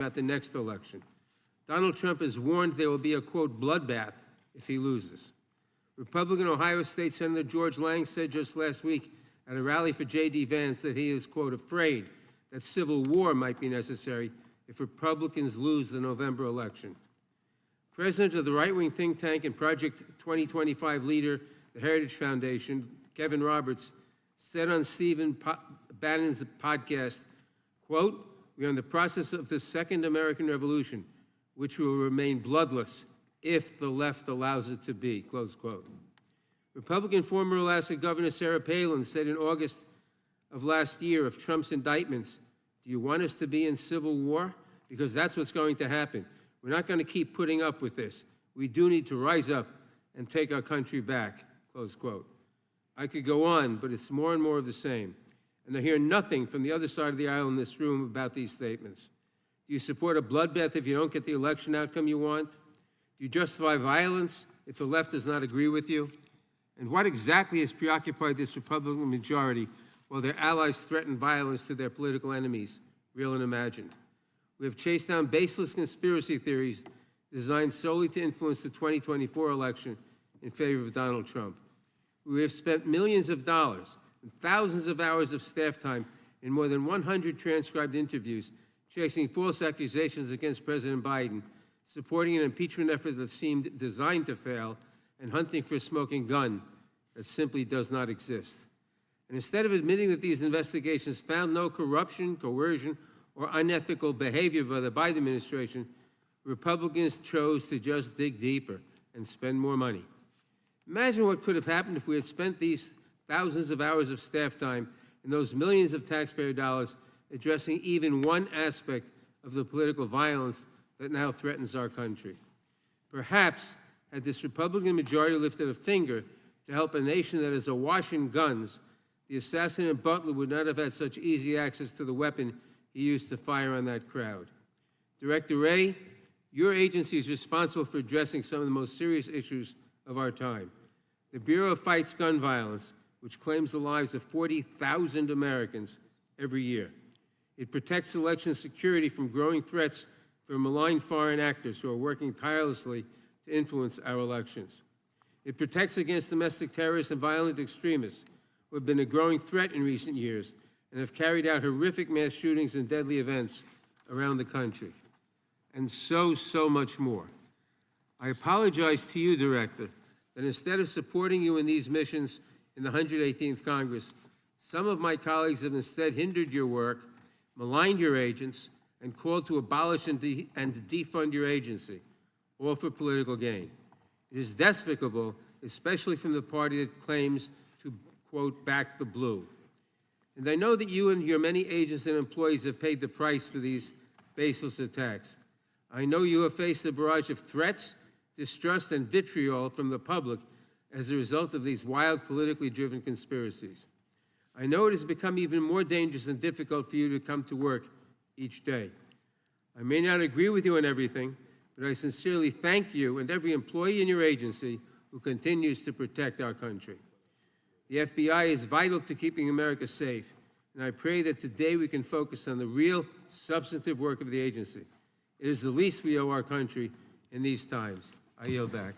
about the next election. Donald Trump has warned there will be a, quote, bloodbath if he loses. Republican Ohio State Senator George Lang said just last week at a rally for J.D. Vance that he is, quote, afraid that civil war might be necessary if Republicans lose the November election. President of the right-wing think tank and Project 2025 leader, the Heritage Foundation, Kevin Roberts, said on Stephen Bannon's podcast, quote, "We are in the process of the second American Revolution, which will remain bloodless if the left allows it to be," close quote. Republican former Alaska Governor Sarah Palin said in August of last year of Trump's indictments, "Do you want us to be in civil war? Because that's what's going to happen. We're not going to keep putting up with this. We do need to rise up and take our country back," close quote. I could go on, but it's more and more of the same. And I hear nothing from the other side of the aisle in this room about these statements. Do you support a bloodbath if you don't get the election outcome you want? Do you justify violence if the left does not agree with you? And what exactly has preoccupied this Republican majority while their allies threaten violence to their political enemies, real and imagined? We have chased down baseless conspiracy theories designed solely to influence the 2024 election in favor of Donald Trump. We have spent millions of dollars and thousands of hours of staff time in more than 100 transcribed interviews chasing false accusations against President Biden, supporting an impeachment effort that seemed designed to fail, and hunting for a smoking gun that simply does not exist. And instead of admitting that these investigations found no corruption, coercion, or unethical behavior by the Biden administration, Republicans chose to just dig deeper and spend more money. Imagine what could have happened if we had spent these thousands of hours of staff time and those millions of taxpayer dollars addressing even one aspect of the political violence that now threatens our country. Perhaps, had this Republican majority lifted a finger to help a nation that is awash in guns, the assassin in Butler would not have had such easy access to the weapon he used to fire on that crowd. Director Wray, your agency is responsible for addressing some of the most serious issues of our time. The Bureau fights gun violence, which claims the lives of 40,000 Americans every year. It protects election security from growing threats from malign foreign actors who are working tirelessly to influence our elections. It protects against domestic terrorists and violent extremists who have been a growing threat in recent years and have carried out horrific mass shootings and deadly events around the country. And so much more. I apologize to you, Director, that instead of supporting you in these missions in the 118th Congress, some of my colleagues have instead hindered your work, maligned your agents, and called to abolish and defund your agency, all for political gain. It is despicable, especially from the party that claims to, quote, back the blue. And I know that you and your many agents and employees have paid the price for these baseless attacks. I know you have faced a barrage of threats, distrust, and vitriol from the public as a result of these wild, politically driven conspiracies. I know it has become even more dangerous and difficult for you to come to work each day. I may not agree with you on everything, but I sincerely thank you and every employee in your agency who continues to protect our country. The FBI is vital to keeping America safe, and I pray that today we can focus on the real, substantive work of the agency. It is the least we owe our country in these times. I yield back.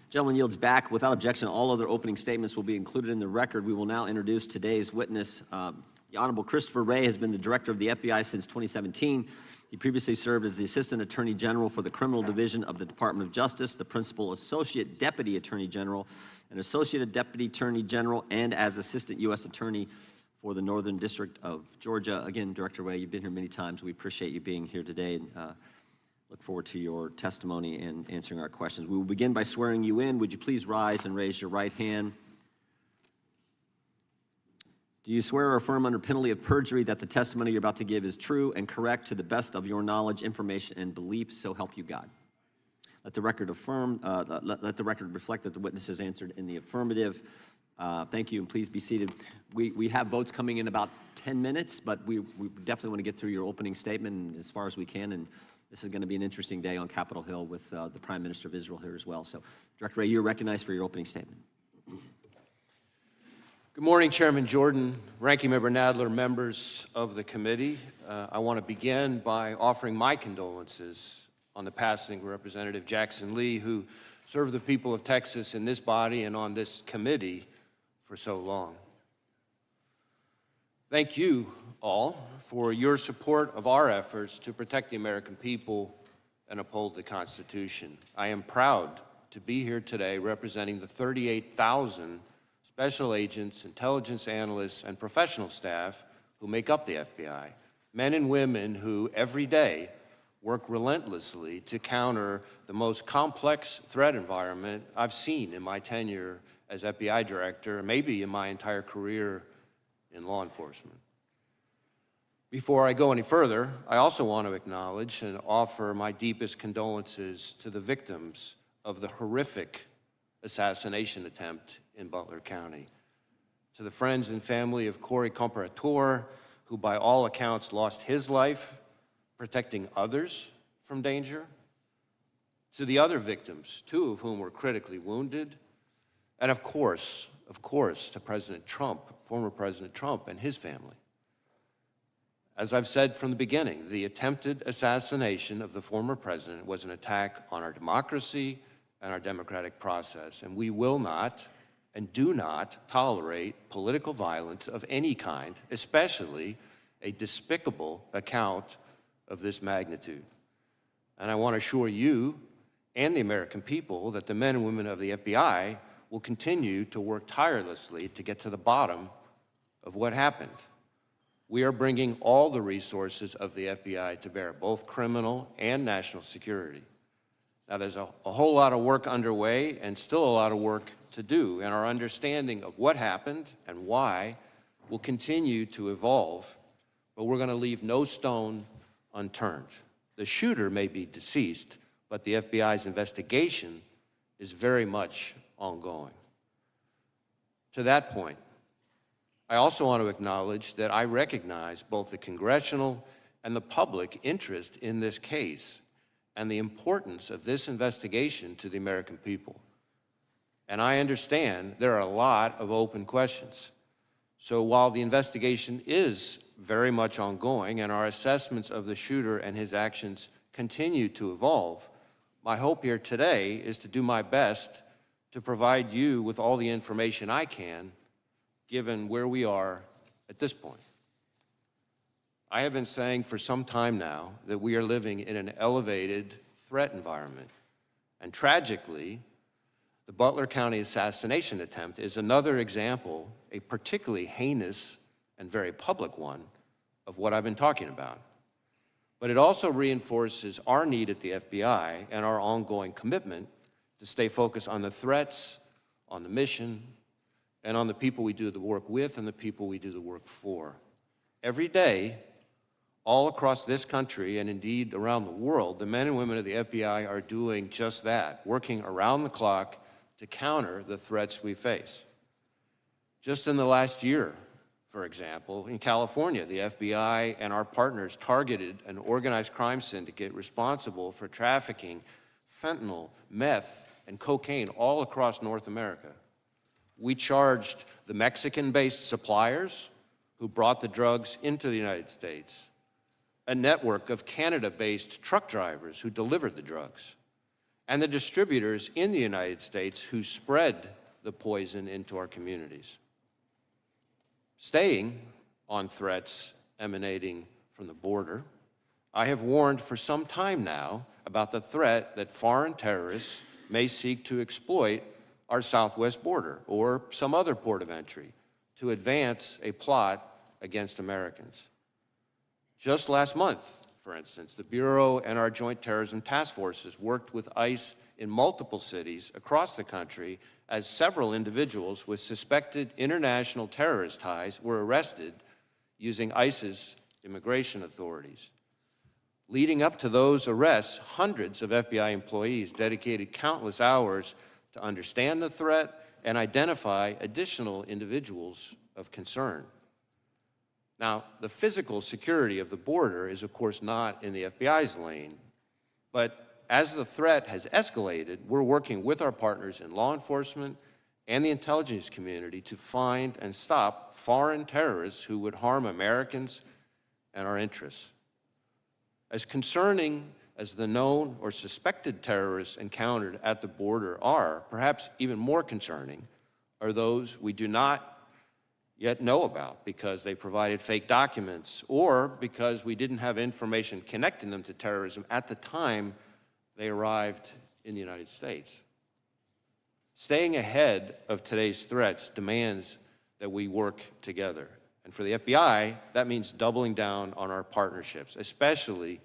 Gentleman yields back. Without objection, all other opening statements will be included in the record. We will now introduce today's witness. The Honorable Christopher Wray has been the Director of the FBI since 2017. He previously served as the Assistant Attorney General for the Criminal Division of the Department of Justice, the Principal Associate Deputy Attorney General, and Associate Deputy Attorney General, and as Assistant U.S. Attorney for the Northern District of Georgia. Again, Director Wray, you've been here many times. We appreciate you being here today, and look forward to your testimony and answering our questions. We will begin by swearing you in. Would you please rise and raise your right hand? Do you swear or affirm under penalty of perjury that the testimony you're about to give is true and correct to the best of your knowledge, information, and belief, so help you God? Let the record let the record reflect that the witness has answered in the affirmative. Thank you, and please be seated. We have votes coming in about 10 minutes, but we definitely want to get through your opening statement as far as we can, and this is going to be an interesting day on Capitol Hill with the Prime Minister of Israel here as well. So, Director Wray, you're recognized for your opening statement. Good morning, Chairman Jordan, Ranking Member Nadler, members of the committee. I want to begin by offering my condolences on the passing of Representative Jackson Lee, who served the people of Texas in this body and on this committee for so long. Thank you all for your support of our efforts to protect the American people and uphold the Constitution. I am proud to be here today representing the 38,000 special agents, intelligence analysts, and professional staff who make up the FBI, men and women who every day work relentlessly to counter the most complex threat environment I've seen in my tenure as FBI director, and maybe in my entire career in law enforcement. Before I go any further, I also want to acknowledge and offer my deepest condolences to the victims of the horrific assassination attempt in Butler County. To the friends and family of Corey Comparator, who by all accounts lost his life protecting others from danger. To the other victims, 2 of whom were critically wounded. And of course, to President Trump, former President Trump and his family. As I've said from the beginning, the attempted assassination of the former president was an attack on our democracy and our democratic process, and we will not and do not tolerate political violence of any kind, especially a despicable account of this magnitude. And I want to assure you and the American people that the men and women of the FBI will continue to work tirelessly to get to the bottom of what happened. We are bringing all the resources of the FBI to bear, both criminal and national security. Now, there's a whole lot of work underway and still a lot of work to do, and our understanding of what happened and why will continue to evolve, but we're going to leave no stone unturned. The shooter may be deceased, but the FBI's investigation is very much ongoing. To that point, I also want to acknowledge that I recognize both the congressional and the public interest in this case and the importance of this investigation to the American people. And I understand there are a lot of open questions. So while the investigation is very much ongoing and our assessments of the shooter and his actions continue to evolve, my hope here today is to do my best to provide you with all the information I can, given where we are at this point. I have been saying for some time now that we are living in an elevated threat environment. And tragically, the Butler County assassination attempt is another example, a particularly heinous and very public one, of what I've been talking about. But it also reinforces our need at the FBI and our ongoing commitment to stay focused on the threats, on the mission, and on the people we do the work with and the people we do the work for. Every day, all across this country and indeed around the world, the men and women of the FBI are doing just that, working around the clock to counter the threats we face. Just in the last year, for example, in California, the FBI and our partners targeted an organized crime syndicate responsible for trafficking fentanyl, meth, and cocaine all across North America. We charged the Mexican-based suppliers who brought the drugs into the United States, a network of Canada-based truck drivers who delivered the drugs, and the distributors in the United States who spread the poison into our communities. Staying on threats emanating from the border, I have warned for some time now about the threat that foreign terrorists may seek to exploit our southwest border or some other port of entry to advance a plot against Americans. Just last month, for instance, the Bureau and our Joint Terrorism Task Forces worked with ICE in multiple cities across the country as several individuals with suspected international terrorist ties were arrested using ICE's immigration authorities. Leading up to those arrests, hundreds of FBI employees dedicated countless hours to understand the threat and identify additional individuals of concern. Now, the physical security of the border is, of course, not in the FBI's lane, but as the threat has escalated, we're working with our partners in law enforcement and the intelligence community to find and stop foreign terrorists who would harm Americans and our interests. As concerning as the known or suspected terrorists encountered at the border are, perhaps even more concerning are those we do not yet know about because they provided fake documents or because we didn't have information connecting them to terrorism at the time they arrived in the United States. Staying ahead of today's threats demands that we work together. And for the FBI, that means doubling down on our partnerships, especially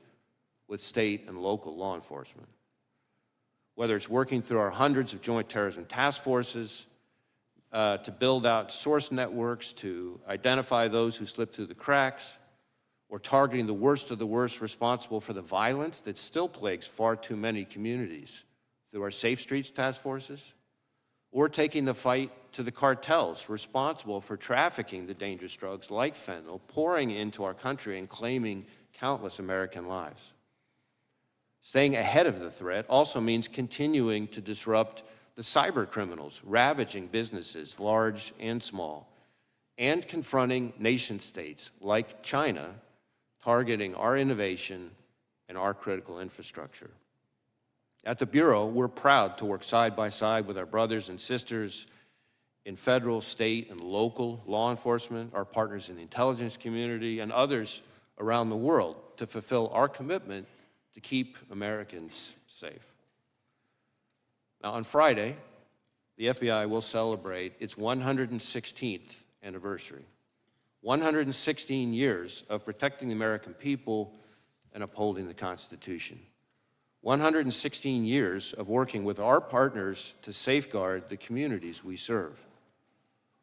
with state and local law enforcement. Whether it's working through our hundreds of joint terrorism task forces, to build out source networks, to identify those who slip through the cracks, or targeting the worst of the worst responsible for the violence that still plagues far too many communities through our Safe Streets task forces, or taking the fight to the cartels responsible for trafficking the dangerous drugs like fentanyl, pouring into our country and claiming countless American lives. Staying ahead of the threat also means continuing to disrupt the cyber criminals ravaging businesses, large and small, and confronting nation states like China, targeting our innovation and our critical infrastructure. At the Bureau, we're proud to work side by side with our brothers and sisters in federal, state, and local law enforcement, our partners in the intelligence community, and others around the world to fulfill our commitment to keep Americans safe. Now, on Friday, the FBI will celebrate its 116th anniversary. 116 years of protecting the American people and upholding the Constitution. 116 years of working with our partners to safeguard the communities we serve.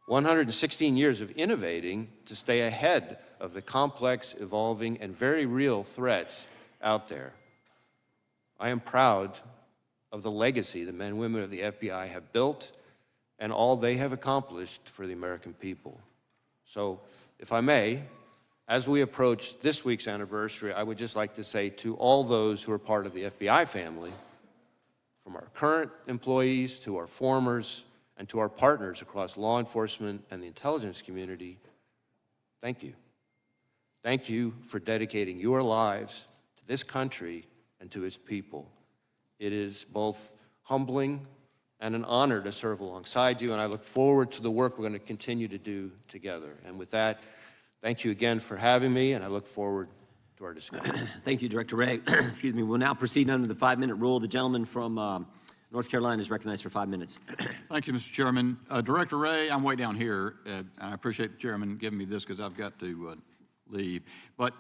116 years of innovating to stay ahead of the complex, evolving, and very real threats out there. I am proud of the legacy the men and women of the FBI have built and all they have accomplished for the American people. So, if I may, as we approach this week's anniversary, I would just like to say to all those who are part of the FBI family, from our current employees to our formers and to our partners across law enforcement and the intelligence community, thank you. Thank you for dedicating your lives to this country and to its people. It is both humbling and an honor to serve alongside you, and I look forward to the work we're going to continue to do together. And with that, thank you again for having me, and I look forward to our discussion. Thank you, Director Wray. Excuse me. We'll now proceed under the 5-minute rule. The gentleman from North Carolina is recognized for 5 minutes. Thank you, Mr. Chairman. Director Wray, I'm way down here, and I appreciate the chairman giving me this because I've got to leave. But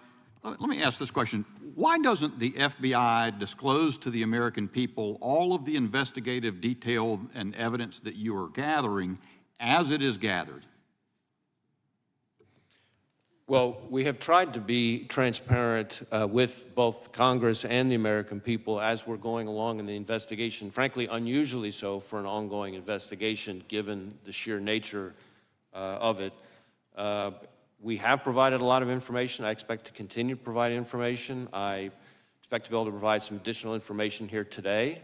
let me ask this question. Why doesn't the FBI disclose to the American people all of the investigative detail and evidence that you are gathering as it is gathered? Well, we have tried to be transparent with both Congress and the American people as we're going along in the investigation, frankly, unusually so for an ongoing investigation, given the sheer nature of it. We have provided a lot of information. I expect to continue to provide information. I expect to be able to provide some additional information here today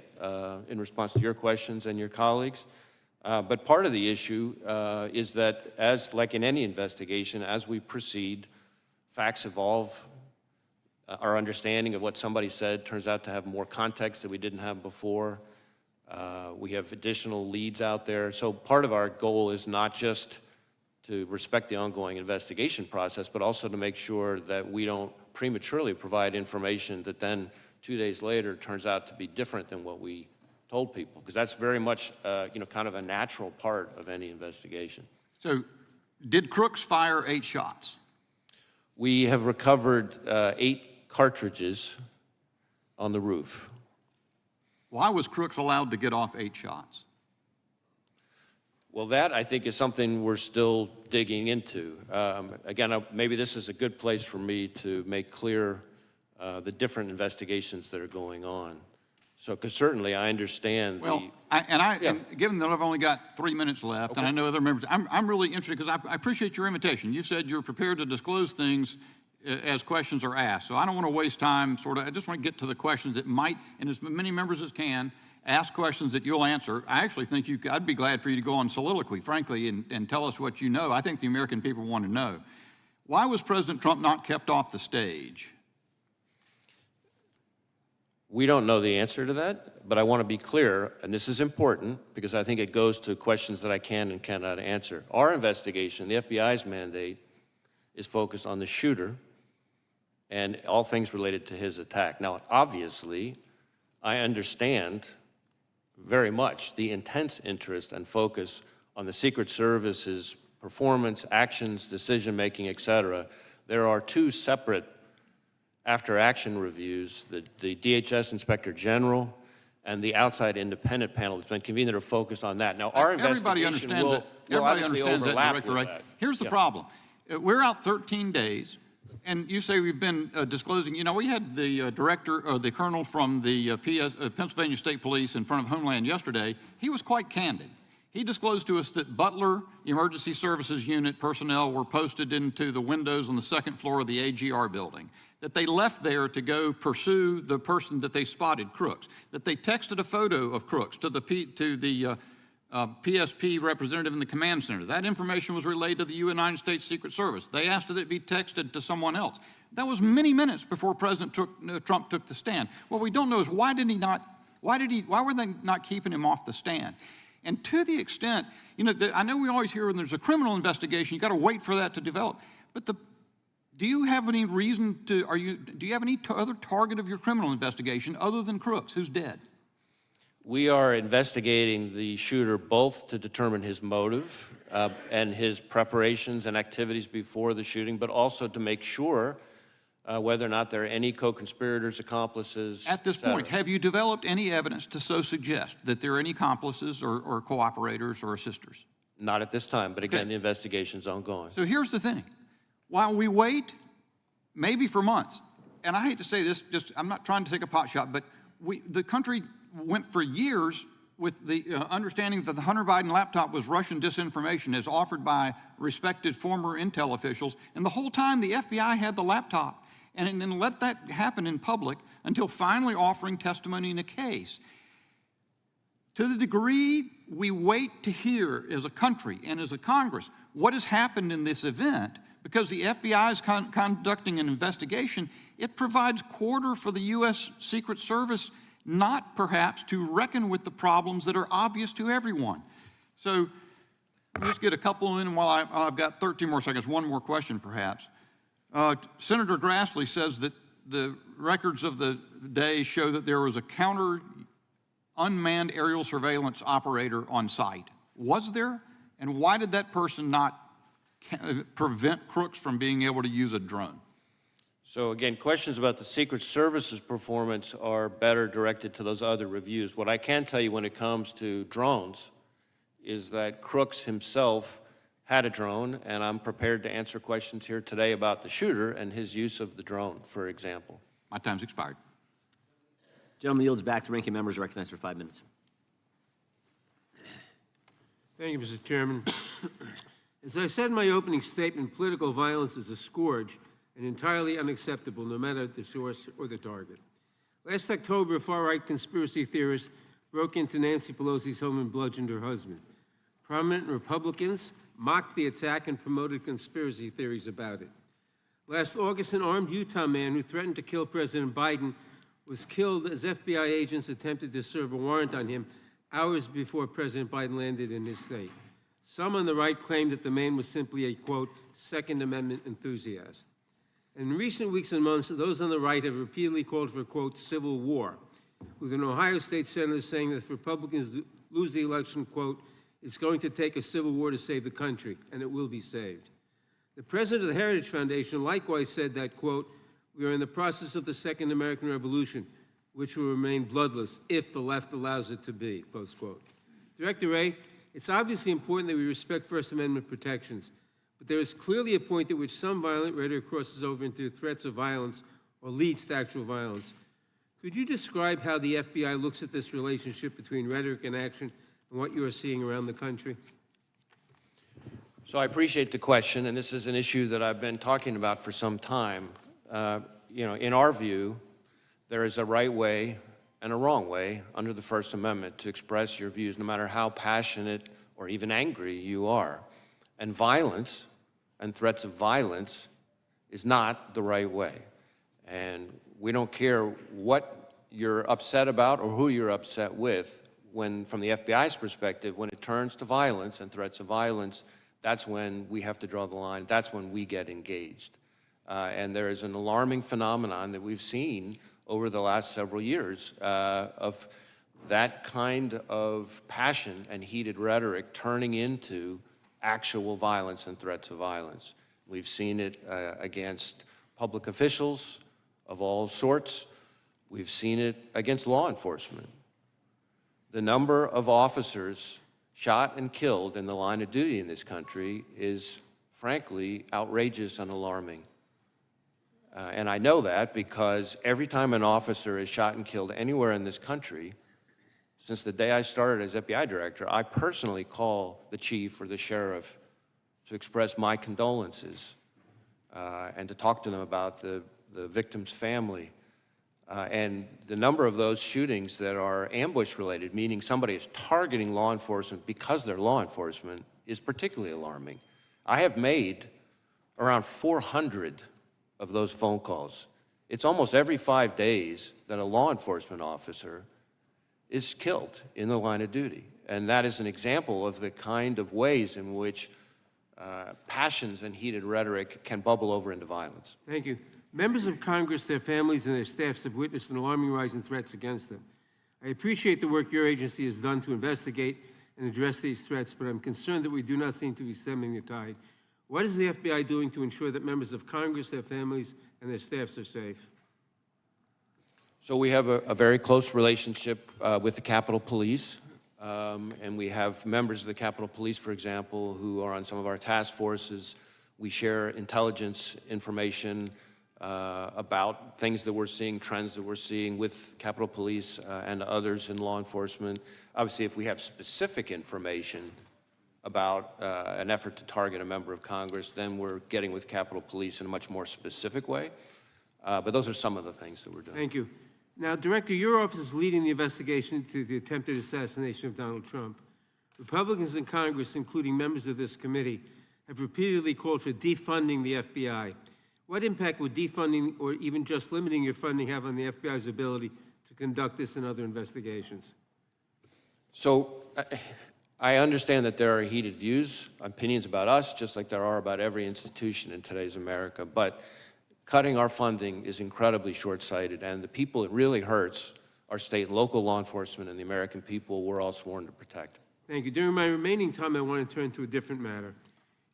in response to your questions and your colleagues. But part of the issue is that, as like in any investigation, as we proceed, facts evolve. Our understanding of what somebody said turns out to have more context that we didn't have before. We have additional leads out there. So part of our goal is not just to respect the ongoing investigation process, but also to make sure that we don't prematurely provide information that then 2 days later turns out to be different than what we told people, because that's very much, kind of a natural part of any investigation. So, did Crooks fire 8 shots? We have recovered 8 cartridges on the roof. Why was Crooks allowed to get off 8 shots? Well, that, I think, is something we're still digging into. Again, maybe this is a good place for me to make clear the different investigations that are going on. So, because certainly I understand and given that I've only got 3 minutes left, and I know other members, I'm really interested because I appreciate your invitation. You said you're prepared to disclose things as questions are asked. So I don't want to waste time, I just want to get to the questions that might, and as many members as can, ask questions that you'll answer. I actually think I'd be glad for you to go on soliloquy, frankly, and tell us what you know. I think the American people want to know. Why was President Trump not kept off the stage? We don't know the answer to that, but I want to be clear, and this is important because I think it goes to questions that I can and cannot answer. Our investigation, the FBI's mandate, is focused on the shooter and all things related to his attack. Now, obviously, I understand very much the intense interest and focus on the Secret Service's performance, actions, decision-making, et cetera. There are two separate after-action reviews, the DHS Inspector General and the outside independent panel that's been convened that are focused on that. Now, our investigation will obviously overlap with that. Here's the problem. We're out 13 days, and you say we've been disclosing. You know, we had the the colonel from the Pennsylvania State Police in front of Homeland yesterday. He was quite candid. He disclosed to us that Butler Emergency Services Unit personnel were posted into the windows on the second floor of the AGR building, that they left there to go pursue the person that they spotted, Crooks, that they texted a photo of Crooks to the PSP representative in the command center. That information was relayed to the United States Secret Service. They asked that it be texted to someone else. That was many minutes before President Trump took the stand. What we don't know is why were they not keeping him off the stand? And to the extent, you know, I know we always hear when there's a criminal investigation, you got to wait for that to develop. But do you have any reason to, do you have any other target of your criminal investigation other than Crooks, who's dead? We are investigating the shooter both to determine his motive and his preparations and activities before the shooting, but also to make sure whether or not there are any co-conspirators, accomplices. At this point, have you developed any evidence to so suggest that there are any accomplices or cooperators or assisters? Not at this time, but again, the investigation's ongoing. So here's the thing. While we wait, maybe for months, and I hate to say this, I'm not trying to take a pot shot, but the country went for years with the understanding that the Hunter Biden laptop was Russian disinformation as offered by respected former intel officials, and the whole time the FBI had the laptop and then let that happen in public until finally offering testimony in a case. To the degree we wait to hear as a country and as a Congress what has happened in this event, because the FBI is conducting an investigation, it provides quarter for the U.S. Secret Service not perhaps to reckon with the problems that are obvious to everyone. So let's get a couple in while I've got 13 more seconds. One more question perhaps. Senator Grassley says that the records of the day show that there was a counter unmanned aerial surveillance operator on site. Was there? And why did that person not prevent Crooks from being able to use a drone? So again, questions about the Secret Service's performance are better directed to those other reviews. What I can tell you when it comes to drones is that Crooks himself had a drone, and I'm prepared to answer questions here today about the shooter and his use of the drone, for example. My time's expired. Gentleman yields back. The ranking member is recognized for 5 minutes. Thank you, Mr. Chairman. As I said in my opening statement, political violence is a scourge and entirely unacceptable, no matter the source or the target. Last October, a far-right conspiracy theorist broke into Nancy Pelosi's home and bludgeoned her husband. Prominent Republicans mocked the attack and promoted conspiracy theories about it. Last August, an armed Utah man who threatened to kill President Biden was killed as FBI agents attempted to serve a warrant on him hours before President Biden landed in his state. Some on the right claimed that the man was simply a, quote, Second Amendment enthusiast. In recent weeks and months, those on the right have repeatedly called for, quote, civil war, with an Ohio State senator saying that if Republicans lose the election, quote, it's going to take a civil war to save the country, and it will be saved. The president of the Heritage Foundation likewise said that, quote, we are in the process of the Second American Revolution, which will remain bloodless if the left allows it to be, close quote. Director Wray, it's obviously important that we respect First Amendment protections, but there is clearly a point at which some violent rhetoric crosses over into threats of violence or leads to actual violence. Could you describe how the FBI looks at this relationship between rhetoric and action and what you are seeing around the country? So I appreciate the question, and this is an issue that I've been talking about for some time. In our view, there is a right way and a wrong way under the First Amendment to express your views, no matter how passionate or even angry you are. And violence and threats of violence is not the right way. And we don't care what you're upset about or who you're upset with. When, from the FBI's perspective, when it turns to violence and threats of violence, that's when we have to draw the line. That's when we get engaged. And there is an alarming phenomenon that we've seen over the last several years of that kind of passion and heated rhetoric turning into actual violence and threats of violence. We've seen it against public officials of all sorts. We've seen it against law enforcement. The number of officers shot and killed in the line of duty in this country is, frankly, outrageous and alarming. And I know that because every time an officer is shot and killed anywhere in this country, since the day I started as FBI director, I personally call the chief or the sheriff to express my condolences and to talk to them about the victim's family. And the number of those shootings that are ambush-related, meaning somebody is targeting law enforcement because they're law enforcement, is particularly alarming. I have made around 400 of those phone calls. It's almost every 5 days that a law enforcement officer is killed in the line of duty. And that is an example of the kind of ways in which passions and heated rhetoric can bubble over into violence. Thank you. Members of Congress, their families, and their staffs have witnessed an alarming rise in threats against them. I appreciate the work your agency has done to investigate and address these threats, but I'm concerned that we do not seem to be stemming the tide. What is the FBI doing to ensure that members of Congress, their families, and their staffs are safe? So we have a very close relationship with the Capitol Police, and we have members of the Capitol Police, for example, who are on some of our task forces. We share intelligence information about things that we're seeing, trends that we're seeing with Capitol Police and others in law enforcement. Obviously, if we have specific information about an effort to target a member of Congress, then we're getting with Capitol Police in a much more specific way. But those are some of the things that we're doing. Thank you. Now, Director, your office is leading the investigation into the attempted assassination of Donald Trump. Republicans in Congress, including members of this committee, have repeatedly called for defunding the FBI. What impact would defunding or even just limiting your funding have on the FBI's ability to conduct this and other investigations? So I understand that there are heated views, opinions about us, just like there are about every institution in today's America, but cutting our funding is incredibly short-sighted, and the people it really hurts are state and local law enforcement and the American people we're all sworn to protect. Thank you. During my remaining time, I want to turn to a different matter.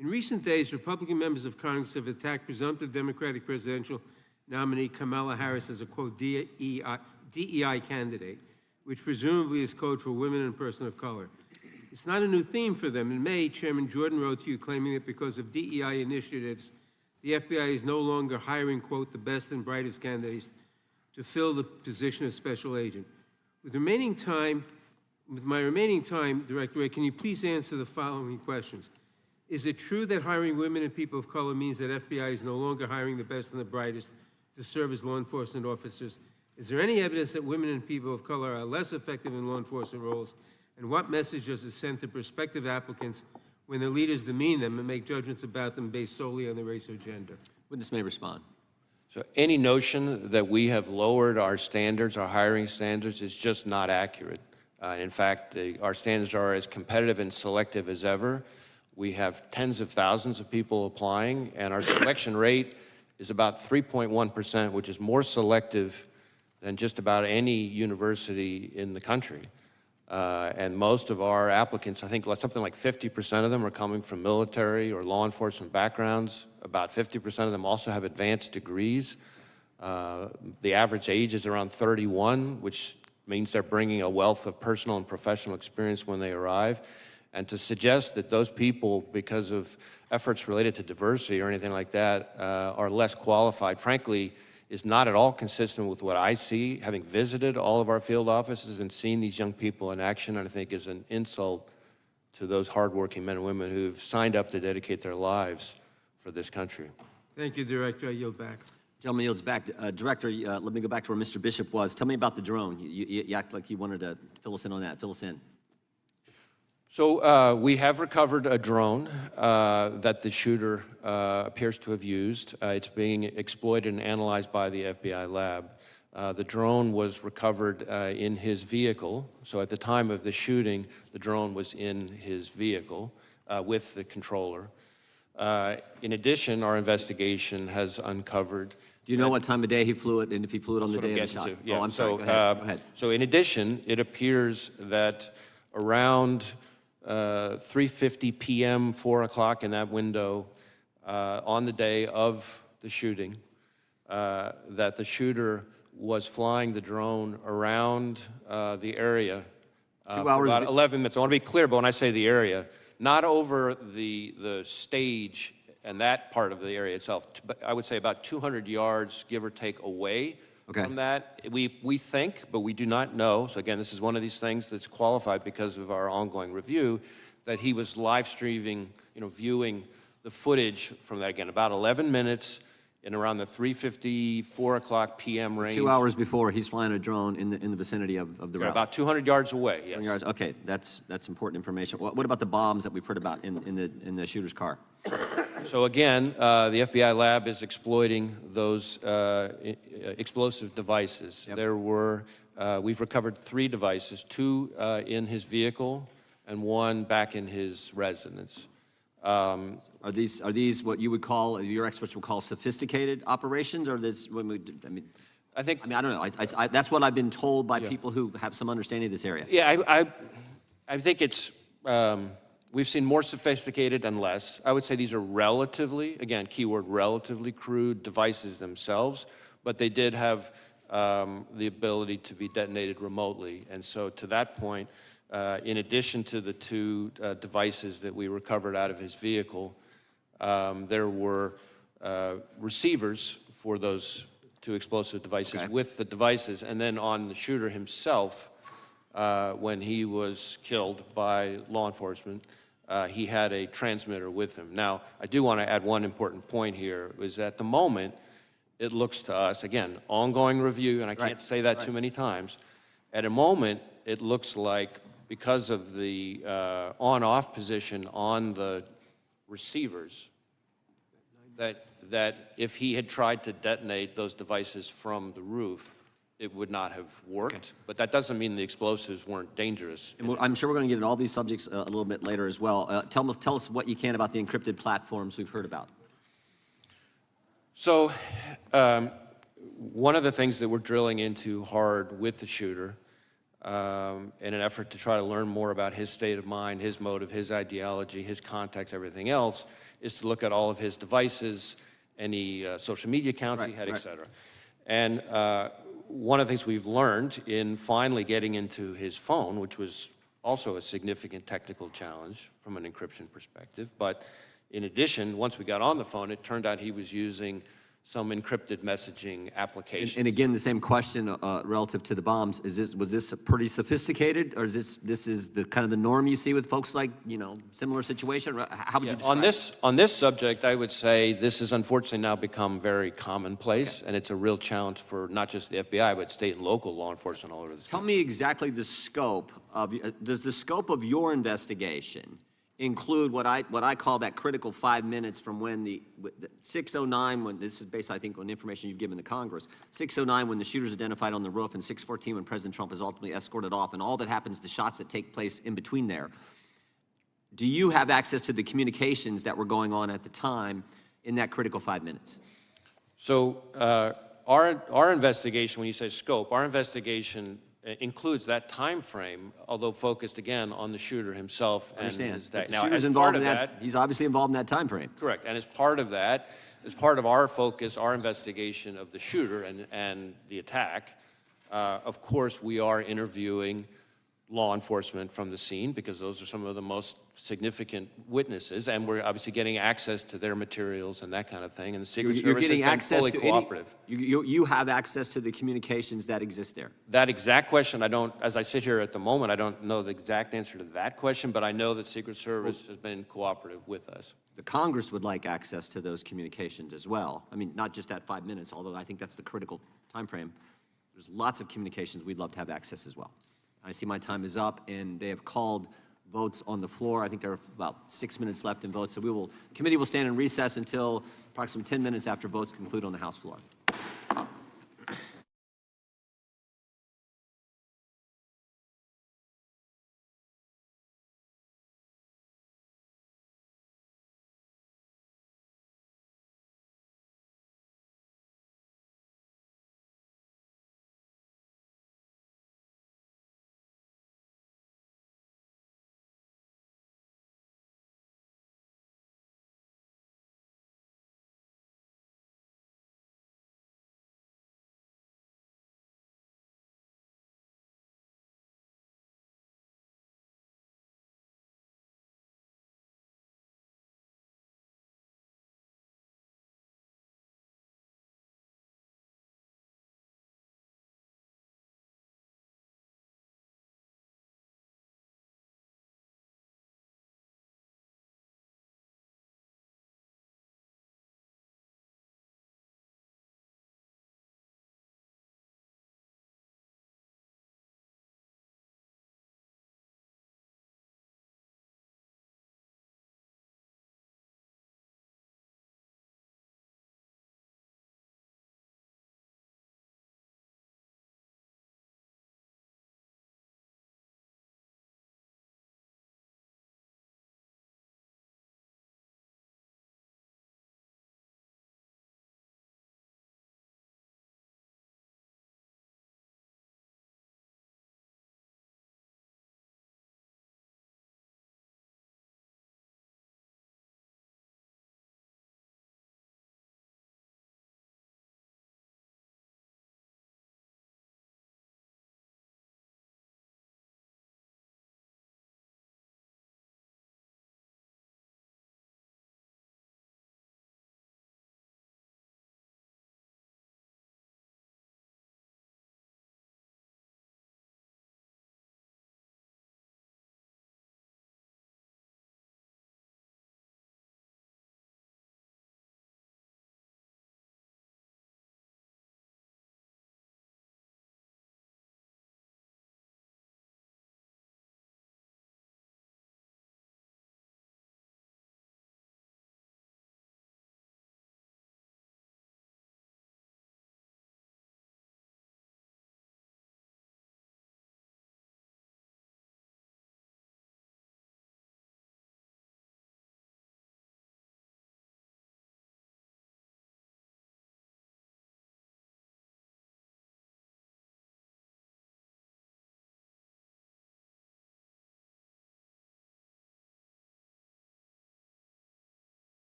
In recent days, Republican members of Congress have attacked presumptive Democratic presidential nominee Kamala Harris as a, quote, DEI candidate, which presumably is code for women and person of color. It's not a new theme for them. In May, Chairman Jordan wrote to you claiming that because of DEI initiatives, the FBI is no longer hiring, quote, the best and brightest candidates to fill the position of special agent. With my remaining time, Director Wray, can you please answer the following questions? Is it true that hiring women and people of color means that FBI is no longer hiring the best and the brightest to serve as law enforcement officers? Is there any evidence that women and people of color are less effective in law enforcement roles? And what message does it send to prospective applicants when their leaders demean them and make judgments about them based solely on their race or gender? Witness may respond. So any notion that we have lowered our standards, our hiring standards, is just not accurate. In fact, our standards are as competitive and selective as ever. We have tens of thousands of people applying, and our selection rate is about 3.1%, which is more selective than just about any university in the country. And most of our applicants, I think something like 50% of them are coming from military or law enforcement backgrounds. About 50% of them also have advanced degrees. The average age is around 31, which means they're bringing a wealth of personal and professional experience when they arrive. And to suggest that those people, because of efforts related to diversity or anything like that, are less qualified, frankly, is not at all consistent with what I see, having visited all of our field offices and seen these young people in action, and I think is an insult to those hardworking men and women who've signed up to dedicate their lives for this country. Thank you, Director. I yield back. Gentleman yields back. Director, let me go back to where Mr. Bishop was. Tell me about the drone. You act like you wanted to fill us in on that. Fill us in. So we have recovered a drone that the shooter appears to have used. It's being exploited and analyzed by the FBI lab. The drone was recovered in his vehicle. So at the time of the shooting, the drone was in his vehicle with the controller. In addition, our investigation has uncovered. Do you know what time of day he flew it, and if he flew it on the day of the shot? Yeah. Oh, I'm sorry. Go ahead. Go ahead. So in addition, it appears that around 3:50 p.m., 4 o'clock in that window on the day of the shooting, that the shooter was flying the drone around the area 2 for hours. about 11 minutes. I want to be clear, but when I say the area, not over the stage and that part of the area itself, but I would say about 200 yards, give or take, away from that. We think, but we do not know, so again, this is one of these things that's qualified because of our ongoing review, that he was live streaming, viewing the footage from that, again, about 11 minutes in around the 3:50, 4 o'clock p.m. range. 2 hours before, he's flying a drone in the vicinity of the rally. About 200 yards away, yes. 200 yards. Okay, that's important information. What about the bombs that we heard about in the shooter's car? So again, the FBI lab is exploiting those explosive devices. Yep. There were, we've recovered 3 devices, 2 in his vehicle and 1 back in his residence. Are these what you would call, your experts would call sophisticated operations, or this? I don't know. That's what I've been told by people who have some understanding of this area. Yeah, I think it's, we've seen more sophisticated and less. I would say these are relatively, again, keyword relatively crude devices themselves, but they did have the ability to be detonated remotely. And so to that point, in addition to the 2 devices that we recovered out of his vehicle, there were receivers for those 2 explosive devices with the devices, and then on the shooter himself, when he was killed by law enforcement, he had a transmitter with him. Now, I do want to add one important point here, is at the moment, it looks to us, again, ongoing review, and I can't say that too many times, at a moment, it looks like because of the on-off position on the receivers, that if he had tried to detonate those devices from the roof, it would not have worked. Okay. But that doesn't mean the explosives weren't dangerous. And I'm sure we're going to get into all these subjects a little bit later as well. Tell us what you can about the encrypted platforms we've heard about. So one of the things that we're drilling into hard with the shooter in an effort to try to learn more about his state of mind, his motive, his ideology, his context, everything else, is to look at all of his devices, any social media accounts he had, et cetera. And one of the things we've learned in finally getting into his phone, which was also a significant technical challenge from an encryption perspective, but in addition, once we got on the phone, it turned out he was using some encrypted messaging applications. And again, the same question relative to the bombs. Was this pretty sophisticated, or is this is the kind of the norm you see with folks like, similar situation? How would you describe on this subject, I would say this has unfortunately now become very commonplace, and it's a real challenge for not just the FBI, but state and local law enforcement all over the state. Tell me exactly the scope of, does the scope of your investigation include what I call that critical 5 minutes from when the 6:09, when this is based, I think, on information you've given to Congress, 6:09 when the shooter's identified on the roof, and 6:14 when President Trump is ultimately escorted off, and all that happens, the shots that take place in between there. Do you have access to the communications that were going on at the time in that critical 5 minutes? So our investigation, when you say scope, our investigation includes that time frame, although focused again on the shooter himself and his day. Now, shooter's involved in that. He's obviously involved in that time frame. Correct, and as part of that, as part of our focus, our investigation of the shooter and the attack, of course, we are interviewing law enforcement from the scene, because those are some of the most significant witnesses, and we're obviously getting access to their materials and that kind of thing, and the Secret You're Service getting has been access fully to cooperative. you have access to the communications that exist there. That exact question, I don't, as I sit here at the moment, I don't know the exact answer to that question, but I know that Secret Service has been cooperative with us. The Congress would like access to those communications as well. I mean, not just that 5 minutes, although I think that's the critical time frame. There's lots of communications we'd love to have access as well. I see my time is up, and they have called votes on the floor. I think there are about 6 minutes left in votes, so the committee will stand in recess until approximately 10 minutes after votes conclude on the House floor.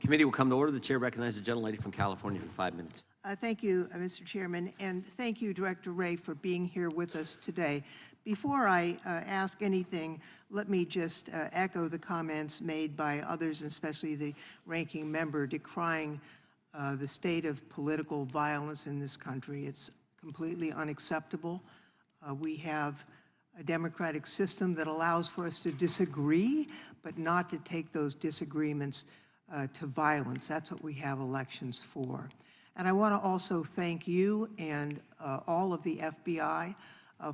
Committee will come to order. The chair recognizes the gentlelady from California for 5 minutes. Thank you, Mr. Chairman, and thank you, Director Wray, for being here with us today. Before I ask anything, let me just echo the comments made by others, especially the ranking member, decrying the state of political violence in this country. It's completely unacceptable. We have a democratic system that allows for us to disagree, but not to take those disagreements to violence. That's what we have elections for. And I want to also thank you and all of the FBI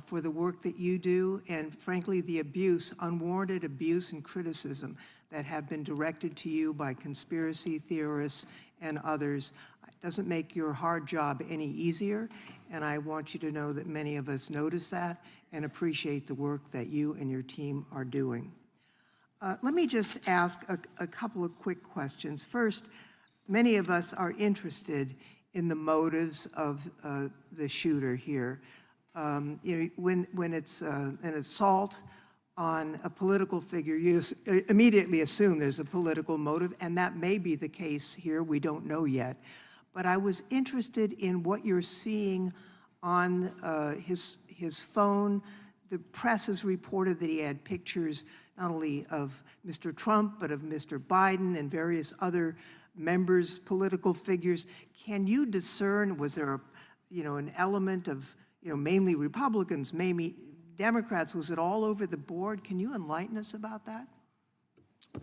for the work that you do, and frankly, the abuse, unwarranted abuse and criticism that have been directed to you by conspiracy theorists and others. It doesn't make your hard job any easier, and I want you to know that many of us notice that and appreciate the work that you and your team are doing. Let me just ask a couple of quick questions. First, many of us are interested in the motives of the shooter here. You know, when it's an assault on a political figure, you immediately assume there's a political motive, and that may be the case here. We don't know yet. But I was interested in what you're seeing on his phone. The press has reported that he had pictures not only of Mr. Trump, but of Mr. Biden and various other members, political figures. Can you discern, was there an element of, mainly Republicans, maybe Democrats? Was it all over the board? Can you enlighten us about that?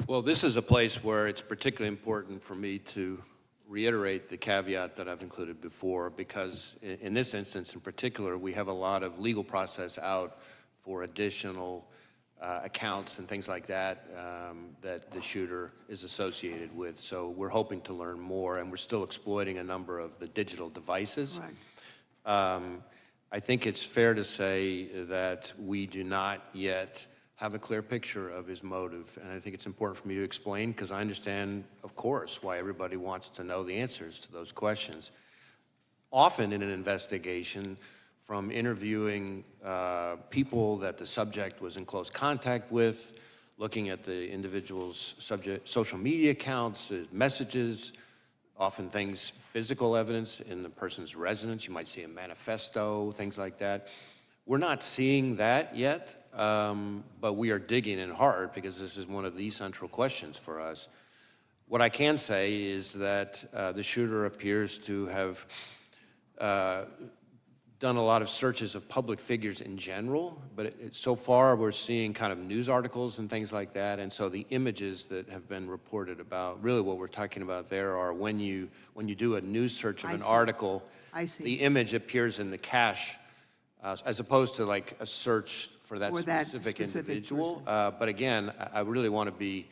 Well, this is a place where it's particularly important for me to reiterate the caveat that I've included before, because in this instance in particular, we have a lot of legal process out for additional accounts and things like that that the shooter is associated with. So we're hoping to learn more, and we're still exploiting a number of the digital devices. Right. I think it's fair to say that we do not yet have a clear picture of his motive, and I think it's important for me to explain, because I understand, of course, why everybody wants to know the answers to those questions. Often in an investigation, from interviewing people that the subject was in close contact with, looking at the individual's social media accounts, messages, often things, physical evidence in the person's residence. You might see a manifesto, things like that. We're not seeing that yet, but we are digging in hard, because this is one of the central questions for us. What I can say is that the shooter appears to have done a lot of searches of public figures in general, but so far we're seeing kind of news articles and things like that, and so the images that have been reported about, really what we're talking about there are when you do a news search of an article, the image appears in the cache, as opposed to like a search for that specific individual. But again, I really want to be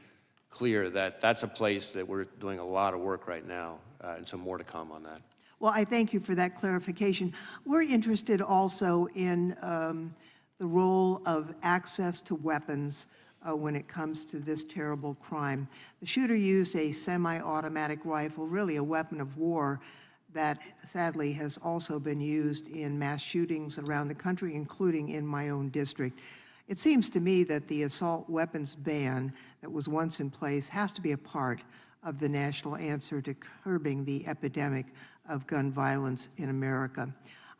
clear that that's a place that we're doing a lot of work right now, and so more to come on that. Well, I thank you for that clarification. We're interested also in the role of access to weapons when it comes to this terrible crime. The shooter used a semi-automatic rifle, really a weapon of war, that sadly has also been used in mass shootings around the country, including in my own district. It seems to me that the assault weapons ban that was once in place has to be a part of the national answer to curbing the epidemic of gun violence in America.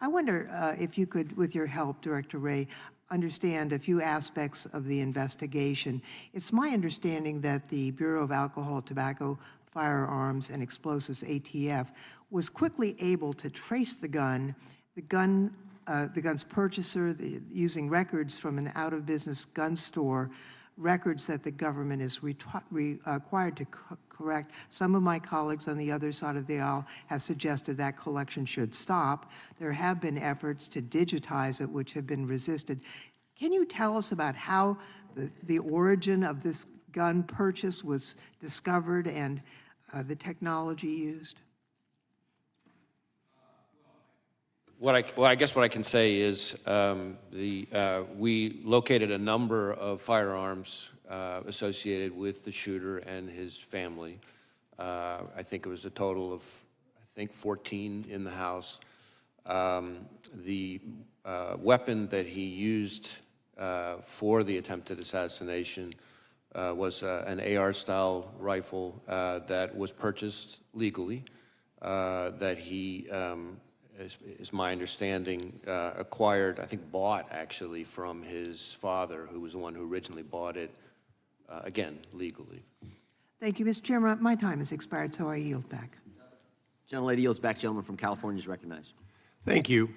I wonder if you could, with your help, Director Wray, understand a few aspects of the investigation. It's my understanding that the Bureau of Alcohol, Tobacco, Firearms, and Explosives, ATF, was quickly able to trace the gun's purchaser, using records from an out-of-business gun store, records that the government is required to correct. Some of my colleagues on the other side of the aisle have suggested that collection should stop. There have been efforts to digitize it, which have been resisted. Can you tell us about how the origin of this gun purchase was discovered and the technology used? I guess what I can say is we located a number of firearms associated with the shooter and his family. I think it was a total of, 14 in the house. The weapon that he used for the attempted assassination was an AR-style rifle that was purchased legally, that he, is my understanding, acquired, I think bought actually from his father, who was the one who originally bought it, again, legally. Thank you, Mr. Chairman. My time has expired, so I yield back. Gentlelady yields back. Gentleman from California is recognized. Thank you.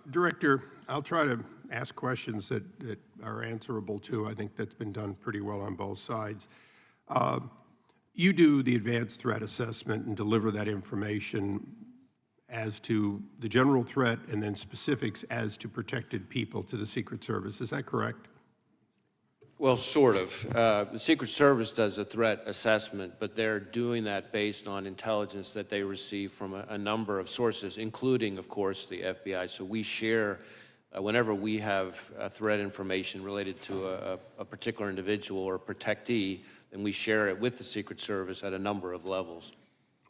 Director, I'll try to ask questions that are answerable too. I think that's been done pretty well on both sides. You do the advanced threat assessment and deliver that information as to the general threat and then specifics as to protected people to the Secret Service. Is that correct? Well, sort of. The Secret Service does a threat assessment, but they're doing that based on intelligence that they receive from a number of sources, including, of course, the FBI. So we share, whenever we have threat information related to a particular individual or protectee, then we share it with the Secret Service at a number of levels.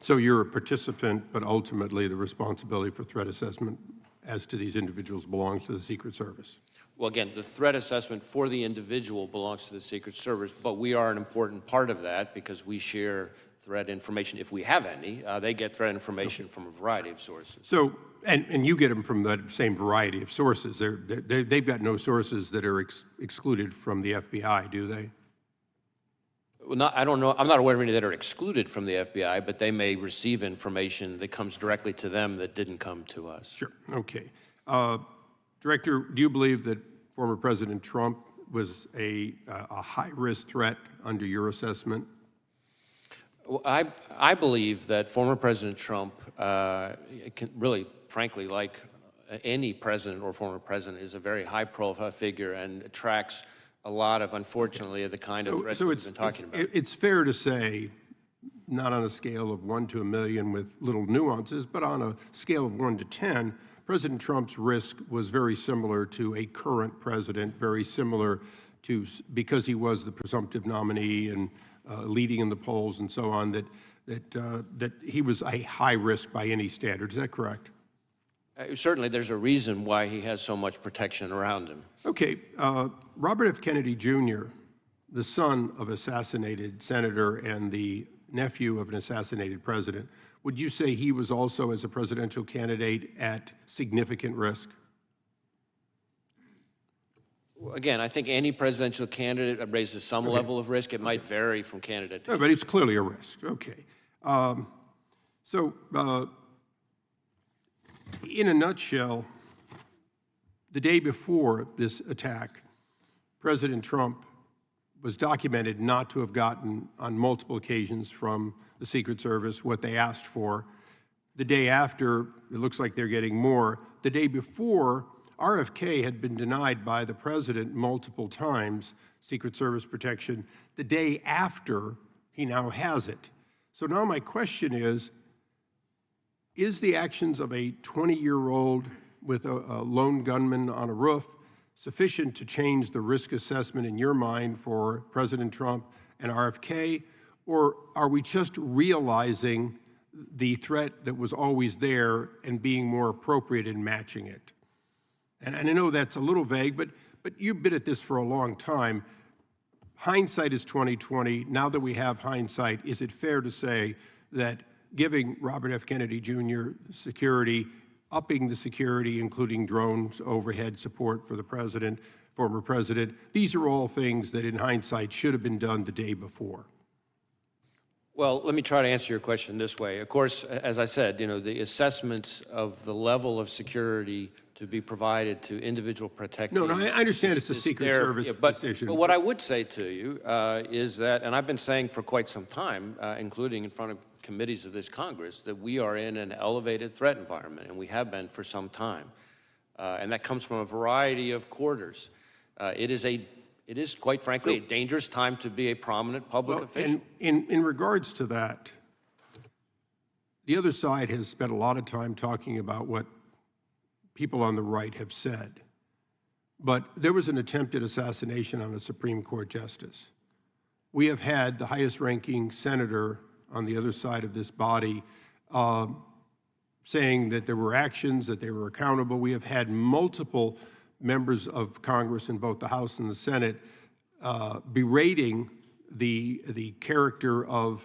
So you're a participant, but ultimately the responsibility for threat assessment as to these individuals belongs to the Secret Service. Well, again, the threat assessment for the individual belongs to the Secret Service, but we are an important part of that because we share threat information, if we have any. They get threat information from a variety of sources. So, and you get them from that same variety of sources. They've got no sources that are excluded from the FBI, do they? Well, I don't know. I'm not aware of any that are excluded from the FBI, but they may receive information that comes directly to them that didn't come to us. Sure. Okay. Director, do you believe that former President Trump was a high-risk threat under your assessment? Well, I believe that former President Trump, really, frankly, like any president or former president, is a very high-profile figure and attracts a lot of, unfortunately, the kind of threats we've been talking about. It's fair to say, not on a scale of 1 to a million with little nuances, but on a scale of 1 to 10, President Trump's risk was very similar to a current president, very similar to, because he was the presumptive nominee and leading in the polls and so on, that he was a high risk by any standard. Is that correct? Certainly, there's a reason why he has so much protection around him. Okay. Robert F. Kennedy Jr., the son of assassinated senator and the nephew of an assassinated president, would you say he was also, as a presidential candidate, at significant risk? Again, I think any presidential candidate raises some level of risk. It might vary from candidate to No, but it's clearly a risk. Okay. In a nutshell, the day before this attack, President Trump was documented not to have gotten on multiple occasions from the Secret Service what they asked for. The day after, it looks like they're getting more. The day before, RFK had been denied by the president multiple times, Secret Service protection. The day after, he now has it. So now my question is the actions of a 20-year-old with a lone gunman on a roof sufficient to change the risk assessment in your mind for President Trump and RFK, or are we just realizing the threat that was always there and being more appropriate in matching it? And I know that's a little vague, but you've been at this for a long time. Hindsight is 20/20. Now that we have hindsight, is it fair to say that giving Robert F. Kennedy Jr. security, upping the security, including drones, overhead support for the president, former president, these are all things that in hindsight should have been done the day before? Well, let me try to answer your question this way. Of course, as I said, the assessments of the level of security to be provided to individual protectees. No, I understand it's a Secret Service decision. But what I would say to you is that, and I've been saying for quite some time, including in front of committees of this Congress, that we are in an elevated threat environment, and we have been for some time. And that comes from a variety of quarters. It is, quite frankly, a dangerous time to be a prominent public official. And in regards to that, the other side has spent a lot of time talking about what people on the right have said. But there was an attempted assassination on a Supreme Court justice. We have had the highest-ranking senator on the other side of this body saying that there were actions, that they were accountable. We have had multiple members of Congress in both the House and the Senate berating the character of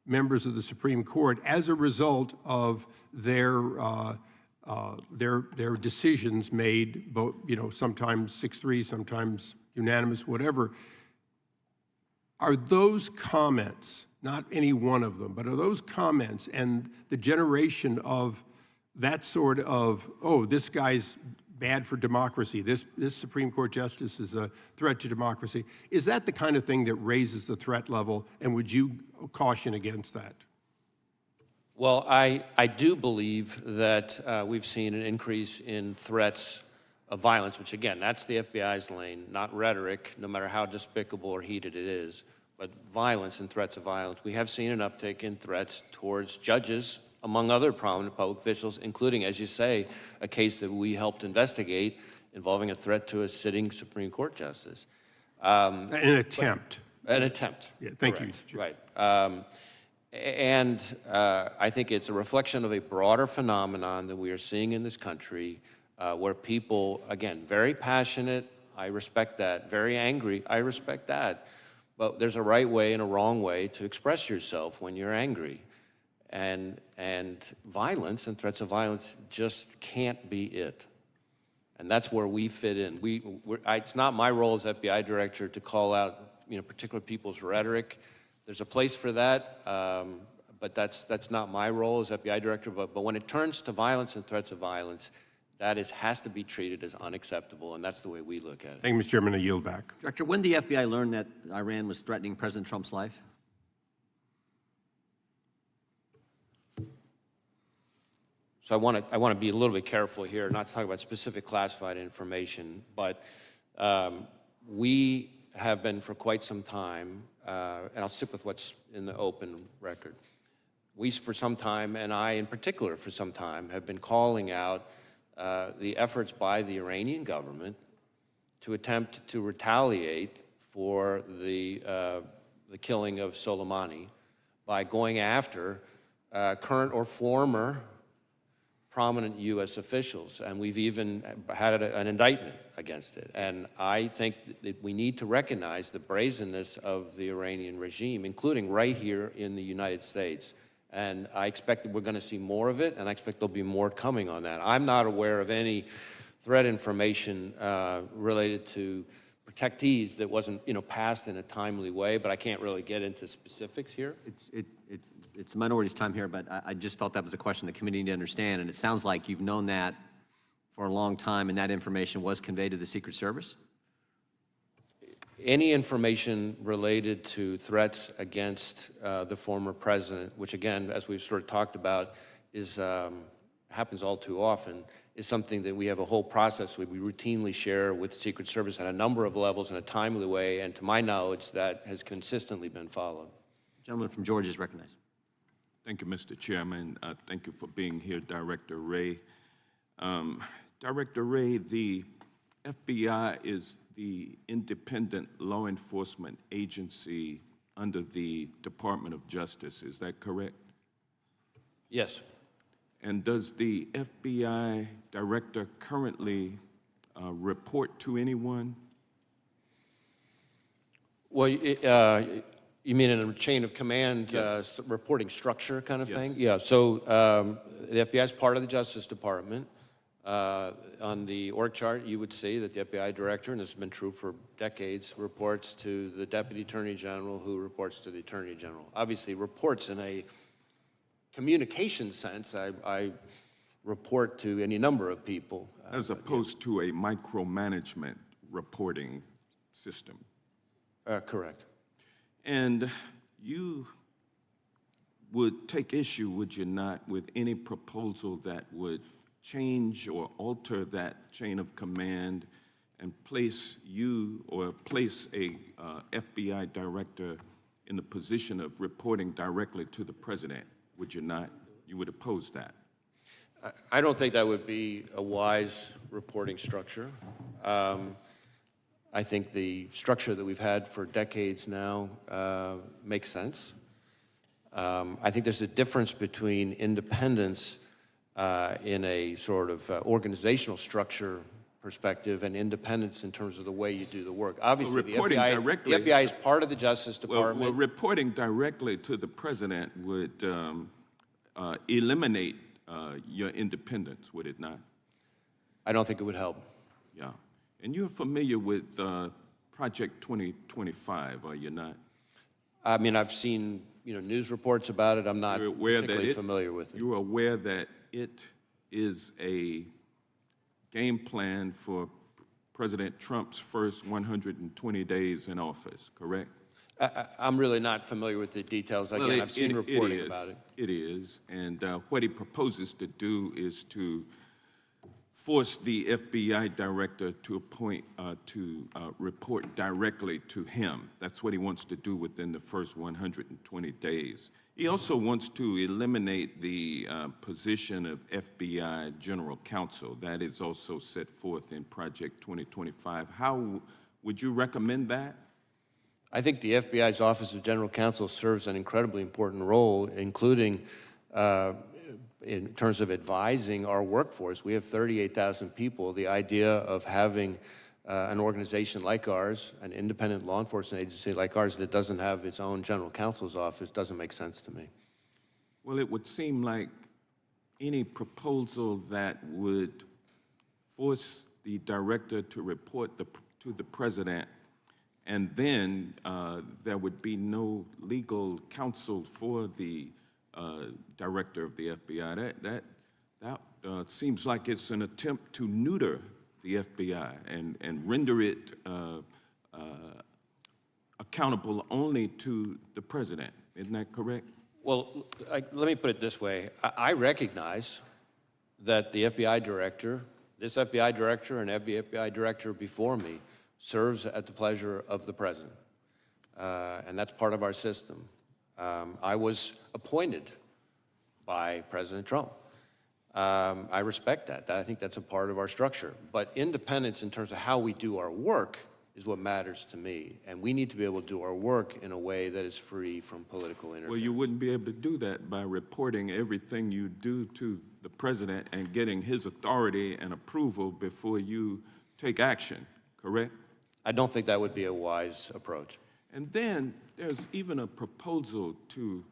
members of the Supreme Court as a result of their decisions made, both, sometimes 6-3, sometimes unanimous, whatever. Are those comments, not any one of them, but are those comments and the generation of that sort of, oh, this guy's bad for democracy, this Supreme Court justice is a threat to democracy, is that the kind of thing that raises the threat level, and would you caution against that? Well, I do believe that we've seen an increase in threats of violence, which again, that's the FBI's lane, not rhetoric, no matter how despicable or heated it is, but violence and threats of violence. We have seen an uptick in threats towards judges, among other prominent public officials, including, as you say, a case that we helped investigate involving a threat to a sitting Supreme Court justice. An attempt. An attempt. Yeah, thank correct. you. Right. I think it's a reflection of a broader phenomenon that we are seeing in this country, where people, again, very passionate, I respect that, very angry, I respect that, but there's a right way and a wrong way to express yourself when you're angry. And violence and threats of violence just can't be it. And that's where we fit in. It's not my role as FBI director to call out particular people's rhetoric. There's a place for that, but that's not my role as FBI director. But when it turns to violence and threats of violence, that has to be treated as unacceptable, and that's the way we look at it. Thank you, Mr. Chairman. I yield back. Director, when did the FBI learn that Iran was threatening President Trump's life? So I want to be a little bit careful here, not to talk about specific classified information, but we have been for quite some time, and I'll stick with what's in the open record. We, for some time, and I in particular for some time, have been calling out the efforts by the Iranian government to attempt to retaliate for the killing of Soleimani by going after current or former prominent U.S. officials, and we've even had an indictment against it. And I think that we need to recognize the brazenness of the Iranian regime, including right here in the United States. And I expect that we're going to see more of it, and I expect there'll be more coming on that. I'm not aware of any threat information related to protectees that wasn't, passed in a timely way, but I can't really get into specifics here. It's the minority's time here, but I just felt that was a question the committee needed to understand, and it sounds like you've known that for a long time, and that information was conveyed to the Secret Service? Any information related to threats against the former president, which again, as we've sort of talked about, happens all too often, is something that we have a whole process we routinely share with the Secret Service at a number of levels in a timely way, and to my knowledge, that has consistently been followed. The gentleman from Georgia is recognized. Thank you, Mr. Chairman. Thank you for being here, Director Wray. Director Wray, the FBI is the independent law enforcement agency under the Department of Justice. Is that correct? Yes. And does the FBI director currently report to anyone? Well, you mean in a chain of command, Yes. reporting structure kind of Yes. thing? Yeah, so the FBI is part of the Justice Department. On the org chart, you would see that the FBI director, and this has been true for decades, reports to the Deputy Attorney General, who reports to the Attorney General. Obviously, reports in a communication sense, I report to any number of people. As opposed to a micromanagement reporting system. Correct. And you would take issue, would you not, with any proposal that would change or alter that chain of command and place you or place a FBI director in the position of reporting directly to the president? Would you not? You would oppose that? I don't think that would be a wise reporting structure. I think the structure that we've had for decades now makes sense. I think there's a difference between independence in a sort of organizational structure perspective and independence in terms of the way you do the work. Obviously, the reporting FBI, directly- the FBI is part of the Justice Department. Well, reporting directly to the president would eliminate your independence, would it not? I don't think it would help. Yeah. And you're familiar with Project 2025, are you not? I mean, I've seen, news reports about it. I'm not You're aware particularly familiar with it. You're aware that it is a game plan for President Trump's first 120 days in office, correct? I'm really not familiar with the details. Again, I've seen reporting about it. It is, and what he proposes to do is to force the FBI director to appoint, report directly to him. That's what he wants to do within the first 120 days. He also wants to eliminate the position of FBI General Counsel. That is also set forth in Project 2025. How would you recommend that? I think the FBI's Office of General Counsel serves an incredibly important role, including in terms of advising our workforce. We have 38,000 people. The idea of having an organization like ours, an independent law enforcement agency like ours that doesn't have its own general counsel's office doesn't make sense to me. Well, it would seem like any proposal that would force the director to report to the president, and then there would be no legal counsel for the director of the FBI. That seems like it's an attempt to neuter the FBI and render it accountable only to the president. Isn't that correct? Well, let me put it this way. I recognize that the FBI director, this FBI director and every FBI director before me, serves at the pleasure of the president. And that's part of our system. I was appointed by President Trump. I respect that. I think that's a part of our structure. But independence in terms of how we do our work is what matters to me. And we need to be able to do our work in a way that is free from political interference. Well, you wouldn't be able to do that by reporting everything you do to the president and getting his authority and approval before you take action, correct? I don't think that would be a wise approach. And then there's even a proposal to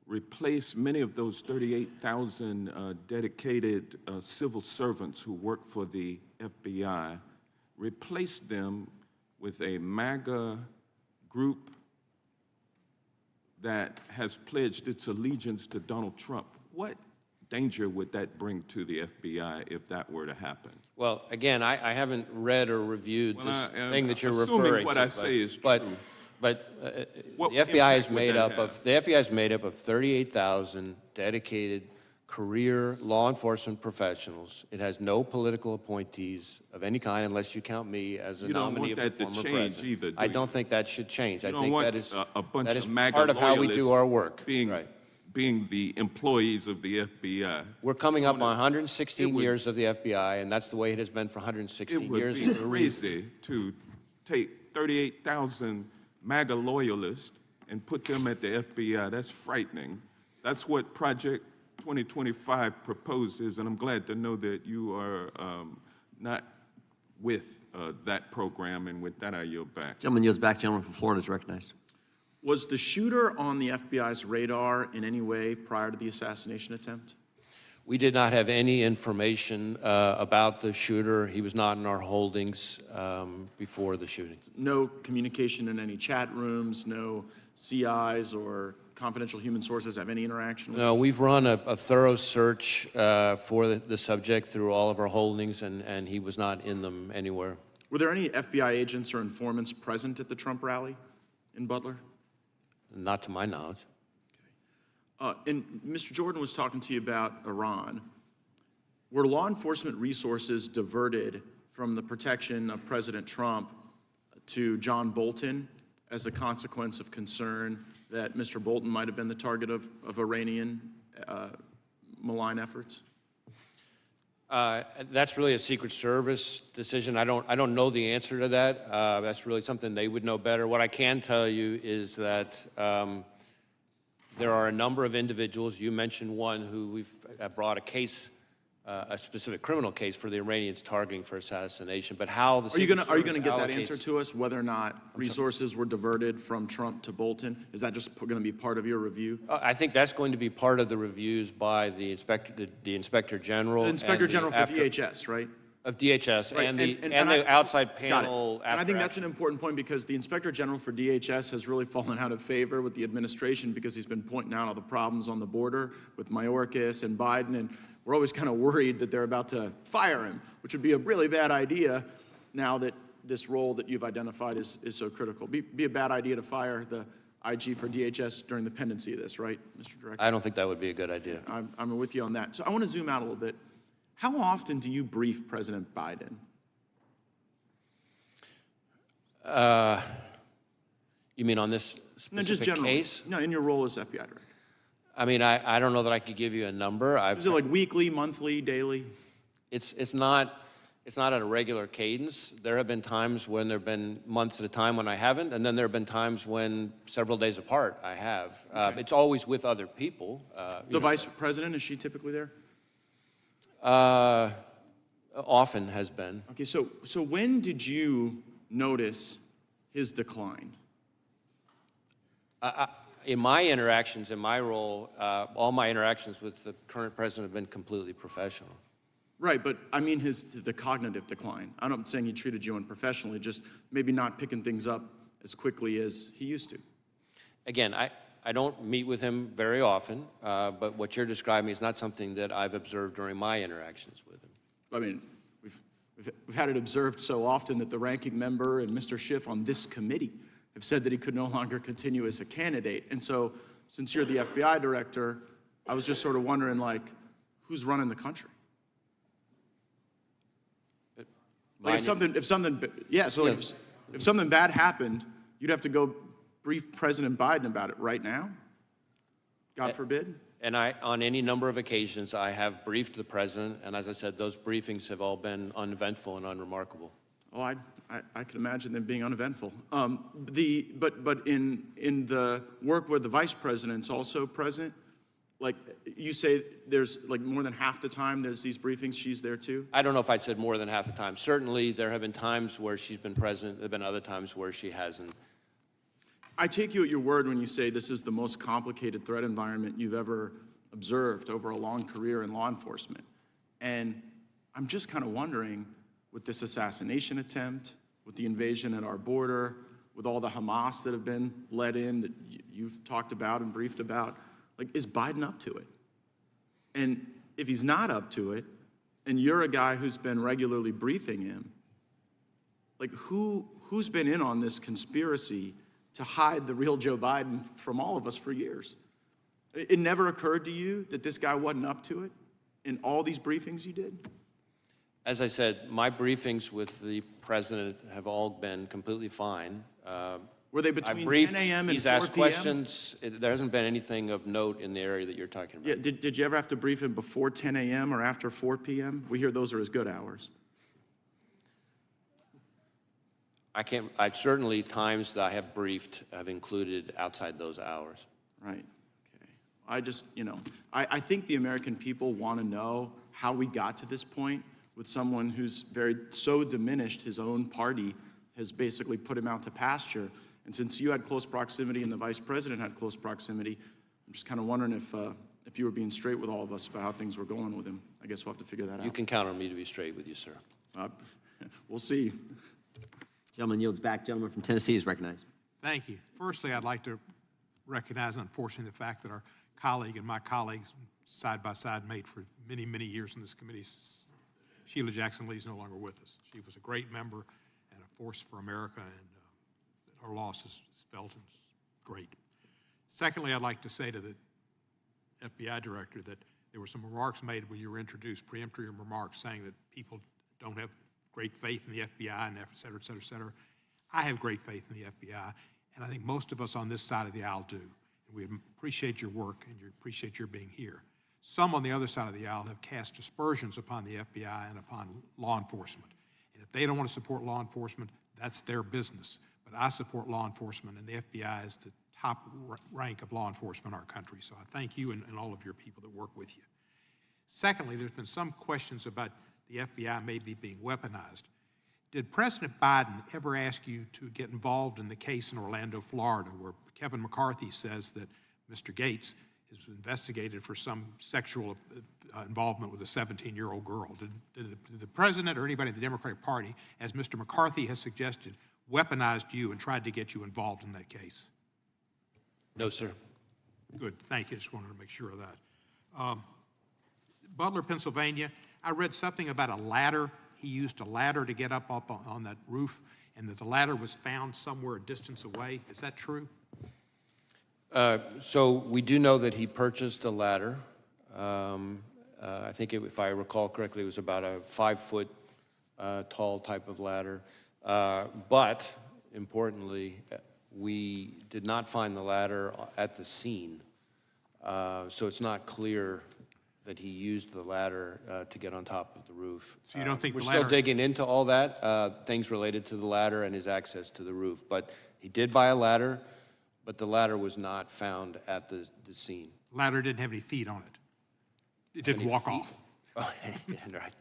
replace many of those 38,000 dedicated civil servants who work for the FBI, replace them with a MAGA group that has pledged its allegiance to Donald Trump. What danger would that bring to the FBI if that were to happen? Well, again, I haven't read or reviewed this thing that you're assuming referring to. what I say is but, true. But What the FBI is impact would made that up of have? the FBI is made up of 38,000 dedicated career law enforcement professionals. It has no political appointees of any kind, unless you count me as a You don't nominee want of the that to former change president. either, do I you? don't think that should change. You I don't think want that is a bunch that is of MAGA part of how we loyalists do our work. being, Right. being the employees of the FBI. We're coming up on 116 it would- years of the FBI, and that's the way it has been for 116 It would years. be crazy to take 38,000 MAGA loyalists and put them at the FBI. That's frightening. That's what Project 2025 proposes, and I'm glad to know that you are not with that program, and with that I yield back. Gentleman yields back. Gentleman from Florida is recognized. Was the shooter on the FBI's radar in any way prior to the assassination attempt? We did not have any information about the shooter. He was not in our holdings before the shooting. No communication in any chat rooms, no CIs or confidential human sources have any interaction with? No, we've run a thorough search for the subject through all of our holdings, and he was not in them anywhere. Were there any FBI agents or informants present at the Trump rally in Butler? Not to my knowledge. And Mr. Jordan was talking to you about Iran. Were law enforcement resources diverted from the protection of President Trump to John Bolton as a consequence of concern that Mr. Bolton might have been the target of Iranian malign efforts? That's really a Secret Service decision. I don't know the answer to that. That's really something they would know better. What I can tell you is that there are a number of individuals. You mentioned one who we've brought a case a specific criminal case for the Iranians targeting for assassination, but how the Are you Secret going to Service get that answer allocates- to us, whether or not resources were diverted from Trump to Bolton? Is that just going to be part of your review? I think that's going to be part of the reviews by the Inspector General. The Inspector and General for after- DHS, right? Of DHS Right, and the outside panel. And I think that's after an important point because the Inspector General for DHS has really fallen out of favor with the administration because he's been pointing out all the problems on the border with Mayorkas and Biden, and we're always kind of worried that they're about to fire him, which would be a really bad idea now that this role that you've identified is so critical. Be a bad idea to fire the IG for DHS during the pendency of this, right, Mr. Director? I don't think that would be a good idea. I'm with you on that. So I want to zoom out a little bit. How often do you brief President Biden? You mean on this No, just specific generally. case? No, in your role as FBI director. I mean, I don't know that I could give you a number. Is it like weekly, monthly, daily? It's not at a regular cadence. There have been times when there have been months at a time when I haven't, and then there have been times when several days apart I have. Okay. It's always with other people. The vice president, is she typically there? Often has been. Okay, so when did you notice his decline? In my interactions, in my role, all my interactions with the current president have been completely professional. Right, but I mean the cognitive decline. I'm not saying he treated you unprofessionally, just maybe not picking things up as quickly as he used to. Again, I don't meet with him very often, but what you're describing is not something that I've observed during my interactions with him. I mean, we've had it observed so often that the ranking member and Mr. Schiff on this committee have said that he could no longer continue as a candidate. And so, since you're the FBI director, I was just sort of wondering, like, who's running the country? Like if something bad happened, you'd have to go brief President Biden about it right now? God forbid? And on any number of occasions, I have briefed the president, and as I said, those briefings have all been uneventful and unremarkable. Oh, I can imagine them being uneventful. But in the work where the vice president's also present, like you say, there's like more than half the time there's these briefings, she's there too? I don't know if I'd said more than half the time. Certainly, there have been times where she's been present. There have been other times where she hasn't. I take you at your word when you say this is the most complicated threat environment you've ever observed over a long career in law enforcement. And I'm just kind of wondering, with this assassination attempt, with the invasion at our border, with all the Hamas that have been let in that you've talked about and briefed about, like, is Biden up to it? And if he's not up to it, and you're a guy who's been regularly briefing him, like, who's been in on this conspiracy to hide the real Joe Biden from all of us for years? It never occurred to you that this guy wasn't up to it in all these briefings you did? As I said, my briefings with the president have all been completely fine. Were they between 10 a.m. and 4 p.m.? He's asked questions. There hasn't been anything of note in the area that you're talking about. Yeah, did you ever have to brief him before 10 a.m. or after 4 p.m.? We hear those are his good hours. I've certainly times that I have briefed have included outside those hours. Right, okay. I just, I think the American people want to know how we got to this point with someone who's so diminished his own party has basically put him out to pasture. And since you had close proximity and the vice president had close proximity, I'm just kind of wondering if you were being straight with all of us about how things were going with him. I guess we'll have to figure that out. You can count on me to be straight with you, sir. We'll see. Gentleman yields back. Gentleman from Tennessee is recognized. Thank you. Firstly, I'd like to recognize, unfortunately, the fact that our colleague and my colleagues, side by side, mate for many, many years in this committee, Sheila Jackson Lee, is no longer with us. She was a great member and a force for America, and her loss is felt and it's great. Secondly, I'd like to say to the FBI director that there were some remarks made when you were introduced, peremptory remarks, saying that people don't have great faith in the FBI and et cetera, et cetera, et cetera. I have great faith in the FBI, and I think most of us on this side of the aisle do. And we appreciate your work and appreciate your being here. Some on the other side of the aisle have cast aspersions upon the FBI and upon law enforcement. And if they don't want to support law enforcement, that's their business. But I support law enforcement, and the FBI is the top rank of law enforcement in our country. So I thank you and all of your people that work with you. Secondly, there's been some questions about the FBI maybe being weaponized. Did President Biden ever ask you to get involved in the case in Orlando, Florida, where Kevin McCarthy says that Mr. Gates is investigated for some sexual involvement with a 17-year-old girl? Did the president or anybody in the Democratic Party, as Mr. McCarthy has suggested, weaponized you and tried to get you involved in that case? No, sir. Good, thank you. Just wanted to make sure of that. Butler, Pennsylvania, I read something about a ladder. He used a ladder to get up on that roof, and that the ladder was found somewhere a distance away. Is that true? So we do know that he purchased a ladder. I think, if I recall correctly, it was about a 5-foot tall type of ladder. But importantly, we did not find the ladder at the scene. So it's not clear that he used the ladder to get on top of the roof. So you don't think we're the ladder... still digging into all that, things related to the ladder and his access to the roof. But he did buy a ladder, but the ladder was not found at the scene. Ladder didn't have any feet on it. It didn't walk off. Oh, yeah, right.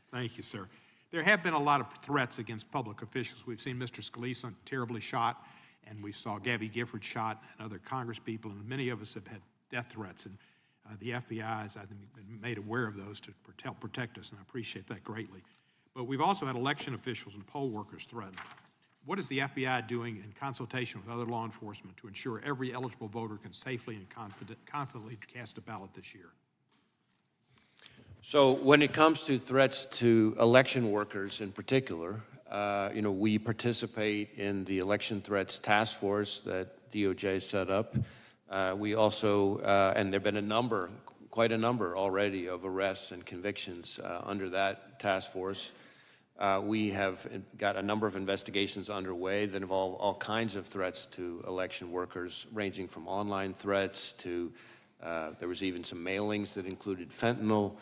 Thank you, sir. There have been a lot of threats against public officials. We've seen Mr. Scalise terribly shot, and we saw Gabby Gifford shot, and other Congress people, and many of us have had death threats. And the FBI has, I think, been made aware of those to help protect us, and I appreciate that greatly. But we've also had election officials and poll workers threatened. What is the FBI doing in consultation with other law enforcement to ensure every eligible voter can safely and confidently cast a ballot this year? So when it comes to threats to election workers in particular, we participate in the election threats task force that DOJ set up. We also, and there have been quite a number already of arrests and convictions under that task force. We have got a number of investigations underway that involve all kinds of threats to election workers, ranging from online threats to, there was even some mailings that included fentanyl.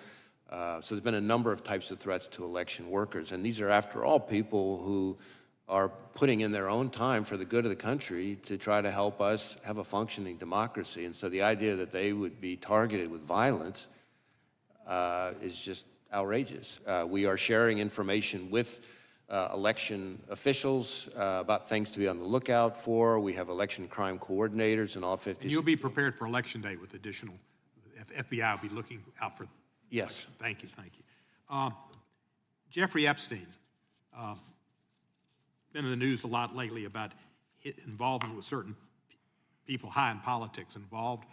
So there's been a number of types of threats to election workers. And these are, after all, people who are putting in their own time for the good of the country to try to help us have a functioning democracy. And so the idea that they would be targeted with violence is just outrageous. We are sharing information with election officials about things to be on the lookout for. We have election crime coordinators in all 50 And you'll be prepared for Election Day with additional, FBI will be looking out for. Yes. Thank you, thank you. Jeffrey Epstein, been in the news a lot lately about involvement with certain people high in politics involved.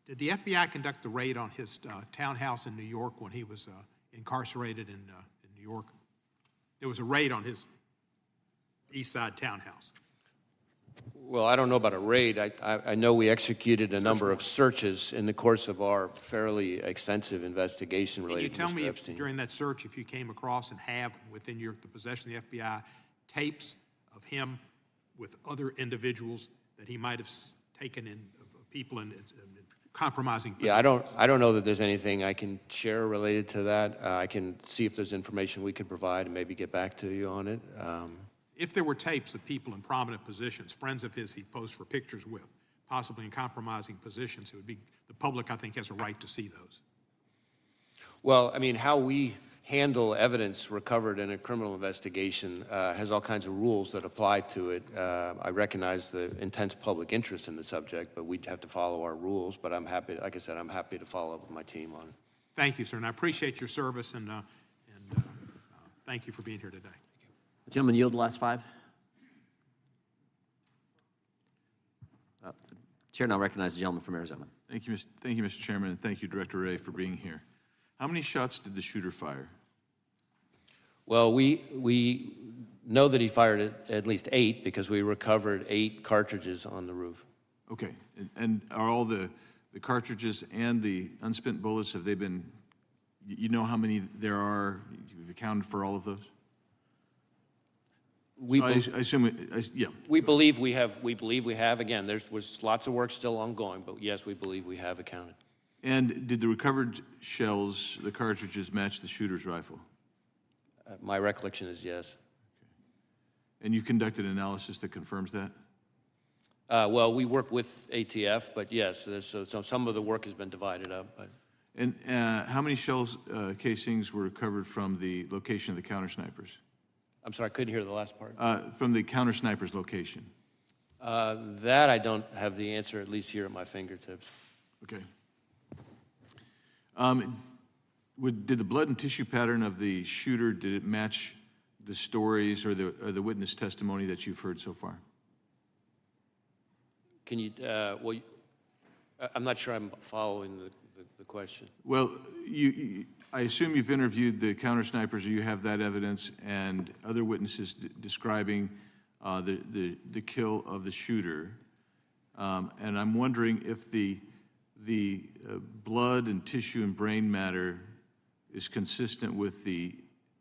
Did the FBI conduct the raid on his townhouse in New York when he was incarcerated in New York? There was a raid on his East Side townhouse. Well, I don't know about a raid. I know we executed a number of searches in the course of our fairly extensive investigation related to Mr. Epstein. Can you tell me, during that search, if you came across and have within the possession of the FBI tapes of him with other individuals that he might have taken in, people in compromising positions? Yeah, I don't know that there's anything I can share related to that. I can see if there's information we can provide and maybe get back to you on it. If there were tapes of people in prominent positions, friends of his he'd posed for pictures with, possibly in compromising positions, it would be, the public, I think, has a right to see those. Well, I mean, how we handle evidence recovered in a criminal investigation has all kinds of rules that apply to it. I recognize the intense public interest in the subject, but we'd have to follow our rules. But I'm happy, like I said, I'm happy to follow up with my team on it. Thank you, sir, and I appreciate your service, and thank you for being here today. The gentleman yield the last 5. The chair now recognizes the gentleman from Arizona. Thank you, Mr. Chairman, and thank you, Director Wray, for being here. How many shots did the shooter fire? Well, we know that he fired at least 8 because we recovered 8 cartridges on the roof. Okay, and are all the cartridges and the unspent bullets, have they been, you know how many there are, you've accounted for all of those? We, so I assume, yeah. We believe we have. Again, there was lots of work still ongoing, but yes, we believe we have accounted. And did the recovered shells, the cartridges, match the shooter's rifle? My recollection is yes. Okay. And you conducted an analysis that confirms that? Well, we work with ATF, but yes, so some of the work has been divided up. But. And how many shells casings were recovered from the location of the counter snipers? I'm sorry, I couldn't hear the last part. From the counter snipers location? That I don't have the answer, at least here at my fingertips. Okay. Did the blood and tissue pattern of the shooter, did it match the stories or the witness testimony that you've heard so far? Can you, I'm not sure I'm following the question. Well, I assume you've interviewed the counter snipers, or you have that evidence, and other witnesses describing the kill of the shooter. And I'm wondering if the blood and tissue and brain matter is consistent with the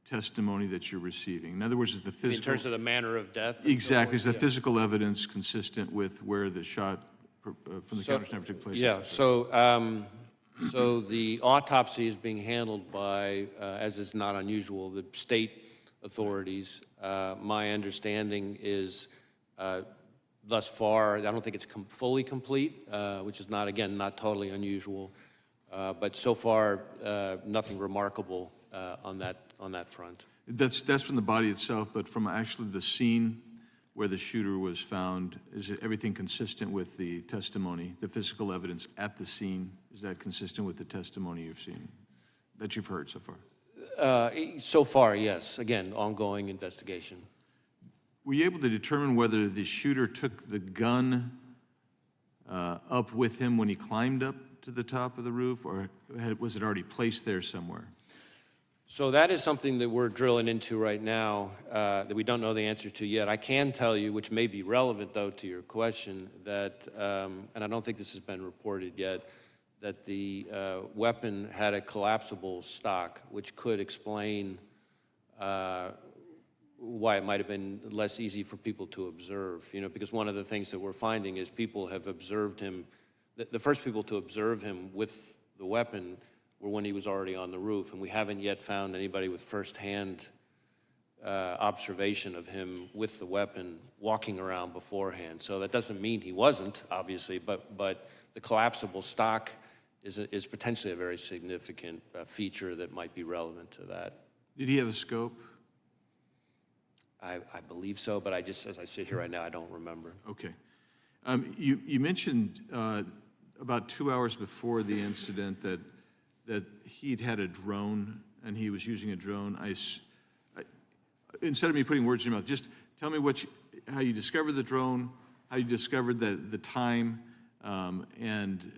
testimony that you're receiving. In other words, is the physical... In terms of the manner of death? Exactly. Is the physical evidence consistent with where the shot from the counter sniper took place? Yeah, so the autopsy is being handled by, as is not unusual, the state authorities. My understanding is, thus far, I don't think it's fully complete, which is not, again, not totally unusual. But so far, nothing remarkable on that front. That's from the body itself, but from actually the scene where the shooter was found, is everything consistent with the testimony, the physical evidence at the scene? Is that consistent with the testimony you've seen, that you've heard so far? So far, yes. Again, ongoing investigation. Were you able to determine whether the shooter took the gun up with him when he climbed up to the top of the roof, or was it already placed there somewhere? So that is something that we're drilling into right now that we don't know the answer to yet. I can tell you, which may be relevant, though, to your question, that, and I don't think this has been reported yet, that the weapon had a collapsible stock, which could explain why it might have been less easy for people to observe. You know, because one of the things that we're finding is people have observed him, the first people to observe him with the weapon were when he was already on the roof, and we haven't yet found anybody with firsthand observation of him with the weapon walking around beforehand. So that doesn't mean he wasn't, obviously, but the collapsible stock is potentially a very significant feature that might be relevant to that. Did he have a scope? I believe so, but as I sit here right now, I don't remember. Okay. You mentioned about 2 hours before the incident that he'd had a drone and he was using a drone. Instead of me putting words in your mouth, just tell me how you discovered the drone, how you discovered the time, and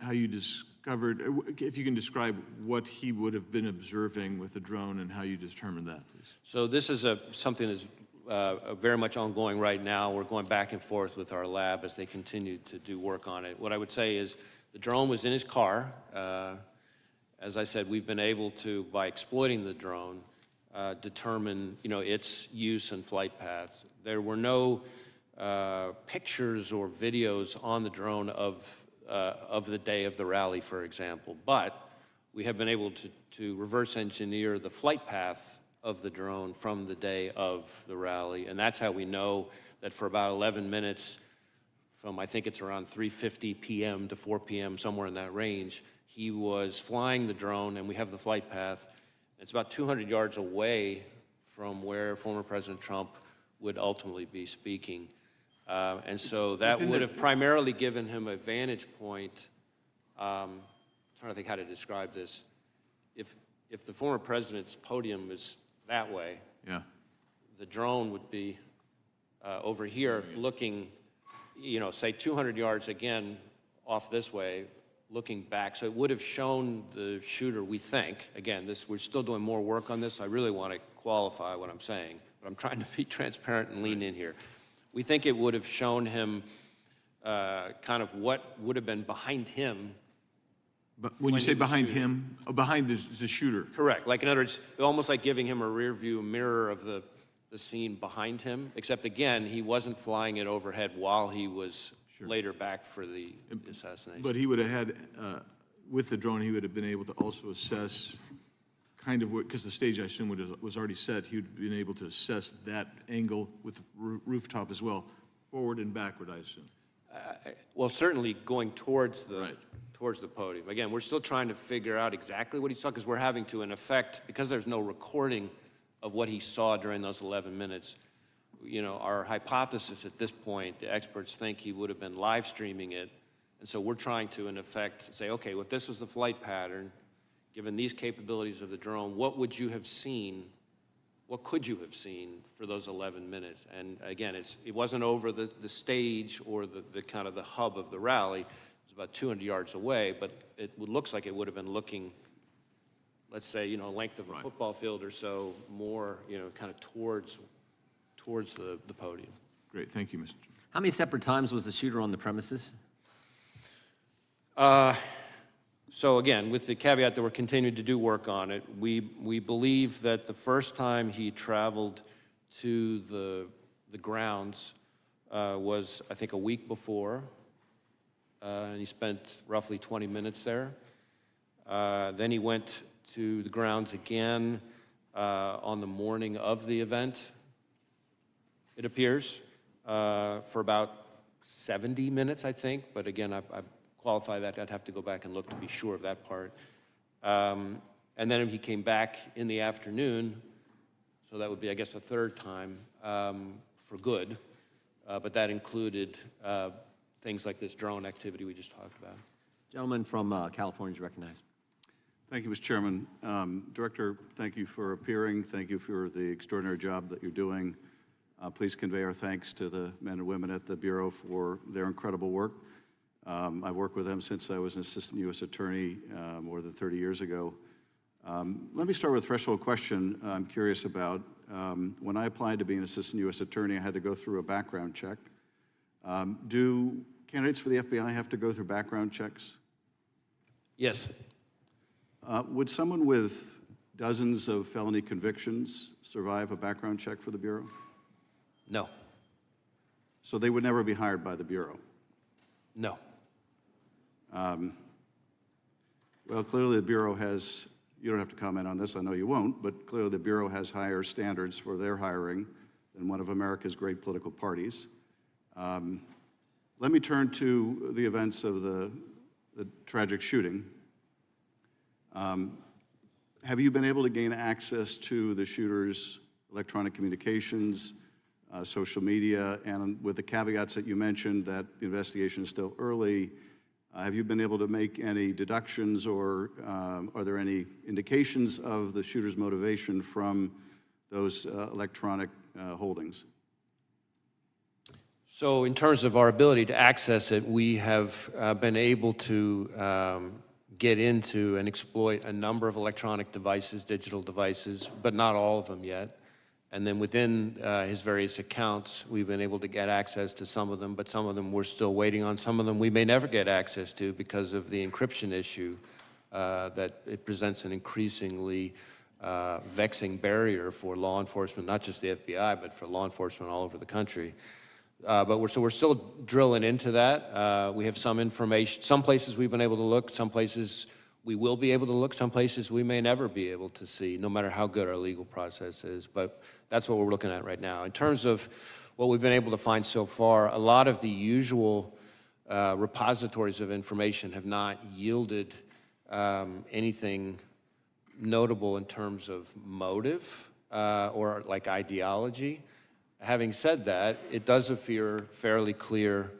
how you discovered, if you can describe what he would have been observing with the drone and how you determined that, please. So this is something that's very much ongoing right now. We're going back and forth with our lab as they continue to do work on it. What I would say is the drone was in his car. As I said, we've been able to, by exploiting the drone, determine, its use and flight paths. There were no pictures or videos on the drone of the day of the rally, for example, but we have been able to reverse engineer the flight path of the drone from the day of the rally, and that's how we know that for about 11 minutes, from I think it's around 3:50 p.m. to 4 p.m., somewhere in that range, he was flying the drone, and we have the flight path. It's about 200 yards away from where former President Trump would ultimately be speaking. And so that would have primarily given him a vantage point. I'm trying to think how to describe this. If the former president's podium is that way, yeah, the drone would be over here looking, say 200 yards again off this way, looking back. So it would have shown the shooter, we think, again, we're still doing more work on this, so I really want to qualify what I'm saying, but I'm trying to be transparent and lean in here. We think it would have shown him kind of what would have been behind him. But when you say behind him, behind the shooter? Correct. Like, in other words, almost like giving him a rear view mirror of the scene behind him, except again, he wasn't flying it overhead while he was later back for the assassination. But he would have had, with the drone, he would have been able to also assess kind of what, because the stage, I assume, was already set, he would have been able to assess that angle with the rooftop as well, forward and backward, I assume. Well, certainly going towards the towards the podium. Again, we're still trying to figure out exactly what he saw, because we're having to, in effect, because there's no recording of what he saw during those 11 minutes, you know, our hypothesis at this point, the experts think he would have been live streaming it. And so we're trying to, in effect, say, okay, if this was the flight pattern, given these capabilities of the drone, what would you have seen? What could you have seen for those 11 minutes? And again, it wasn't over the stage or the kind of the hub of the rally. It was about 200 yards away, but it looks like it would have been looking, let's say, you know, length of a football field or so, more, you know, kind of towards the podium. Great, thank you, Mr. Chairman. How many separate times was the shooter on the premises? So again, with the caveat that we're continuing to do work on it, we believe that the first time he traveled to the grounds was, I think, a week before, and he spent roughly 20 minutes there. Then he went to the grounds again on the morning of the event, it appears, for about 70 minutes, I think, but again, I qualify that. I'd have to go back and look to be sure of that part. And then he came back in the afternoon, so that would be, I guess, a third time for good, but that included things like this drone activity we just talked about. Gentleman from California is recognized. Thank you, Mr. Chairman. Director, thank you for appearing. Thank you for the extraordinary job that you're doing. Please convey our thanks to the men and women at the Bureau for their incredible work. I've worked with them since I was an assistant U.S. attorney more than 30 years ago. Let me start with a threshold question I'm curious about. When I applied to be an assistant U.S. attorney, I had to go through a background check. Do candidates for the FBI have to go through background checks? Yes. Would someone with dozens of felony convictions survive a background check for the Bureau? No. So they would never be hired by the Bureau? No. Well, clearly the Bureau has, you don't have to comment on this, I know you won't, but clearly the Bureau has higher standards for their hiring than one of America's great political parties. Let me turn to the events of the tragic shooting. Have you been able to gain access to the shooter's electronic communications, social media, and with the caveats that you mentioned that the investigation is still early, have you been able to make any deductions, or are there any indications of the shooter's motivation from those electronic holdings? So in terms of our ability to access it, we have been able to get into and exploit a number of electronic devices, digital devices, but not all of them yet. And then within his various accounts, we've been able to get access to some of them, but some of them we're still waiting on. Some of them we may never get access to because of the encryption issue, that it presents an increasingly vexing barrier for law enforcement, not just the FBI, but for law enforcement all over the country. But we're still drilling into that. We have some information. Some places we've been able to look, some places we will be able to look, some places we may never be able to see, no matter how good our legal process is. But that's what we're looking at right now. In terms of what we've been able to find so far, a lot of the usual repositories of information have not yielded anything notable in terms of motive or like ideology. Having said that, it does appear fairly clear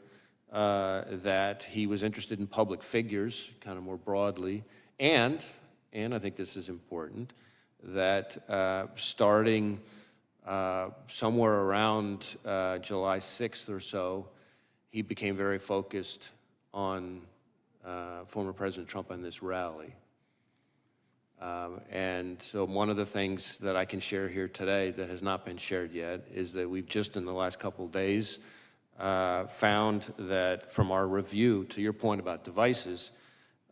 that he was interested in public figures, kind of more broadly, and I think this is important, that starting somewhere around July 6th or so, he became very focused on former President Trump and this rally. And so one of the things that I can share here today that has not been shared yet is that we've just in the last couple of days found that from our review, to your point about devices,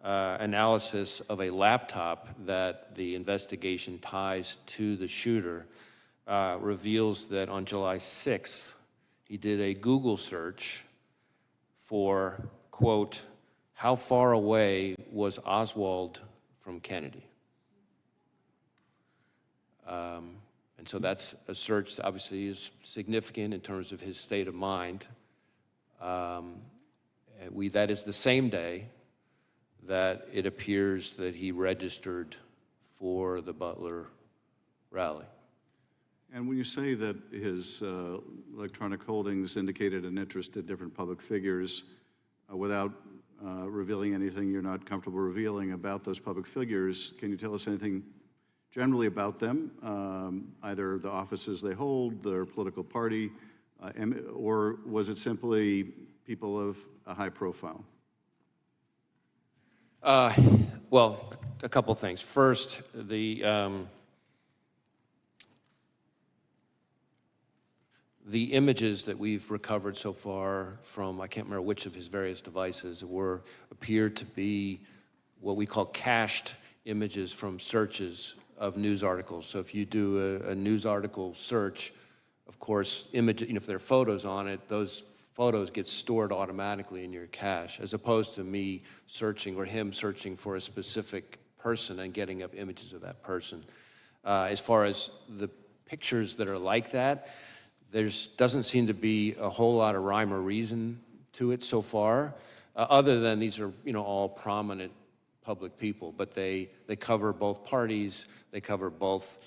analysis of a laptop that the investigation ties to the shooter reveals that on July 6th, he did a Google search for, quote, how far away was Oswald from Kennedy? And so that's a search that obviously is significant in terms of his state of mind. That is the same day that it appears that he registered for the Butler rally. And when you say that his electronic holdings indicated an interest in different public figures, without revealing anything you're not comfortable revealing about those public figures, can you tell us anything generally about them, either the offices they hold, their political party, or was it simply people of a high profile? Well, a couple things. First, the images that we've recovered so far from, I can't remember which of his various devices, appear to be what we call cached images from searches of news articles. So if you do a news article search, of course, if there are photos on it, those photos get stored automatically in your cache, as opposed to me searching or him searching for a specific person and getting up images of that person. As far as the pictures that are like that, there doesn't seem to be a whole lot of rhyme or reason to it so far, other than these are, all prominent public people, but they cover both parties, they cover both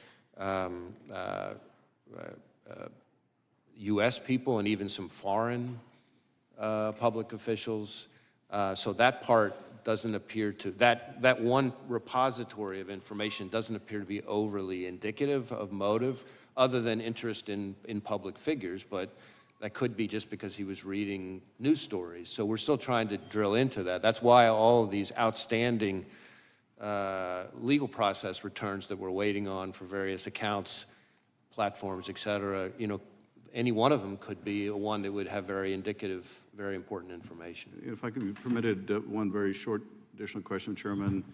U.S. people and even some foreign public officials. So that part doesn't appear to, that one repository of information doesn't appear to be overly indicative of motive, other than interest in public figures, but that could be just because he was reading news stories. So we're still trying to drill into that. That's why all of these outstanding legal process returns that we're waiting on for various accounts, platforms, et cetera, any one of them could be one that would have very indicative, very important information. If I could be permitted one very short additional question, Chairman.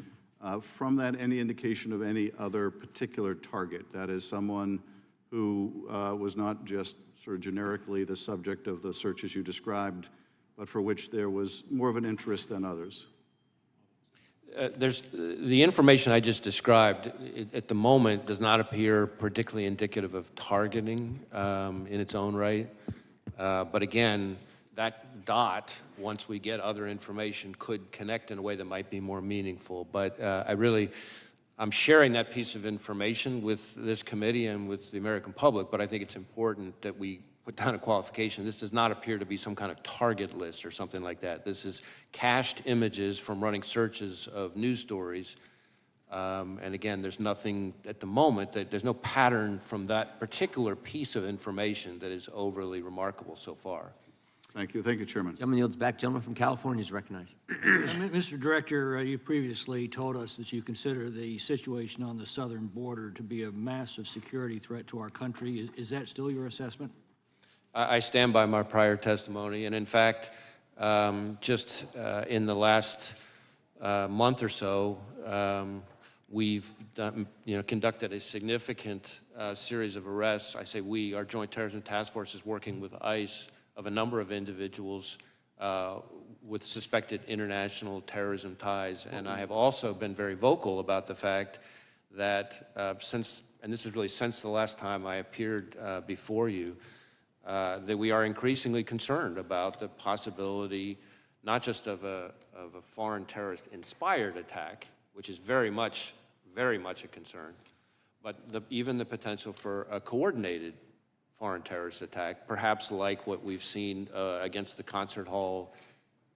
From that, any indication of any other particular target, that is someone who was not just sort of generically the subject of the searches you described, but for which there was more of an interest than others? There's the information I just described at the moment does not appear particularly indicative of targeting in its own right. But again, that dot, once we get other information, could connect in a way that might be more meaningful. But I'm sharing that piece of information with this committee and with the American public, but I think it's important that we put down a qualification. This does not appear to be some kind of target list or something like that. This is cached images from running searches of news stories. And again, there's nothing at the moment, there's no pattern from that particular piece of information that is overly remarkable so far. Thank you. Thank you, Chairman. Gentleman yields back. Gentleman from California is recognized. Mr. Director, you previously told us that you consider the situation on the southern border to be a massive security threat to our country. Is that still your assessment? I stand by my prior testimony, and in fact, just in the last month or so, we've done, conducted a significant series of arrests. I say we, our Joint Terrorism Task Force is working with ICE of a number of individuals with suspected international terrorism ties. And I have also been very vocal about the fact that and this is really since the last time I appeared before you, that we are increasingly concerned about the possibility, not just of a foreign terrorist-inspired attack, which is very much a concern, but even the potential for a coordinated foreign terrorist attack, perhaps like what we've seen against the concert hall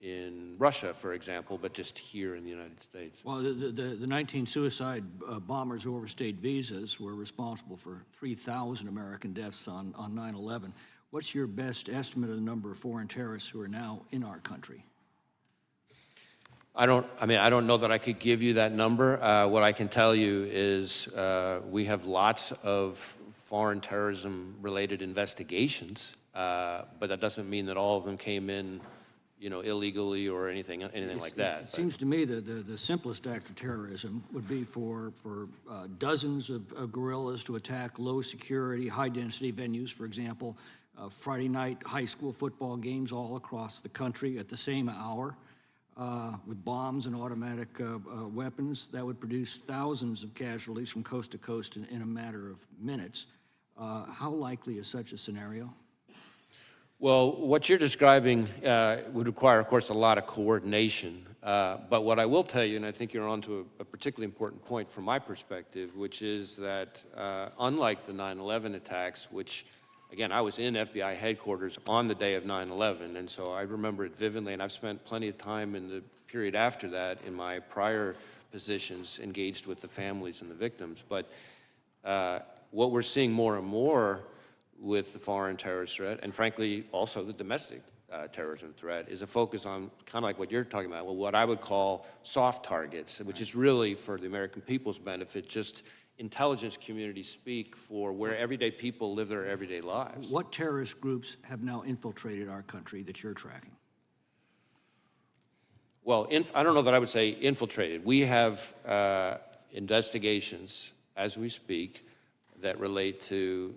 in Russia, for example, but just here in the United States. Well, the 19 suicide bombers who overstayed visas were responsible for 3,000 American deaths on 9/11. What's your best estimate of the number of foreign terrorists who are now in our country? I don't know that I could give you that number. What I can tell you is we have lots of foreign terrorism-related investigations, but that doesn't mean that all of them came in, illegally or anything like that. It seems to me that the simplest act of terrorism would be for dozens of guerrillas to attack low-security, high-density venues, for example, Friday night high school football games all across the country at the same hour with bombs and automatic weapons. That would produce thousands of casualties from coast to coast in a matter of minutes. How likely is such a scenario? Well, what you're describing would require, of course, a lot of coordination But what I will tell you, and I think you're onto a particularly important point from my perspective, which is that unlike the 9/11 attacks, which, again, I was in FBI headquarters on the day of 9/11, and so I remember it vividly, and I've spent plenty of time in the period after that in my prior positions engaged with the families and the victims. But what we're seeing more and more with the foreign terrorist threat, and frankly also the domestic terrorism threat, is a focus on kind of like what you're talking about, well, what I would call soft targets, which is really for the American people's benefit, just intelligence community speak for where everyday people live their everyday lives. What terrorist groups have now infiltrated our country that you're tracking? Well, I don't know that I would say infiltrated. We have investigations as we speak that relate to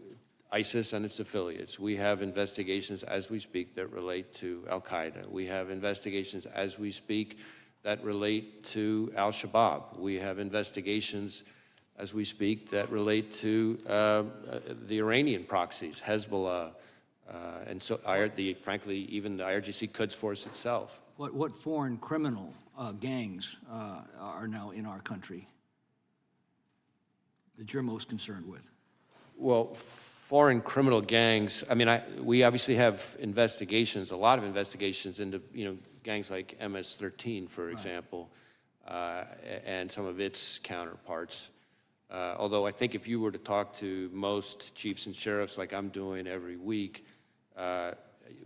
ISIS and its affiliates. We have investigations as we speak that relate to Al-Qaeda. We have investigations as we speak that relate to Al-Shabaab. We have investigations as we speak that relate to the Iranian proxies, Hezbollah, and so frankly, even the IRGC Quds Force itself. What foreign criminal gangs are now in our country that you're most concerned with? Well, foreign criminal gangs, I mean, we obviously have investigations, a lot of investigations into, gangs like MS-13, for example, and some of its counterparts. Although I think if you were to talk to most chiefs and sheriffs like I'm doing every week,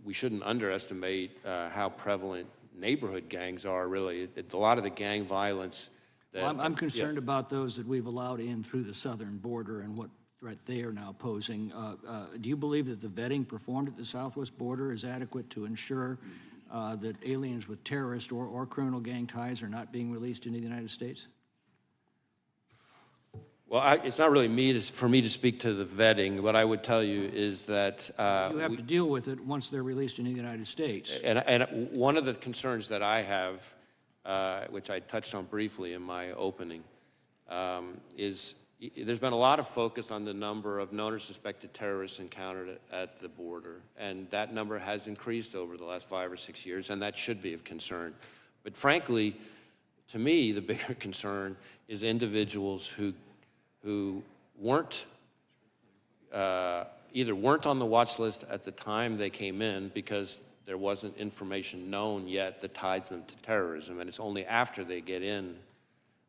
we shouldn't underestimate how prevalent neighborhood gangs are, really. It's a lot of the gang violence that... Well, I'm concerned about those that we've allowed in through the southern border and what threat they are now posing. Do you believe that the vetting performed at the southwest border is adequate to ensure that aliens with terrorist or criminal gang ties are not being released into the United States? Well, it's not really for me to speak to the vetting. What I would tell you is that... you have to deal with it once they're released into the United States. And one of the concerns that I have, which I touched on briefly in my opening, is there's been a lot of focus on the number of known or suspected terrorists encountered at the border, and that number has increased over the last 5 or 6 years, and that should be of concern. But frankly, to me, the bigger concern is individuals who weren't either weren't on the watch list at the time they came in because there wasn't information known yet that ties them to terrorism, and it's only after they get in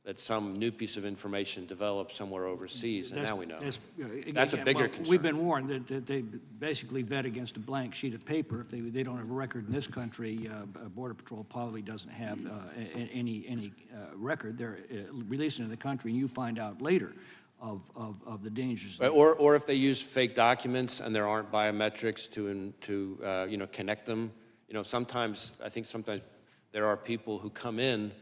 that some new piece of information develops somewhere overseas, and now we know. That's a bigger concern. We've been warned that they basically vet against a blank sheet of paper. If they don't have a record in this country, Border Patrol probably doesn't have any record. They're released into the country, and you find out later of the dangers. Or if they use fake documents and there aren't biometrics to connect them. Sometimes there are people who come in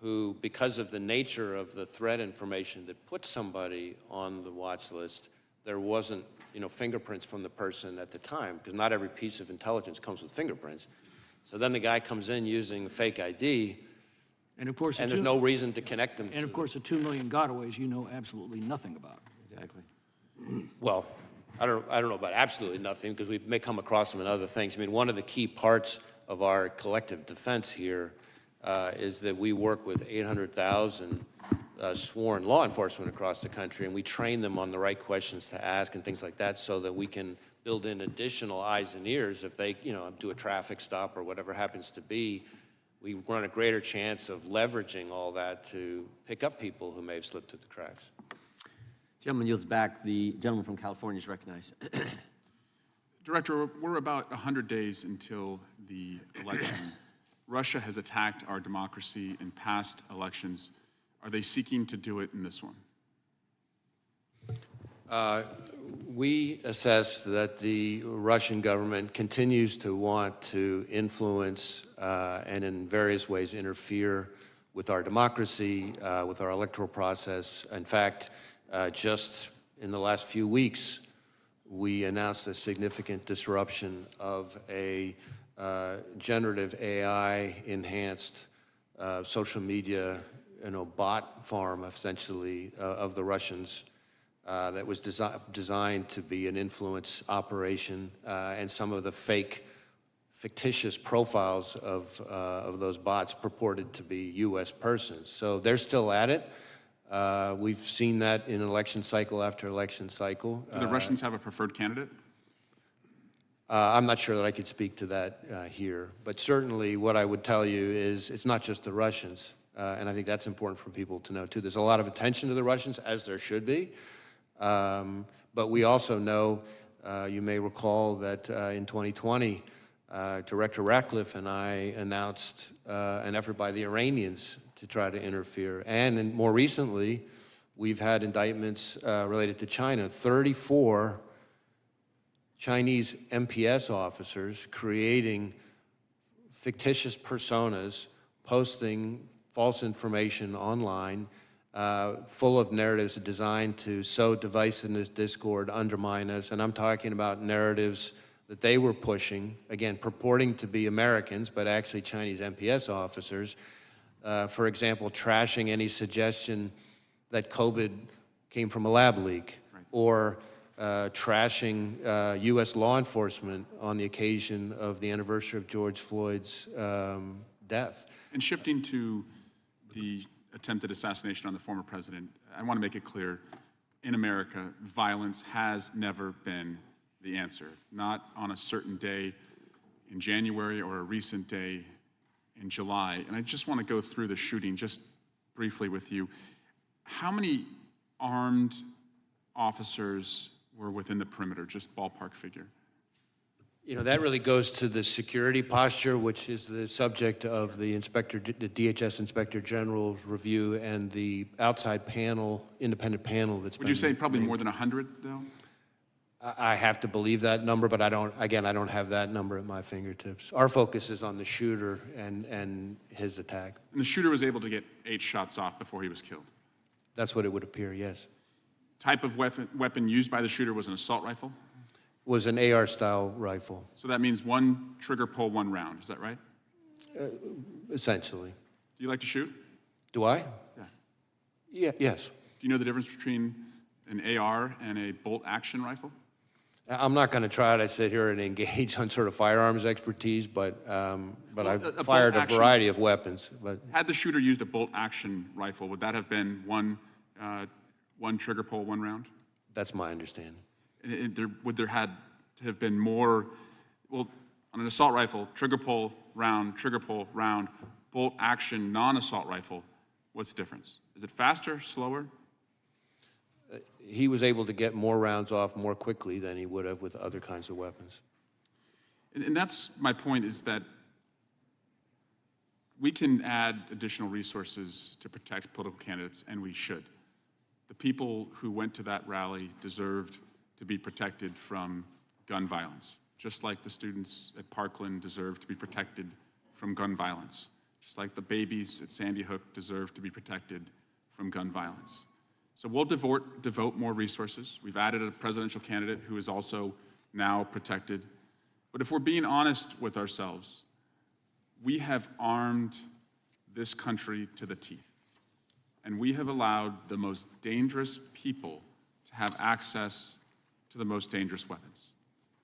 who, because of the nature of the threat information that puts somebody on the watch list, there wasn't, fingerprints from the person at the time, because not every piece of intelligence comes with fingerprints. So then the guy comes in using fake ID, and of course, there's no reason to connect them. And of course, the 2 million gotaways you know absolutely nothing about. Exactly. Well, I don't know about absolutely nothing, because we may come across them in other things. I mean, one of the key parts of our collective defense here is that we work with 800,000 sworn law enforcement across the country, and we train them on the right questions to ask and things like that, so that we can build in additional eyes and ears if they, do a traffic stop or whatever happens to be. We run a greater chance of leveraging all that to pick up people who may have slipped through the cracks. Gentleman yields back. The gentleman from California is recognized. Director, we're about 100 days until the election. Russia has attacked our democracy in past elections. Are they seeking to do it in this one? We assess that the Russian government continues to want to influence and in various ways interfere with our democracy, with our electoral process. In fact, just in the last few weeks, we announced a significant disruption of a generative AI-enhanced social media, bot farm, essentially, of the Russians that was designed to be an influence operation, and some of the fake fictitious profiles of those bots purported to be U.S. persons. So they're still at it. We've seen that in election cycle after election cycle. Do the Russians have a preferred candidate? I'm not sure that I could speak to that here, but certainly what I would tell you is it's not just the Russians, and I think that's important for people to know too. There's a lot of attention to the Russians, as there should be, but we also know, you may recall that in 2020, Director Ratcliffe and I announced an effort by the Iranians to try to interfere, and more recently, we've had indictments related to China. 34 Chinese MPS officers creating fictitious personas, posting false information online, full of narratives designed to sow divisiveness, discord, undermine us. And I'm talking about narratives that they were pushing, again, purporting to be Americans, but actually Chinese MPS officers. For example, trashing any suggestion that COVID came from a lab leak, or trashing U.S. law enforcement on the occasion of the anniversary of George Floyd's death. And shifting to the attempted assassination on the former president, I want to make it clear, in America, violence has never been the answer. Not on a certain day in January or a recent day in July. And I just want to go through the shooting just briefly with you. How many armed officers were within the perimeter, just ballpark figure? You know, that really goes to the security posture, which is the subject of the DHS Inspector General's review and the outside panel, independent panel that's been. Would you say probably more than 100, though? I have to believe that number, but I don't have that number at my fingertips. Our focus is on the shooter and his attack. And the shooter was able to get 8 shots off before he was killed? That's what it would appear, yes. Type of weapon used by the shooter was an assault rifle? Was an AR-style rifle. So that means one trigger pull, 1 round, is that right? Essentially. Do you like to shoot? Do I? Yeah. Yeah, yes. Do you know the difference between an AR and a bolt-action rifle? I'm not going to try to sit here and engage on sort of firearms expertise, but I've fired a variety of weapons. But had the shooter used a bolt-action rifle, would that have been one trigger pull, 1 round? That's my understanding. Would there had to have been more, well, on an assault rifle, trigger pull, round, bolt action, non-assault rifle, what's the difference? Is it faster, slower? He was able to get more rounds off more quickly than he would have with other kinds of weapons. And that's my point, is that we can add additional resources to protect political candidates, and we should. The people who went to that rally deserved to be protected from gun violence, just like the students at Parkland deserve to be protected from gun violence, just like the babies at Sandy Hook deserve to be protected from gun violence. So we'll devote more resources. We've added a presidential candidate who is also now protected. But if we're being honest with ourselves, we have armed this country to the teeth. And we have allowed the most dangerous people to have access to the most dangerous weapons.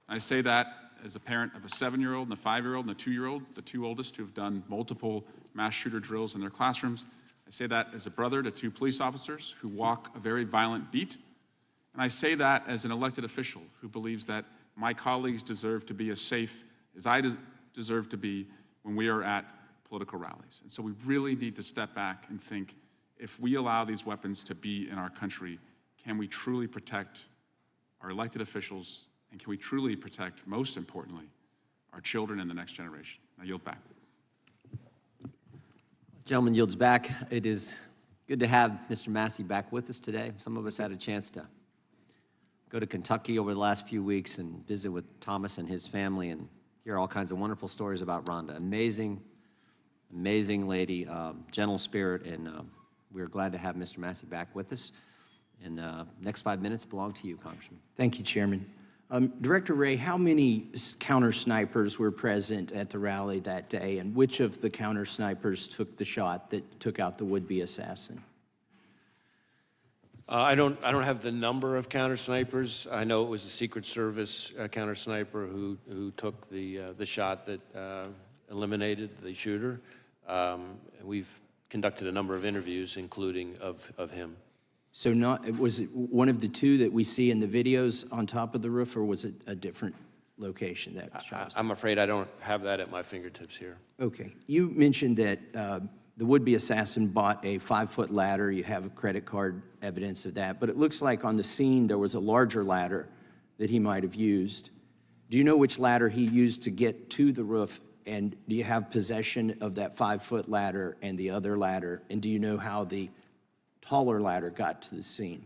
I say that as a parent of a 7-year-old and a 5-year-old and a 2-year-old, the 2 oldest who have done multiple mass shooter drills in their classrooms. I say that as a brother to 2 police officers who walk a very violent beat. And I say that as an elected official who believes that my colleagues deserve to be as safe as I deserve to be when we are at political rallies. And so we really need to step back and think, if we allow these weapons to be in our country, can we truly protect our elected officials, and can we truly protect, most importantly, our children and the next generation? I yield back. Gentleman yields back. It is good to have Mr. Massey back with us today. Some of us had a chance to go to Kentucky over the last few weeks and visit with Thomas and his family and hear all kinds of wonderful stories about Rhonda. Amazing, amazing lady, gentle spirit, and we're glad to have Mr. Massey back with us. And the next 5 minutes belong to you, Congressman. Thank you, Chairman. Director Wray, how many counter snipers were present at the rally that day, and which of the counter snipers took the shot that took out the would-be assassin? I don't have the number of counter snipers. I know it was the Secret Service counter sniper who took the shot that eliminated the shooter. We've conducted a number of interviews, including of him. So was it one of the two that we see in the videos on top of the roof, or was it a different location that was shot? I'm afraid I don't have that at my fingertips here. Okay. You mentioned that the would-be assassin bought a 5-foot ladder. You have a credit card evidence of that. But it looks like on the scene there was a larger ladder that he might have used. Do you know which ladder he used to get to the roof? And do you have possession of that 5-foot ladder and the other ladder? And do you know how the taller ladder got to the scene?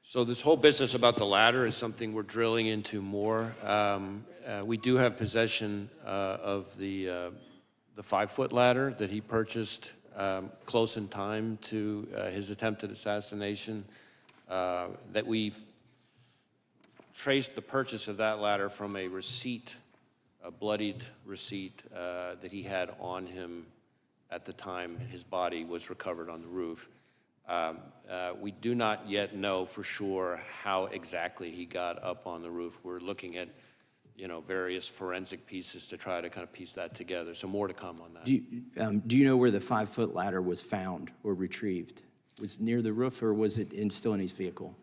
So this whole business about the ladder is something we're drilling into more. We do have possession of the 5-foot ladder that he purchased close in time to his attempted assassination. That we've traced the purchase of that ladder from a receipt, a bloodied receipt that he had on him at the time his body was recovered on the roof. We do not yet know for sure how exactly he got up on the roof. We're looking at, various forensic pieces to try to kind of piece that together. So more to come on that. Do you know where the 5-foot ladder was found or retrieved? Was it near the roof, or was it still in his vehicle?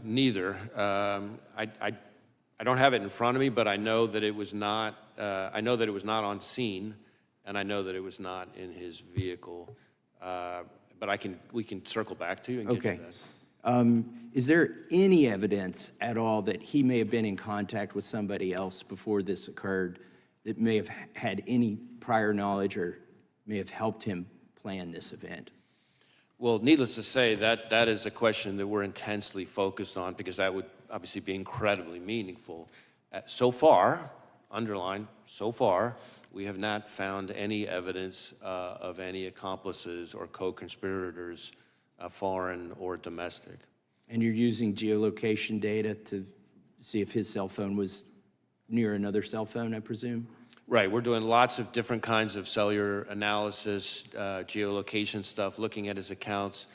Neither. I don't have it in front of me, but I know that it was not. I know that it was not on scene, and I know that it was not in his vehicle. But we can circle back to you and get to that. Is there any evidence at all that he may have been in contact with somebody else before this occurred that may have had any prior knowledge or may have helped him plan this event? Well, needless to say, that is a question that we're intensely focused on, because that would obviously be incredibly meaningful. So far, underline, so far, we have not found any evidence of any accomplices or co-conspirators, foreign or domestic. And you're using geolocation data to see if his cell phone was near another cell phone, I presume? Right, we're doing lots of different kinds of cellular analysis, geolocation stuff, looking at his accounts.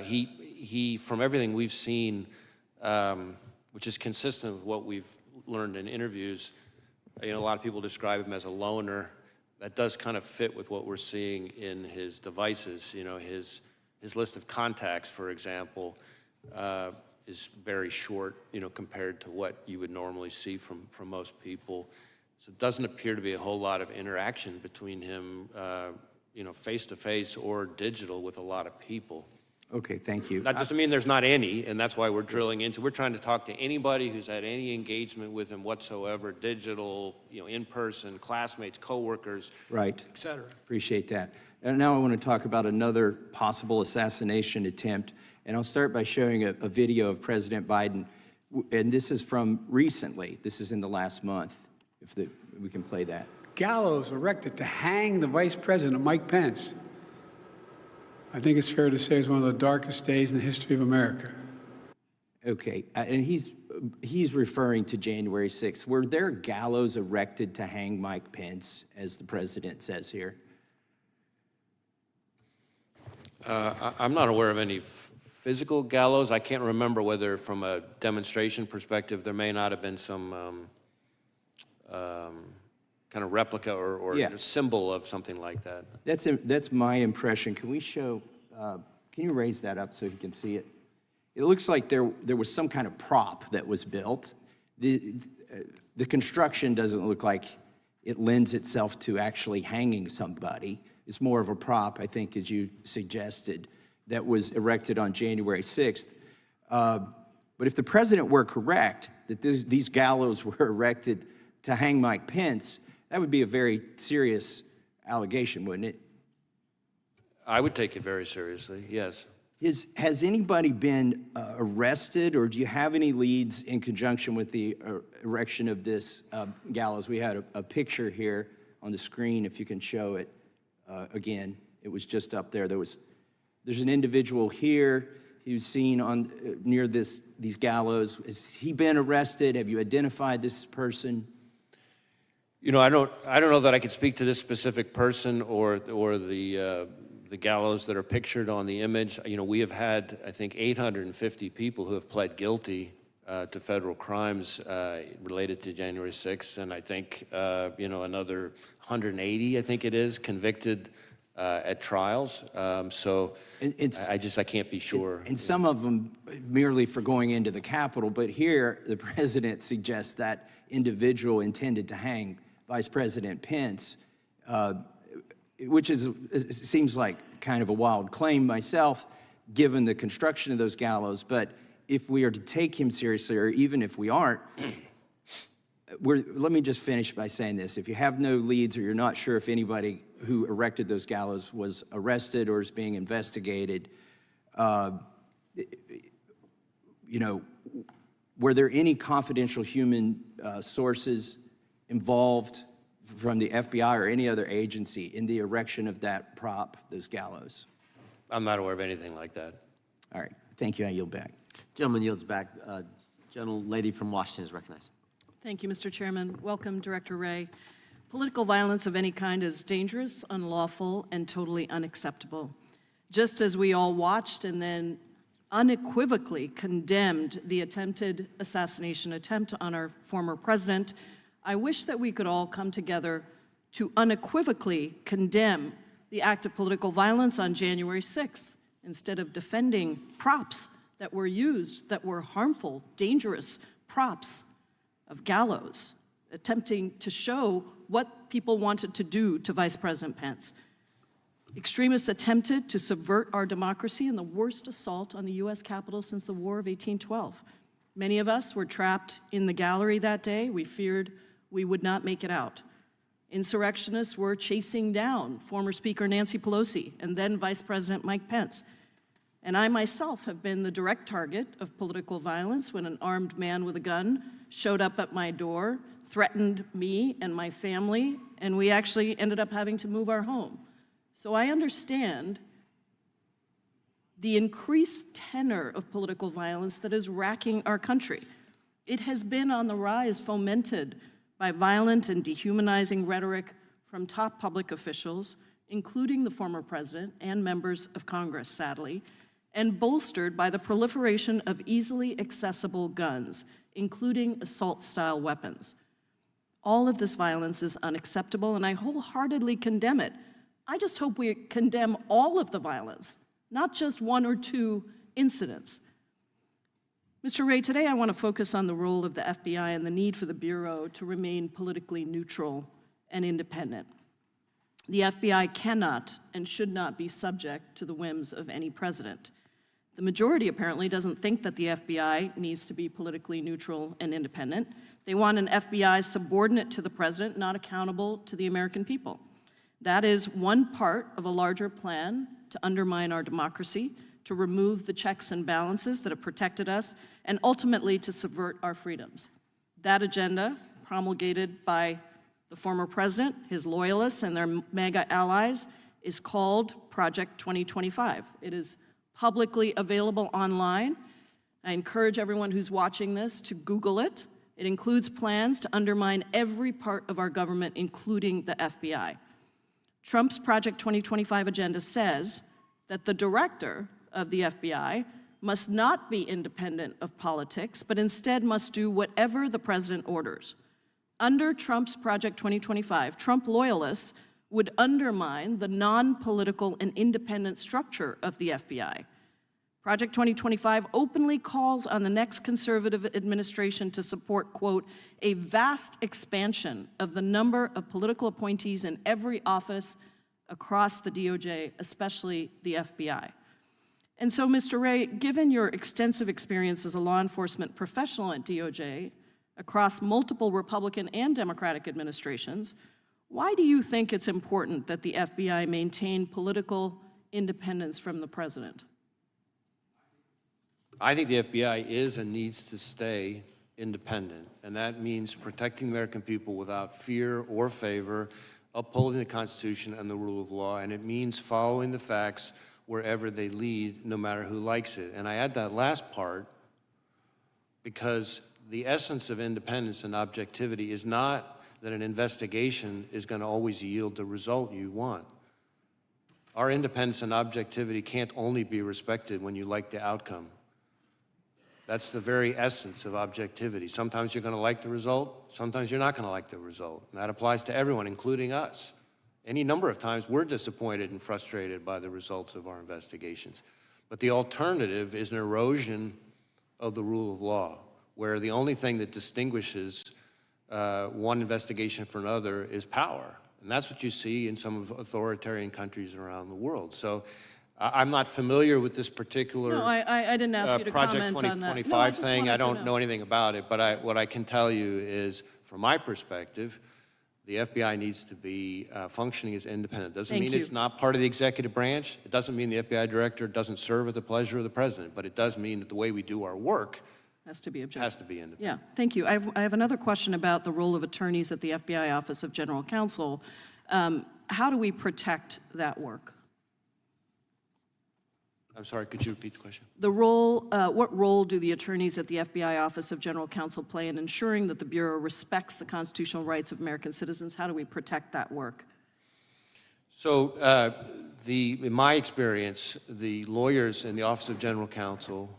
He, from everything we've seen, which is consistent with what we've learned in interviews, a lot of people describe him as a loner. That does kind of fit with what we're seeing in his devices. His list of contacts, for example, is very short, compared to what you would normally see from most people. So it doesn't appear to be a whole lot of interaction between him, face-to-face or digital with a lot of people. Okay, thank you. That doesn't mean there's not any, and that's why we're drilling into. We're trying to talk to anybody who's had any engagement with him whatsoever, digital, in person, classmates, coworkers, right, et cetera. Appreciate that. And now I want to talk about another possible assassination attempt, and I'll start by showing a video of President Biden, and this is from recently. This is in the last month, if we can play that. Gallows erected to hang the Vice President, Mike Pence. I think it's fair to say it's one of the darkest days in the history of America. Okay, and he's referring to January 6th. Were there gallows erected to hang Mike Pence, as the president says here? I'm not aware of any physical gallows. I can't remember whether, from a demonstration perspective, there may not have been some kind of replica or symbol of something like that. That's my impression. Can we show, can you raise that up so you can see it? It looks like there was some kind of prop that was built. The construction doesn't look like it lends itself to actually hanging somebody. It's more of a prop, I think, as you suggested, that was erected on January 6th. But if the president were correct, that these gallows were erected to hang Mike Pence, that would be a very serious allegation, wouldn't it? I would take it very seriously, yes. Has anybody been arrested, or do you have any leads in conjunction with the erection of this gallows? We had a picture here on the screen, if you can show it again. It was just up there. There's an individual here who's seen near these gallows. Has he been arrested? Have you identified this person? I don't know that I could speak to this specific person or the the gallows that are pictured on the image. You know, we have had, I think, 850 people who have pled guilty to federal crimes related to January 6th, and I think, you know, another 180, I think it is, convicted at trials. So I can't be sure. And some of them merely for going into the Capitol, but here the president suggests that individual intended to hang Vice President Pence, which seems like kind of a wild claim myself, given the construction of those gallows. But if we are to take him seriously, or even if we aren't, let me just finish by saying this. If you have no leads or you're not sure if anybody who erected those gallows was arrested or is being investigated, you know, were there any confidential human sources involved from the FBI or any other agency in the erection of that prop, those gallows? I'm not aware of anything like that. All right. Thank you. I yield back. Gentleman yields back. Gentlelady from Washington is recognized. Thank you, Mr. Chairman. Welcome, Director Wray. Political violence of any kind is dangerous, unlawful, and totally unacceptable. Just as we all watched and then unequivocally condemned the attempted assassination attempt on our former president, I wish that we could all come together to unequivocally condemn the act of political violence on January 6th, instead of defending props that were used, that were harmful, dangerous props of gallows, attempting to show what people wanted to do to Vice President Pence. Extremists attempted to subvert our democracy in the worst assault on the U.S. Capitol since the War of 1812. Many of us were trapped in the gallery that day. We feared we would not make it out. Insurrectionists were chasing down former Speaker Nancy Pelosi and then Vice President Mike Pence. And I myself have been the direct target of political violence when an armed man with a gun showed up at my door, threatened me and my family, and we actually ended up having to move our home. So I understand the increased tenor of political violence that is racking our country. It has been on the rise, fomented by violent and dehumanizing rhetoric from top public officials, including the former president and members of Congress, sadly, and bolstered by the proliferation of easily accessible guns, including assault-style weapons. All of this violence is unacceptable, and I wholeheartedly condemn it. I just hope we condemn all of the violence, not just one or two incidents. Mr. Wray, today I want to focus on the role of the FBI and the need for the Bureau to remain politically neutral and independent. The FBI cannot and should not be subject to the whims of any president. The majority apparently doesn't think that the FBI needs to be politically neutral and independent. They want an FBI subordinate to the president, not accountable to the American people. That is one part of a larger plan to undermine our democracy, to remove the checks and balances that have protected us, and ultimately to subvert our freedoms. That agenda, promulgated by the former president, his loyalists, and their MAGA allies, is called Project 2025. It is publicly available online. I encourage everyone who's watching this to Google it. It includes plans to undermine every part of our government, including the FBI. Trump's Project 2025 agenda says that the director of the FBI must not be independent of politics, but instead must do whatever the president orders. Under Trump's Project 2025, Trump loyalists would undermine the non-political and independent structure of the FBI. Project 2025 openly calls on the next conservative administration to support, quote, a vast expansion of the number of political appointees in every office across the DOJ, especially the FBI. And so, Mr. Wray, given your extensive experience as a law enforcement professional at DOJ across multiple Republican and Democratic administrations, why do you think it's important that the FBI maintain political independence from the president? I think the FBI is and needs to stay independent, and that means protecting the American people without fear or favor, upholding the Constitution and the rule of law, and it means following the facts wherever they lead, no matter who likes it. And I add that last part because the essence of independence and objectivity is not that an investigation is going to always yield the result you want. Our independence and objectivity can't only be respected when you like the outcome. That's the very essence of objectivity. Sometimes you're going to like the result, sometimes you're not going to like the result. And that applies to everyone, including us. Any number of times we're disappointed and frustrated by the results of our investigations. But the alternative is an erosion of the rule of law, where the only thing that distinguishes one investigation from another is power. And that's what you see in some of authoritarian countries around the world. So I'm not familiar with this particular No, I didn't ask you to Project comment on that. 2025 No, I just thing. I wanted to don't know anything about it, but what I can tell you is, from my perspective, the FBI needs to be functioning as independent. Doesn't Thank mean you. it's not part of the executive branch. It doesn't mean the FBI director doesn't serve at the pleasure of the president, but it does mean that the way we do our work Has to be objective. has to be independent. Yeah, thank you. I have another question about the role of attorneys at the FBI Office of General Counsel. How do we protect that work? I'm sorry, could you repeat the question? The role, what role do the attorneys at the FBI Office of General Counsel play in ensuring that the Bureau respects the constitutional rights of American citizens? How do we protect that work? So, in my experience, the lawyers in the Office of General Counsel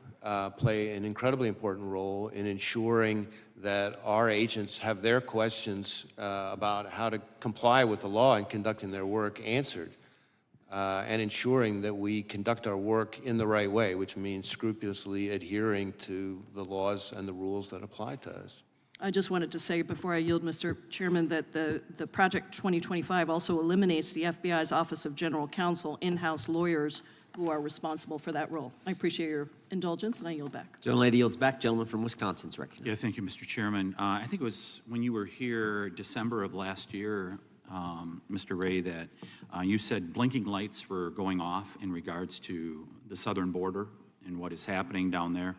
play an incredibly important role in ensuring that our agents have their questions about how to comply with the law and conducting their work answered, and ensuring that we conduct our work in the right way, which means scrupulously adhering to the laws and the rules that apply to us. I just wanted to say before I yield, Mr. Chairman, that the Project 2025 also eliminates the FBI's Office of General Counsel in-house lawyers who are responsible for that role. I appreciate your indulgence, and I yield back. Gentlelady yields back. Gentleman from Wisconsin's recognized. Yeah, thank you, Mr. Chairman. I think it was when you were here December of last year, Mr. Wray, that you said blinking lights were going off in regards to the southern border and what is happening down there.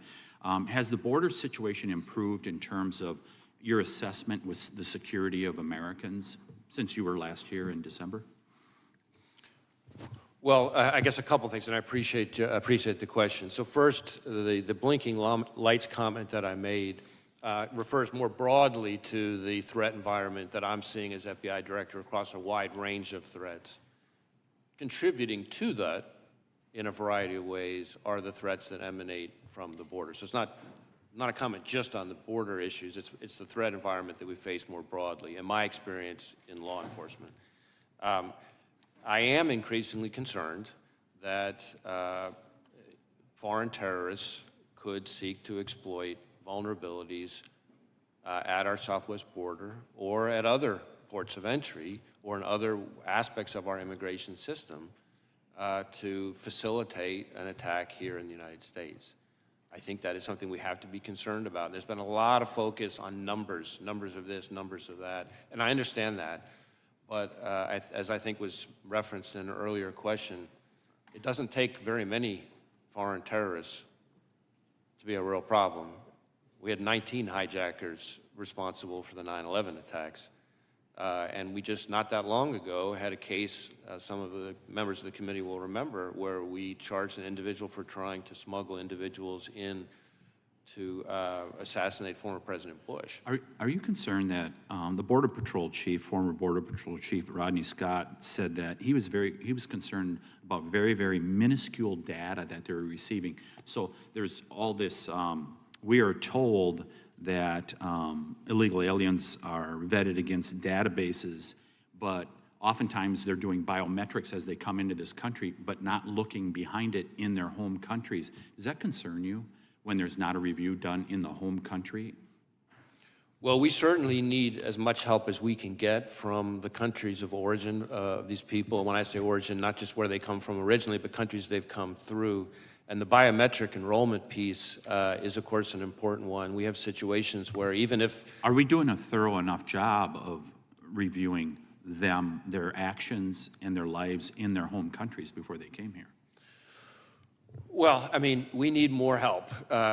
Has the border situation improved in terms of your assessment with the security of Americans since you were last here in December? Well, I guess a couple things, and I appreciate the question. So first, the blinking lights comment that I made refers more broadly to the threat environment that I'm seeing as FBI director across a wide range of threats. Contributing to that in a variety of ways are the threats that emanate from the border. So it's not a comment just on the border issues, it's the threat environment that we face more broadly, in my experience in law enforcement. I am increasingly concerned that foreign terrorists could seek to exploit vulnerabilities at our southwest border or at other ports of entry or in other aspects of our immigration system to facilitate an attack here in the United States. I think that is something we have to be concerned about. There's been a lot of focus on numbers of this, numbers of that, and I understand that. But as I think was referenced in an earlier question, it doesn't take very many foreign terrorists to be a real problem. We had 19 hijackers responsible for the 9/11 attacks. And we just, not that long ago, had a case, some of the members of the committee will remember, where we charged an individual for trying to smuggle individuals in to assassinate former President Bush. Are you concerned that the Border Patrol chief, former Border Patrol chief Rodney Scott, said that he was concerned about very, very minuscule data that they were receiving? So there's all this, we are told that illegal aliens are vetted against databases, but oftentimes they're doing biometrics as they come into this country, but not looking behind it in their home countries. Does that concern you when there's not a review done in the home country? Well, we certainly need as much help as we can get from the countries of origin of these people. When I say origin, not just where they come from originally, but countries they've come through. And the biometric enrollment piece is, of course, an important one. We have situations where even if... Are we doing a thorough enough job of reviewing them, their actions and their lives in their home countries before they came here? Well, I mean, we need more help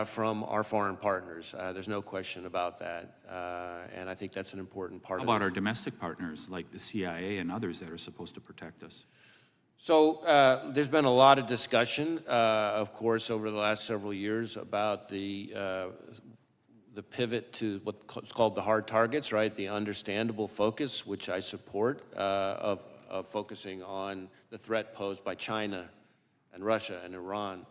from our foreign partners. There's no question about that. And I think that's an important part of it. How about our domestic partners, like the CIA and others that are supposed to protect us? So there's been a lot of discussion, of course, over the last several years about the pivot to what's called the hard targets, right? The understandable focus, which I support, of of focusing on the threat posed by China and Russia and Iran.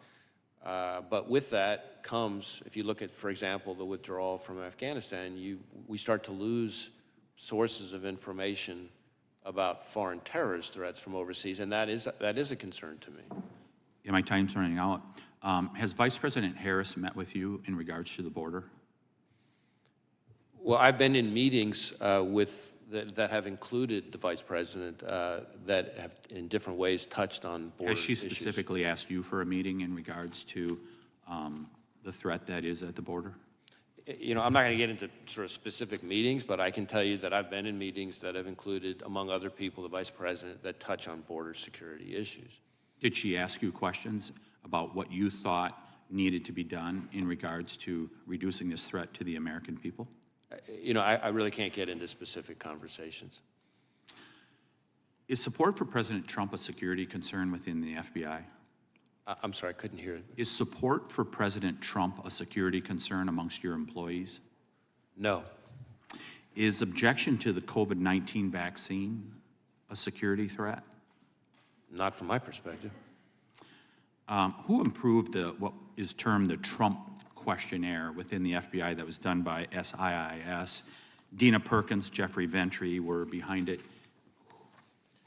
But with that comes, if you look at, for example, the withdrawal from Afghanistan, we start to lose sources of information about foreign terrorist threats from overseas, and that is a concern to me. Yeah, my time's running out. Has Vice President Harris met with you in regards to the border? Well, I've been in meetings that have included the Vice President that have in different ways touched on border Has she issues. specifically asked you for a meeting in regards to the threat that is at the border? You know, I'm not going to get into sort of specific meetings, but I can tell you that I've been in meetings that have included, among other people, the Vice President that touch on border security issues. Did she ask you questions about what you thought needed to be done in regards to reducing this threat to the American people? You know, I really can't get into specific conversations. Is support for President Trump a security concern within the FBI? I'm sorry, I couldn't hear it. Is support for President Trump a security concern amongst your employees? No. Is objection to the COVID-19 vaccine a security threat? Not from my perspective. Who improved what is termed the Trump questionnaire within the FBI that was done by SIIS? Dina Perkins, Jeffrey Ventry were behind it.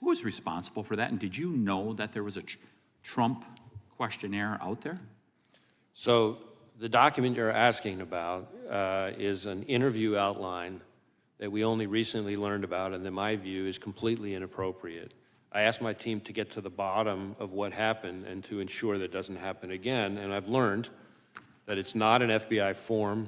Who was responsible for that? And did you know that there was a Trump questionnaire out there? So the document you're asking about is an interview outline that we only recently learned about, and in my view is completely inappropriate. I asked my team to get to the bottom of what happened and to ensure that doesn't happen again, and I've learned that it's not an FBI form,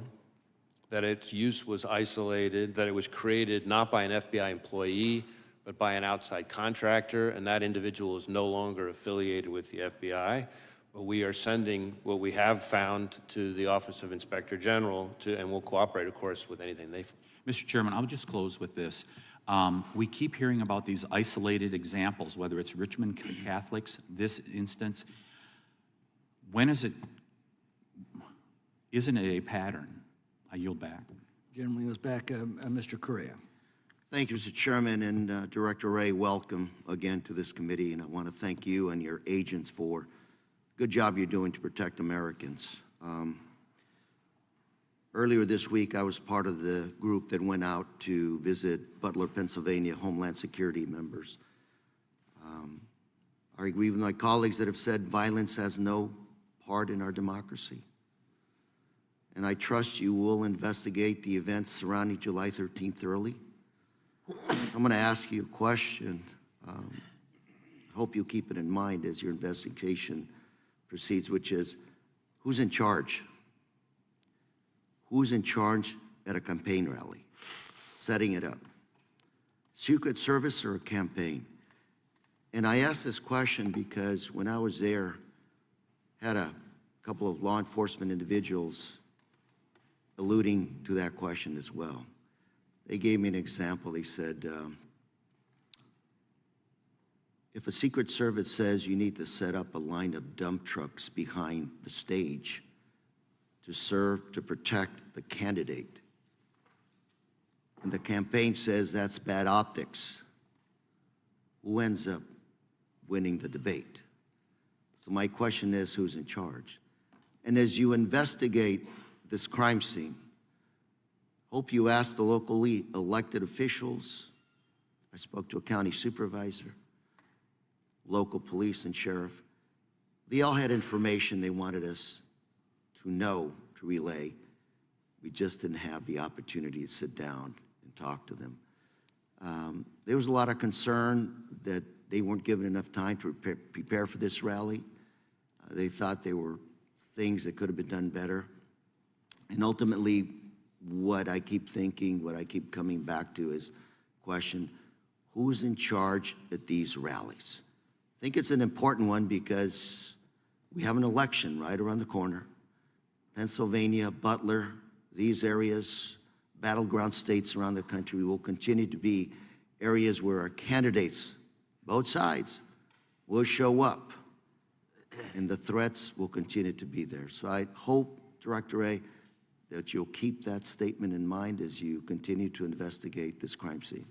that its use was isolated, that it was created not by an FBI employee, but by an outside contractor, and that individual is no longer affiliated with the FBI. But we are sending what we have found to the Office of Inspector General, and we'll cooperate, of course, with anything they find. Mr. Chairman, I'll just close with this. We keep hearing about these isolated examples, whether it's Richmond Catholics, this instance. Isn't it a pattern? I yield back. Gentleman goes back, Mr. Correa. Thank you, Mr. Chairman, and Director Wray, welcome again to this committee, and I want to thank you and your agents for the good job you're doing to protect Americans. Earlier this week, I was part of the group that went out to visit Butler, Pennsylvania Homeland Security members. I agree with my colleagues that have said violence has no part in our democracy. And I trust you will investigate the events surrounding July 13th thoroughly. I'm going to ask you a question. I hope you'll keep it in mind as your investigation proceeds, which is, who's in charge? Who's in charge at a campaign rally, setting it up? Secret Service or a campaign? And I ask this question because when I was there, had a couple of law enforcement individuals alluding to that question as well. They gave me an example. They said, if a Secret Service says you need to set up a line of dump trucks behind the stage to serve to protect the candidate, and the campaign says that's bad optics, who ends up winning the debate? So my question is, who's in charge? And as you investigate this crime scene, hope you ask the locally elected officials. I spoke to a county supervisor, local police and sheriff. They all had information they wanted us to know, to relay. We just didn't have the opportunity to sit down and talk to them. There was a lot of concern that they weren't given enough time to prepare for this rally. They thought there were things that could have been done better. And ultimately, what I keep thinking, what I keep coming back to is question, who's in charge at these rallies? I think it's an important one because we have an election right around the corner. Pennsylvania, Butler, these areas, battleground states around the country will continue to be areas where our candidates, both sides, will show up, and the threats will continue to be there. So I hope, Director Wray, that you'll keep that statement in mind as you continue to investigate this crime scene.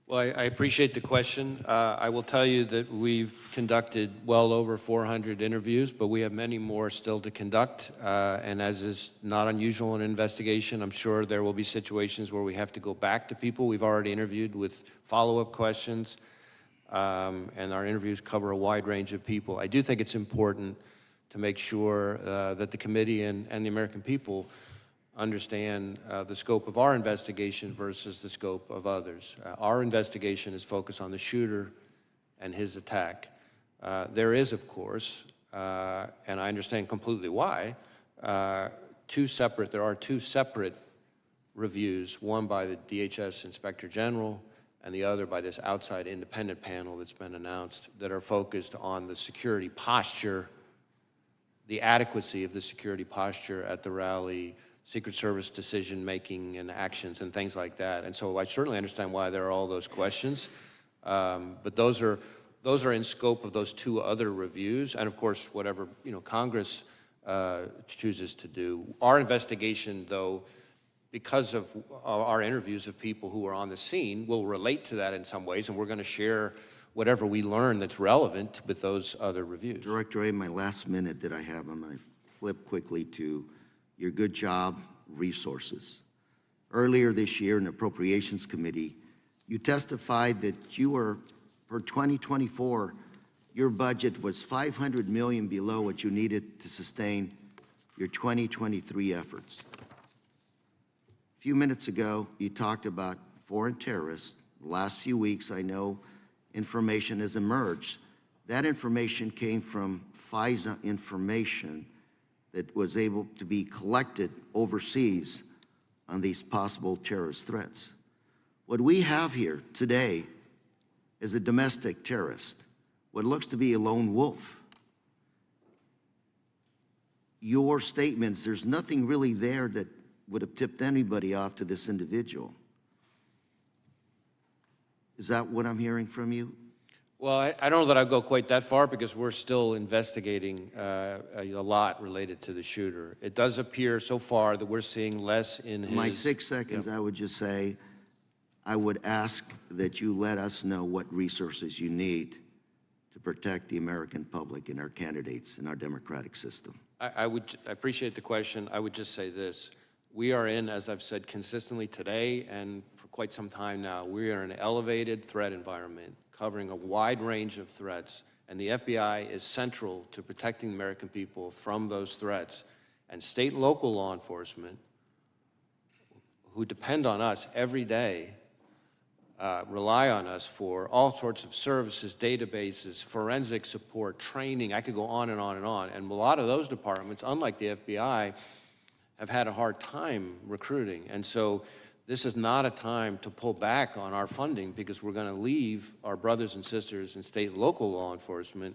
Well, I appreciate the question. I will tell you that we've conducted well over 400 interviews, but we have many more still to conduct. And as is not unusual in an investigation, I'm sure there will be situations where we have to go back to people we've already interviewed with follow-up questions. And our interviews cover a wide range of people. I do think it's important to make sure that the committee and the American people understand the scope of our investigation versus the scope of others. Our investigation is focused on the shooter and his attack. There is, of course, and I understand completely why, there are two separate reviews, one by the DHS Inspector General and the other by this outside independent panel that's been announced, that are focused on the security posture, the adequacy of the security posture at the rally, Secret Service decision-making and actions and things like that. And so I certainly understand why there are all those questions, but those are in scope of those two other reviews, and of course, whatever Congress chooses to do. Our investigation, though, because of our interviews of people who are on the scene, will relate to that in some ways, and we're going to share whatever we learn that's relevant with those other reviews. Director Wray, my last minute that I have, I'm going to flip quickly to your good job resources. Earlier this year in the Appropriations Committee, you testified that you were, for 2024, your budget was $500 million below what you needed to sustain your 2023 efforts. A few minutes ago, you talked about foreign terrorists. The last few weeks, I know information has emerged. That information came from FISA information that was able to be collected overseas on these possible terrorist threats. What we have here today is a domestic terrorist, what looks to be a lone wolf. Your statements, there's nothing really there that would have tipped anybody off to this individual. Is that what I'm hearing from you? Well, I don't know that I'd go quite that far because we're still investigating a lot related to the shooter. It does appear so far that we're seeing less in his... My 6 seconds, I would just say, I would ask that you let us know what resources you need to protect the American public and our candidates in our democratic system. I appreciate the question. I would just say this. We are in, as I've said consistently today and for quite some time now, we are in an elevated threat environment covering a wide range of threats, and the FBI is central to protecting the American people from those threats. And state and local law enforcement, who depend on us every day, rely on us for all sorts of services, databases, forensic support, training. I could go on and on and on. And a lot of those departments, unlike the FBI, have had a hard time recruiting. And so this is not a time to pull back on our funding because we're going to leave our brothers and sisters in state and local law enforcement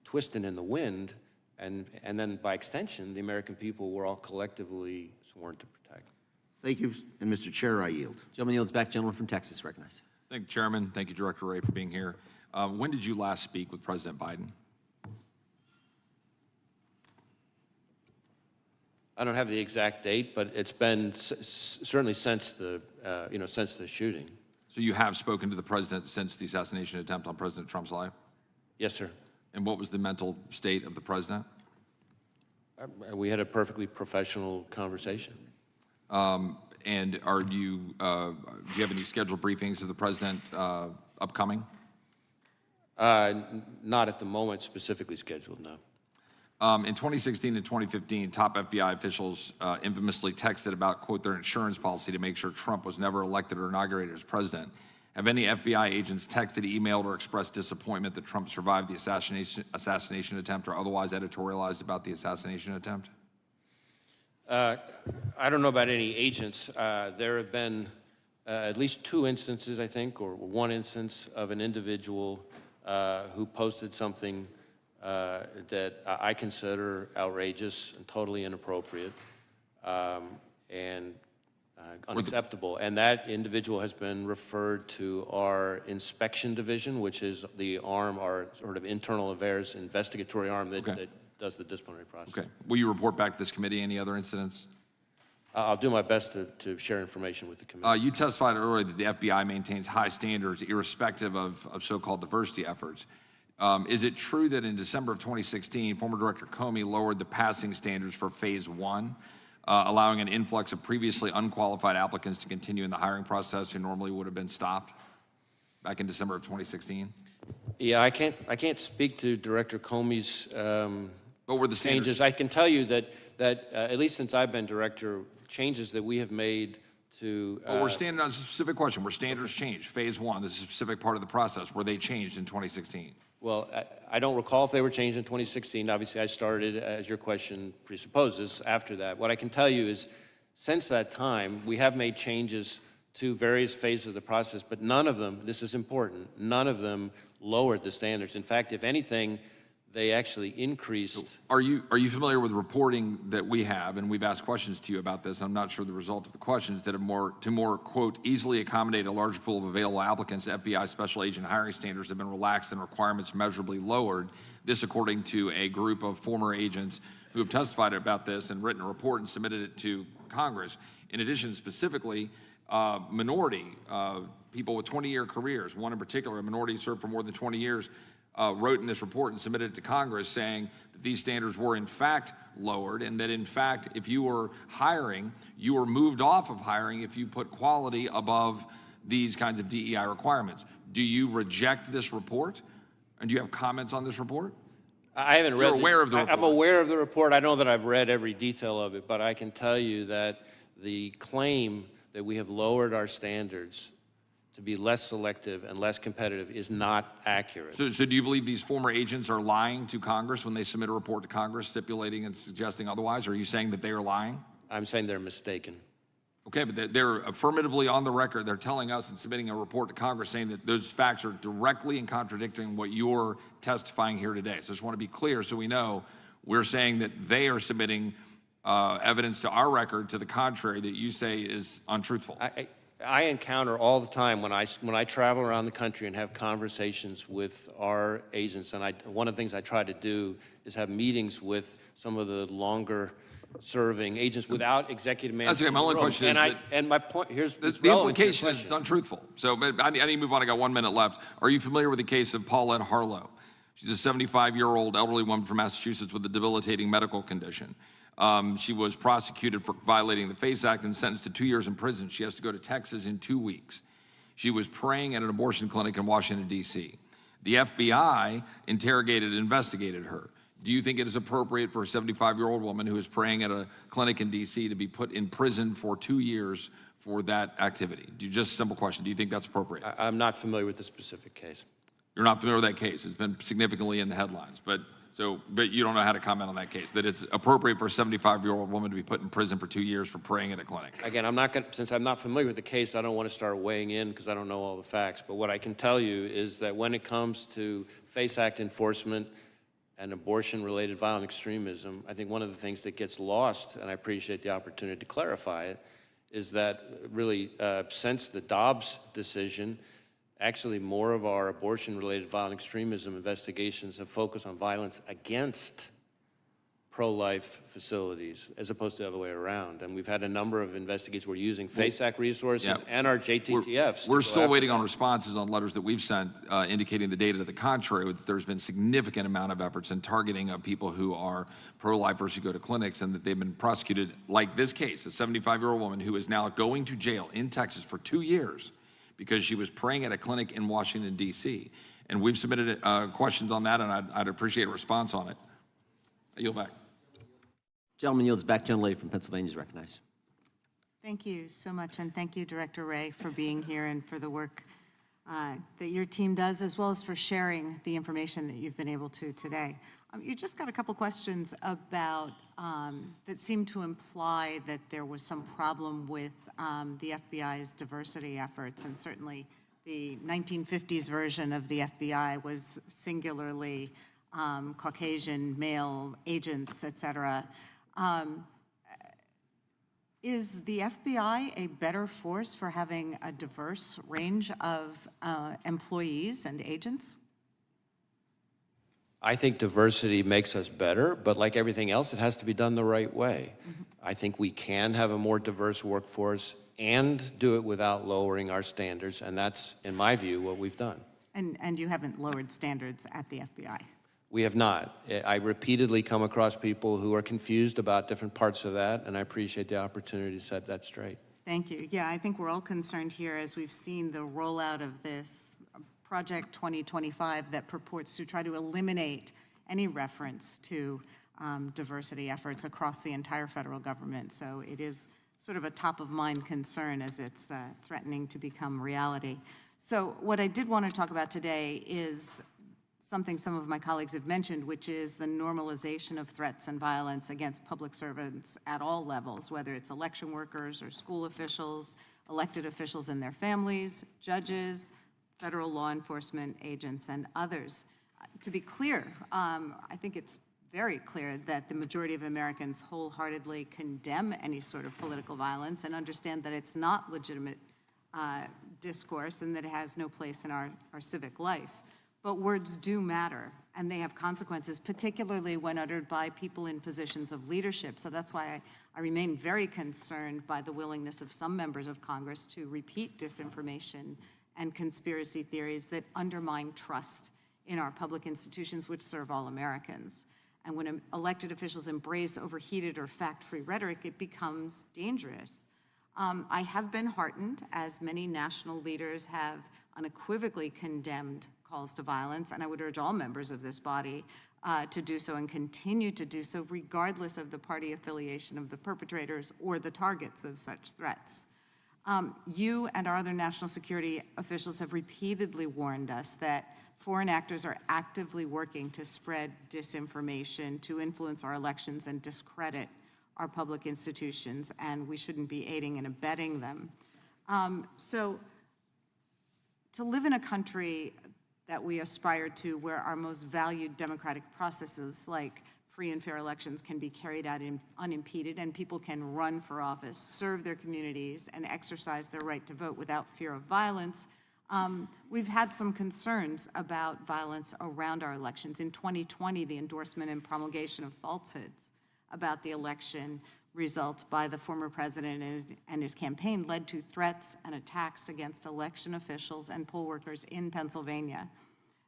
twisting in the wind, and then by extension, the American people we're all collectively sworn to protect. Thank you, and Mr. Chair, I yield. Gentleman yields back. Gentleman from Texas recognized. Thank you, Chairman. Thank you, Director Wray, for being here. When did you last speak with President Biden? I don't have the exact date, but it's been certainly since the, since the shooting. So you have spoken to the president since the assassination attempt on President Trump's life? Yes, sir. And what was the mental state of the president? We had a perfectly professional conversation. And are you, do you have any scheduled briefings of the president upcoming? Not at the moment specifically scheduled, no. In 2016 and 2015, top FBI officials infamously texted about, quote, their insurance policy to make sure Trump was never elected or inaugurated as president. Have any FBI agents texted, emailed, or expressed disappointment that Trump survived the assassination attempt or otherwise editorialized about the assassination attempt? I don't know about any agents. There have been at least 2 instances, I think, or 1 instance of an individual who posted something that I consider outrageous and totally inappropriate and unacceptable. And that individual has been referred to our inspection division, which is the arm, our sort of internal affairs investigatory arm that does the disciplinary process. Okay. Will you report back to this committee any other incidents? I'll do my best to share information with the committee. You testified earlier that the FBI maintains high standards irrespective of so-called diversity efforts. Is it true that in December of 2016, former Director Comey lowered the passing standards for Phase 1, allowing an influx of previously unqualified applicants to continue in the hiring process who normally would have been stopped back in December of 2016? Yeah, I can't speak to Director Comey's what were the changes. I can tell you that at least since I've been director, changes that we have made to... But we're standing on a specific question. Were standards changed? Phase 1, this is a specific part of the process. Were they changed in 2016? Well, I don't recall if they were changed in 2016. Obviously, I started, as your question presupposes, after that. What I can tell you is, since that time, we have made changes to various phases of the process, but none of them, this is important, none of them lowered the standards. In fact, if anything, they actually increased. Are you familiar with reporting that we have, and we've asked questions to you about this, I'm not sure the result of the questions, that to more, quote, easily accommodate a larger pool of available applicants, FBI special agent hiring standards have been relaxed and requirements measurably lowered. This according to a group of former agents who have testified about this and written a report and submitted it to Congress. In addition, specifically, minority, people with 20-year careers, one in particular, a minority who served for more than 20 years, wrote in this report and submitted it to Congress saying that these standards were in fact lowered and that in fact if you were hiring, you were moved off of hiring if you put quality above these kinds of DEI requirements. Do you reject this report? And do you have comments on this report? I haven't read. You're aware of the report? I'm aware of the report. I know that I've read every detail of it, but I can tell you that the claim that we have lowered our standards to be less selective and less competitive is not accurate. So do you believe these former agents are lying to Congress when they submit a report to Congress stipulating and suggesting otherwise? Or are you saying that they are lying? I'm saying they're mistaken. Okay, but they're affirmatively on the record. They're telling us and submitting a report to Congress saying that those facts are directly in contradicting what you're testifying here today. So I just want to be clear so we know we're saying that they are submitting evidence to our record to the contrary that you say is untruthful. I encounter all the time when I travel around the country and have conversations with our agents, and one of the things I try to do is have meetings with some of the longer serving agents without executive management. That's okay. My only question is and my point here's the implication is it's untruthful. So but I need to move on. I got 1 minute left. Are you familiar with the case of Paulette Harlow? She's a 75-year-old elderly woman from Massachusetts with a debilitating medical condition. She was prosecuted for violating the FACE Act and sentenced to 2 years in prison. She has to go to Texas in 2 weeks. She was praying at an abortion clinic in Washington, D.C. The FBI interrogated and investigated her. Do you think it is appropriate for a 75-year-old woman who is praying at a clinic in D.C. to be put in prison for 2 years for that activity? Just a simple question. Do you think that's appropriate? I'm not familiar with the specific case. You're not familiar with that case. It's been significantly in the headlines. But you don't know how to comment on that case, that it's appropriate for a 75-year-old woman to be put in prison for 2 years for praying at a clinic. Again, since I'm not familiar with the case, I don't want to start weighing in because I don't know all the facts. But what I can tell you is that when it comes to FACE Act enforcement and abortion-related violent extremism, I think one of the things that gets lost, and I appreciate the opportunity to clarify it, is that really since the Dobbs decision, actually more of our abortion-related violent extremism investigations have focused on violence against pro-life facilities as opposed to the other way around. And we've had a number of investigations. We're using FACE Act resources and our JTTFs. We're still waiting on responses on letters that we've sent indicating the data to the contrary, that there's been significant amount of efforts in targeting of people who are pro-lifers who go to clinics and that they've been prosecuted, like this case, a 75-year-old woman who is now going to jail in Texas for 2 years because she was praying at a clinic in Washington, D.C. And we've submitted questions on that, and I'd appreciate a response on it. I yield back. Gentleman yields back. Gentlelady from Pennsylvania is recognized. Thank you so much, and thank you, Director Wray, for being here and for the work that your team does, as well as for sharing the information that you've been able to today. You just got a couple questions about that seem to imply that there was some problem with the FBI's diversity efforts, and certainly the 1950s version of the FBI was singularly Caucasian male agents, et cetera. Is the FBI a better force for having a diverse range of employees and agents? I think diversity makes us better, but like everything else, it has to be done the right way. I think we can have a more diverse workforce and do it without lowering our standards, and that's, in my view, what we've done. And you haven't lowered standards at the FBI. We have not. I repeatedly come across people who are confused about different parts of that, and I appreciate the opportunity to set that straight. Thank you. Yeah, I think we're all concerned here as we've seen the rollout of this Project 2025 that purports to try to eliminate any reference to diversity efforts across the entire federal government. So it is sort of a top-of-mind concern as it's threatening to become reality. So what I did want to talk about today is something some of my colleagues have mentioned, which is the normalization of threats and violence against public servants at all levels, whether it's election workers or school officials, elected officials and their families, judges, federal law enforcement agents, and others. To be clear, I think it's very clear that the majority of Americans wholeheartedly condemn any sort of political violence and understand that it's not legitimate discourse and that it has no place in our civic life. But words do matter, and they have consequences, particularly when uttered by people in positions of leadership. So that's why I remain very concerned by the willingness of some members of Congress to repeat disinformation and conspiracy theories that undermine trust in our public institutions, which serve all Americans. And when elected officials embrace overheated or fact-free rhetoric, it becomes dangerous. I have been heartened, as many national leaders have unequivocally condemned calls to violence, and I would urge all members of this body to do so and continue to do so, regardless of the party affiliation of the perpetrators or the targets of such threats. You and our other national security officials have repeatedly warned us that foreign actors are actively working to spread disinformation, to influence our elections and discredit our public institutions, and we shouldn't be aiding and abetting them. So to live in a country that we aspire to, where our most valued democratic processes like free and fair elections can be carried out unimpeded, and people can run for office, serve their communities, and exercise their right to vote without fear of violence, we've had some concerns about violence around our elections. In 2020, the endorsement and promulgation of falsehoods about the election results by the former president and his campaign led to threats and attacks against election officials and poll workers in Pennsylvania.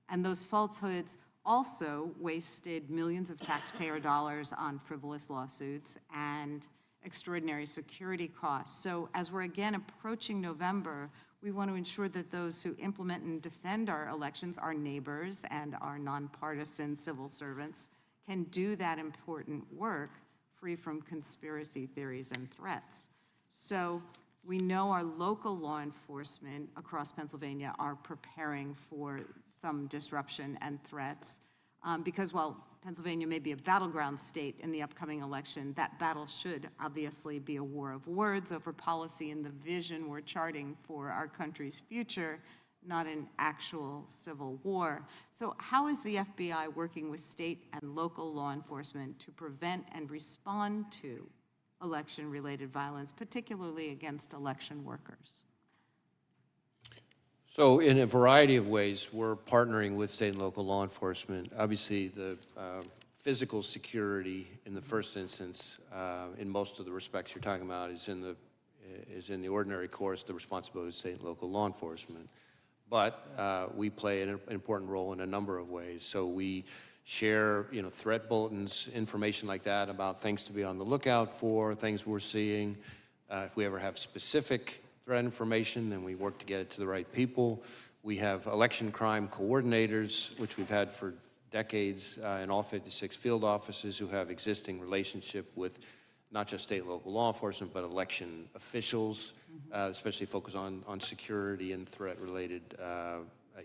And those falsehoods also wasted millions of taxpayer dollars on frivolous lawsuits and extraordinary security costs. So as we're again approaching November, we want to ensure that those who implement and defend our elections, our neighbors and our nonpartisan civil servants, can do that important work free from conspiracy theories and threats. So we know our local law enforcement across Pennsylvania are preparing for some disruption and threats because while Pennsylvania may be a battleground state in the upcoming election, that battle should obviously be a war of words over policy and the vision we're charting for our country's future, not an actual civil war. So how is the FBI working with state and local law enforcement to prevent and respond to election-related violence, particularly against election workers? So in a variety of ways, we're partnering with state and local law enforcement. Obviously, the physical security in the first instance, in most of the respects you're talking about, is in the ordinary course, the responsibility of state and local law enforcement. But we play an important role in a number of ways. So we share, threat bulletins, information like that about things to be on the lookout for, things we're seeing. If we ever have specific threat information, then we work to get it to the right people. We have election crime coordinators, which we've had for decades in all 56 field offices who have existing relationship with not just state and local law enforcement, but election officials, especially focus on security and threat-related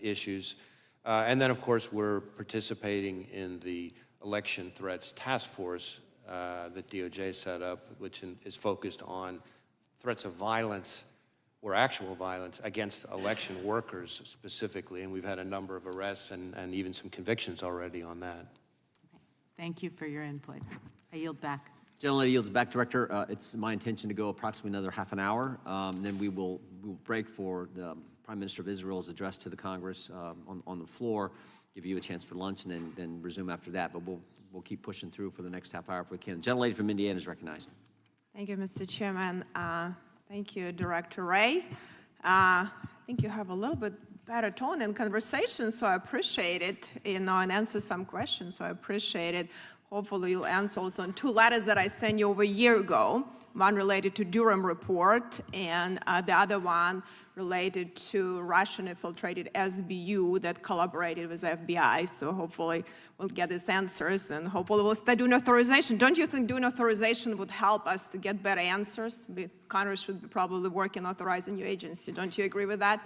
issues. And then, of course, we're participating in the Election Threats Task Force that DOJ set up, which is focused on threats of violence or actual violence against election workers specifically. And we've had a number of arrests and even some convictions already on that. Okay. Thank you for your input. I yield back. Gentleman yields back, Director. It's my intention to go approximately another half an hour. Then we will break for the Prime Minister of Israel's address to the Congress on the floor. give you a chance for lunch and then resume after that. But we'll keep pushing through for the next half hour if we can. Gentlelady from Indiana is recognized. Thank you, Mr. Chairman. Thank you, Director Wray. I think you have a little bit better tone in conversation, so I appreciate it, and answer some questions, so I appreciate it. Hopefully you'll answer also on 2 letters that I sent you over a year ago, one related to Durham report and the other one related to Russian infiltrated SBU that collaborated with FBI. So hopefully we'll get these answers and hopefully we'll start doing authorization. Don't you think doing authorization would help us to get better answers? Congress should be probably working authorizing your agency. Don't you agree with that?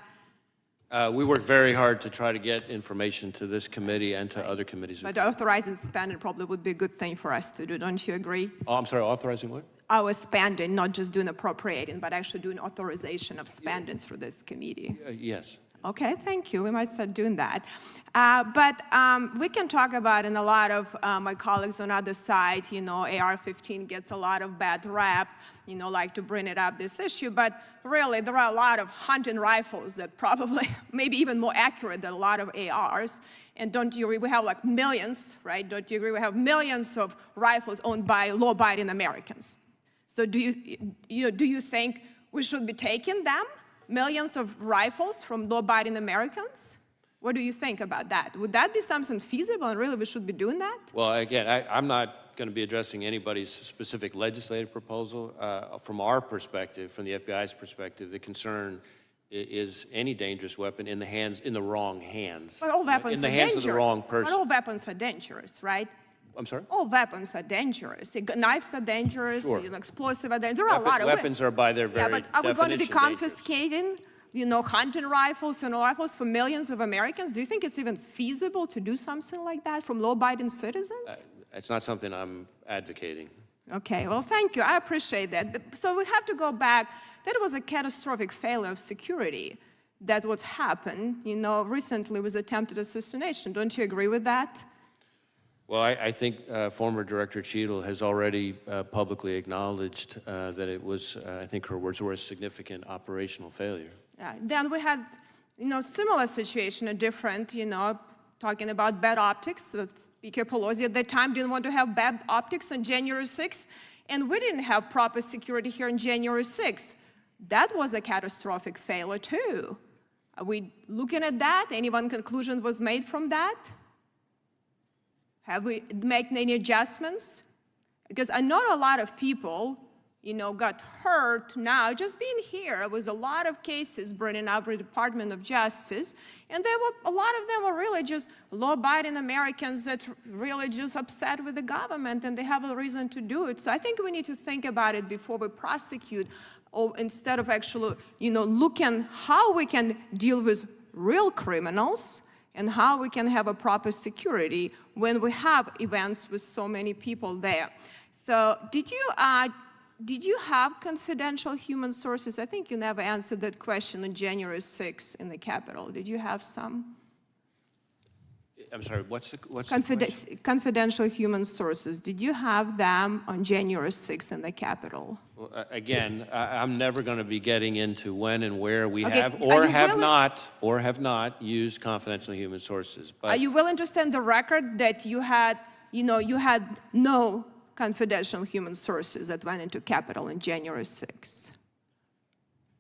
We work very hard to try to get information to this committee and to other committees. But authorizing spending probably would be a good thing for us to do. Don't you agree? Oh, I'm sorry, authorizing what? Our spending, not just doing appropriating, but actually doing authorization of spending through this committee. Yes. Okay, thank you. We might start doing that. But we can talk about, and a lot of my colleagues on the other side, AR-15 gets a lot of bad rap, like to bring it up, this issue. But really, there are a lot of hunting rifles that probably, maybe even more accurate than a lot of ARs. And don't you agree, we have like millions, right? Don't you agree, we have millions of rifles owned by law-abiding Americans. So do you think we should be taking them? Millions of rifles from law-abiding Americans? What do you think about that? Would that be something feasible and really we should be doing that? Well, again, I'm not going to be addressing anybody's specific legislative proposal. From our perspective, from the FBI's perspective, the concern is any dangerous weapon in the wrong hands. But all weapons in the are hands dangerous. of the wrong person. But all weapons are dangerous, right? I'm sorry? All weapons are dangerous. Knives are dangerous, Sure. Explosive are dangerous. There are a lot of weapons are by their very Yeah, but are we going to be definition confiscating, hunting rifles and rifles for millions of Americans? Do you think it's even feasible to do something like that from law-abiding citizens? It's not something I'm advocating. Okay, well, thank you. I appreciate that. So we have to go back. That was a catastrophic failure of security. That's what's happened, recently with attempted assassination. Don't you agree with that? Well, I think former Director Cheadle has already publicly acknowledged that it was, I think her words were, a significant operational failure. Then we had, similar situation, a different, talking about bad optics. Speaker Pelosi at that time didn't want to have bad optics on January 6th, and we didn't have proper security here on January 6th. That was a catastrophic failure too. Are we looking at that? Any one conclusion was made from that? Have we made any adjustments? Because I know a lot of people, got hurt now just being here. There was a lot of cases bringing up the Department of Justice, and a lot of them were really just law-abiding Americans that really just upset with the government, and they have a reason to do it. So I think we need to think about it before we prosecute, or instead of actually, looking how we can deal with real criminals and how we can have a proper security when we have events with so many people there. So did you have confidential human sources? I think you never answered that question on January 6th in the Capitol. Did you have some? I'm sorry, what's the Confidential human sources. Did you have them on January 6th in the Capitol? Well, again, I'm never going to be getting into when and where we Okay, have or have not used confidential human sources. But Are you willing to stand the record that you had no confidential human sources that went into Capitol on January 6th?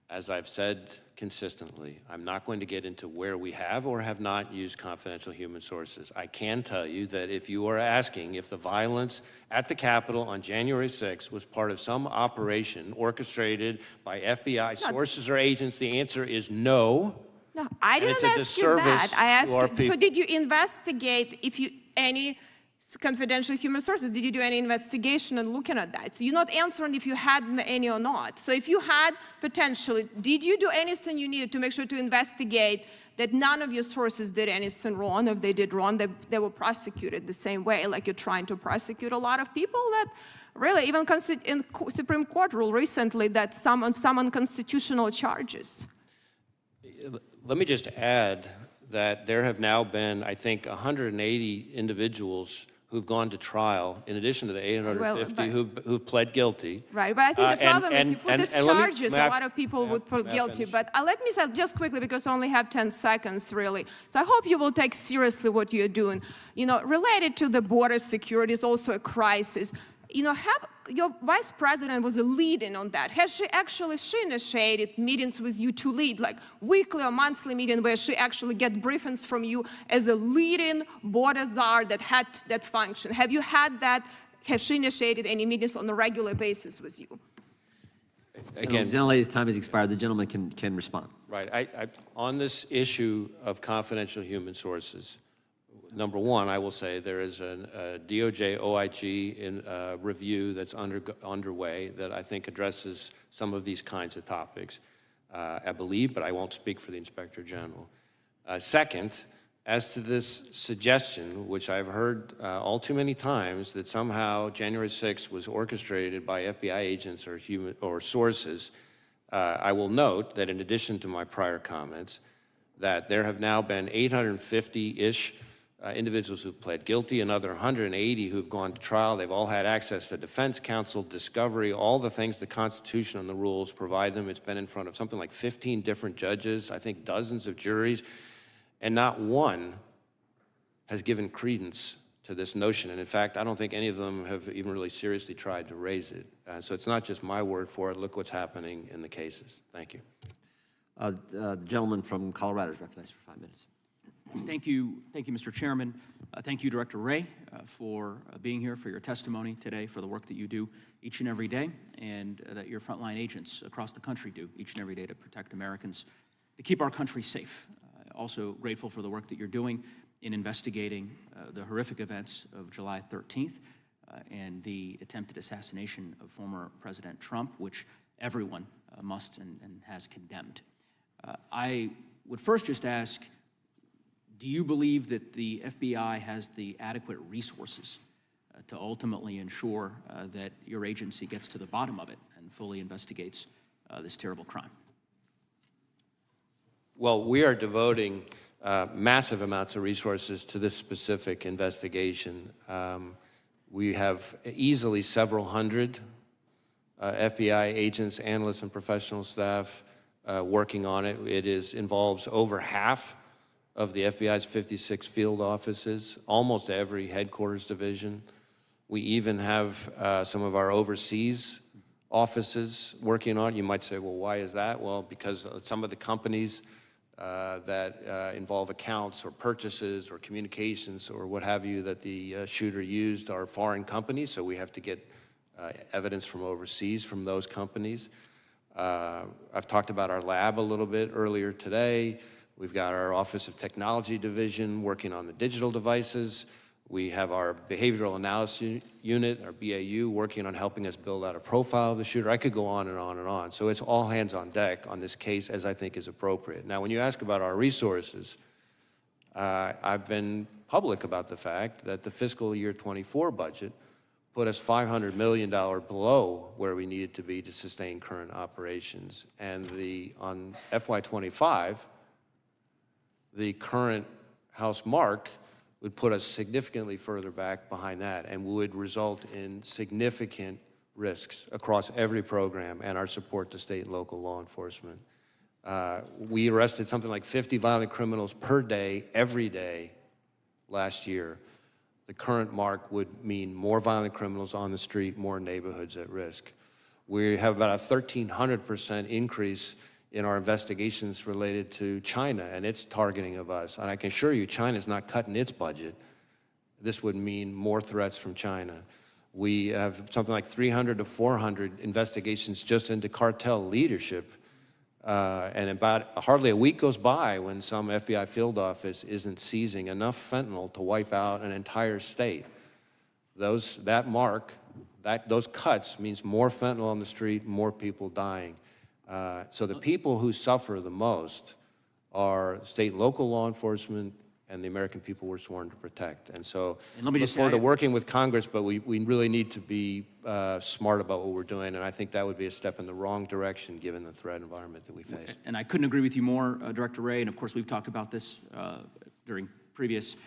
as I've said consistently, I'm not going to get into where we have or have not used confidential human sources. I can tell you that if you are asking if the violence at the Capitol on January 6th was part of some operation orchestrated by FBI sources or agents, the answer is no. No, I didn't ask you that. I asked you, so did you investigate any confidential human sources? Did you do any investigation and looking at that? So you're not answering if you had any or not. So if you had potentially, did you do anything you needed to make sure to investigate that none of your sources did anything wrong? If they did wrong, they were prosecuted the same way, like you're trying to prosecute a lot of people that really, even in Supreme Court ruled recently that some unconstitutional charges. Let me just add that there have now been, I think, 180 individuals who've gone to trial, in addition to the 850 Well, who've pled guilty. Right, but I think the problem is you put these charges, may I- a lot of people would may I put guilty. finish? But let me say just quickly, because I only have 10 seconds, really. So I hope you will take seriously what you're doing. You know, related to the border security is also a crisis. You know, your vice president was a lead-in on that. Has she initiated meetings with you to lead, like weekly or monthly meeting where she actually get briefings from you as a leading border czar that had that function? Have you had that? Has she initiated any meetings on a regular basis with you? Again, Gentlelady's time has expired. The gentleman can respond. Right. On this issue of confidential human sources, number one, I will say there is a DOJ OIG review that's underway that I think addresses some of these kinds of topics, I believe, but I won't speak for the Inspector General. Second, as to this suggestion, which I've heard all too many times, that somehow January 6th was orchestrated by FBI agents or sources, I will note that in addition to my prior comments, that there have now been 850-ish individuals who've pled guilty, another 180 who've gone to trial. They've all had access to defense counsel, discovery, all the things the Constitution and the rules provide them. It's been in front of something like 15 different judges, I think dozens of juries, and not one has given credence to this notion. And in fact, I don't think any of them have even really seriously tried to raise it. So it's not just my word for it. Look what's happening in the cases. Thank you. The gentleman from Colorado is recognized for 5 minutes. Thank you, Mr. Chairman. Thank you, Director Wray, for being here, for your testimony today, for the work that you do each and every day, and that your frontline agents across the country do each and every day to protect Americans, to keep our country safe. Also grateful for the work that you're doing in investigating the horrific events of July 13th and the attempted assassination of former President Trump, which everyone must and has condemned. I would first just ask, do you believe that the FBI has the adequate resources to ultimately ensure that your agency gets to the bottom of it and fully investigates this terrible crime? Well, we are devoting massive amounts of resources to this specific investigation. We have easily several hundred FBI agents, analysts, and professional staff working on it. It involves over half of the FBI's 56 field offices, almost every headquarters division. We even have some of our overseas offices working on it. You might say, well, why is that? Well, because some of the companies that involve accounts or purchases or communications or what have you that the shooter used are foreign companies, so we have to get evidence from overseas from those companies. I've talked about our lab a little bit earlier today. We've got our Office of Technology Division working on the digital devices. We have our Behavioral Analysis Unit, our BAU, working on helping us build out a profile of the shooter. I could go on and on and on. So it's all hands on deck on this case, as I think is appropriate. Now, when you ask about our resources, I've been public about the fact that the fiscal year 24 budget put us $500 million below where we needed to be to sustain current operations. And on FY25, the current House mark would put us significantly further back behind that and would result in significant risks across every program and our support to state and local law enforcement. We arrested something like 50 violent criminals per day, every day last year. The current mark would mean more violent criminals on the street, more neighborhoods at risk. We have about a 1,300% increase in our investigations related to China and its targeting of us. And I can assure you, China's not cutting its budget. This would mean more threats from China. We have something like 300 to 400 investigations just into cartel leadership. And about hardly a week goes by when some FBI field office isn't seizing enough fentanyl to wipe out an entire state. Those cuts means more fentanyl on the street, more people dying. So the people who suffer the most are state and local law enforcement and the American people we're sworn to protect. And so I look forward to working with Congress, but we really need to be smart about what we're doing, and I think that would be a step in the wrong direction given the threat environment that we face. And I couldn't agree with you more, Director Wray, and of course we've talked about this during previous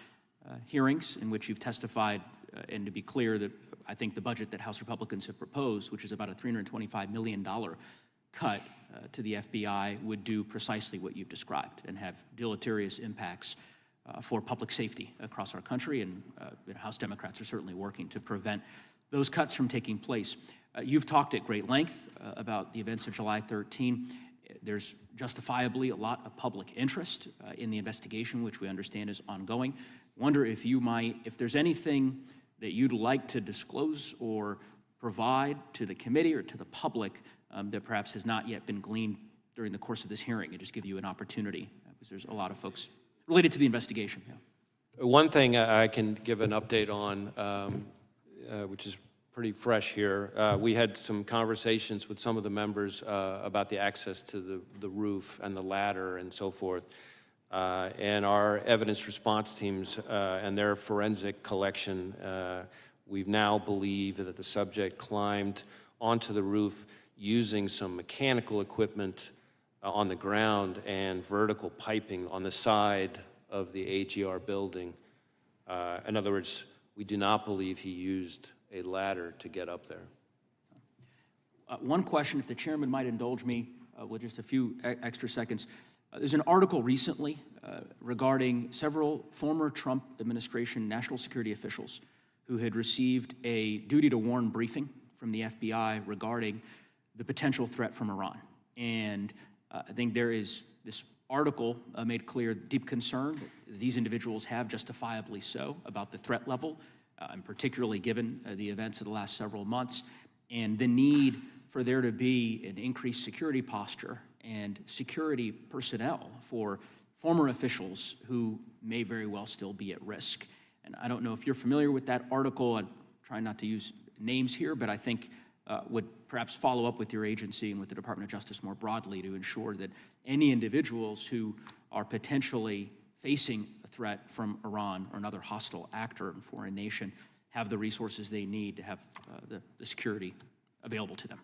hearings in which you've testified And to be clear, that I think the budget that House Republicans have proposed, which is about a $325 million cut to the FBI, would do precisely what you've described and have deleterious impacts for public safety across our country. And House Democrats are certainly working to prevent those cuts from taking place. You've talked at great length about the events of July 13. There's justifiably a lot of public interest in the investigation, which we understand is ongoing. Wonder if you might, if there's anything that you'd like to disclose or provide to the committee or to the public that perhaps has not yet been gleaned during the course of this hearing, and just give you an opportunity, because there's a lot of folks related to the investigation. Yeah. One thing I can give an update on, which is pretty fresh here. We had some conversations with some of the members about the access to the roof and the ladder and so forth. And our evidence response teams and their forensic collection, we now believe that the subject climbed onto the roof using some mechanical equipment on the ground and vertical piping on the side of the AGR building. In other words, we do not believe he used a ladder to get up there. One question, if the chairman might indulge me with just a few extra seconds. There's an article recently regarding several former Trump administration national security officials who had received a duty to warn briefing from the FBI regarding the potential threat from Iran. And I think there is, this article made clear deep concern that these individuals have, justifiably so, about the threat level, and particularly given the events of the last several months, and the need for there to be an increased security posture and security personnel for former officials who may very well still be at risk. And I don't know if you're familiar with that article. I'm trying not to use names here, but I think would perhaps follow up with your agency and with the Department of Justice more broadly to ensure that any individuals who are potentially facing a threat from Iran or another hostile actor in foreign nation have the resources they need to have the security available to them.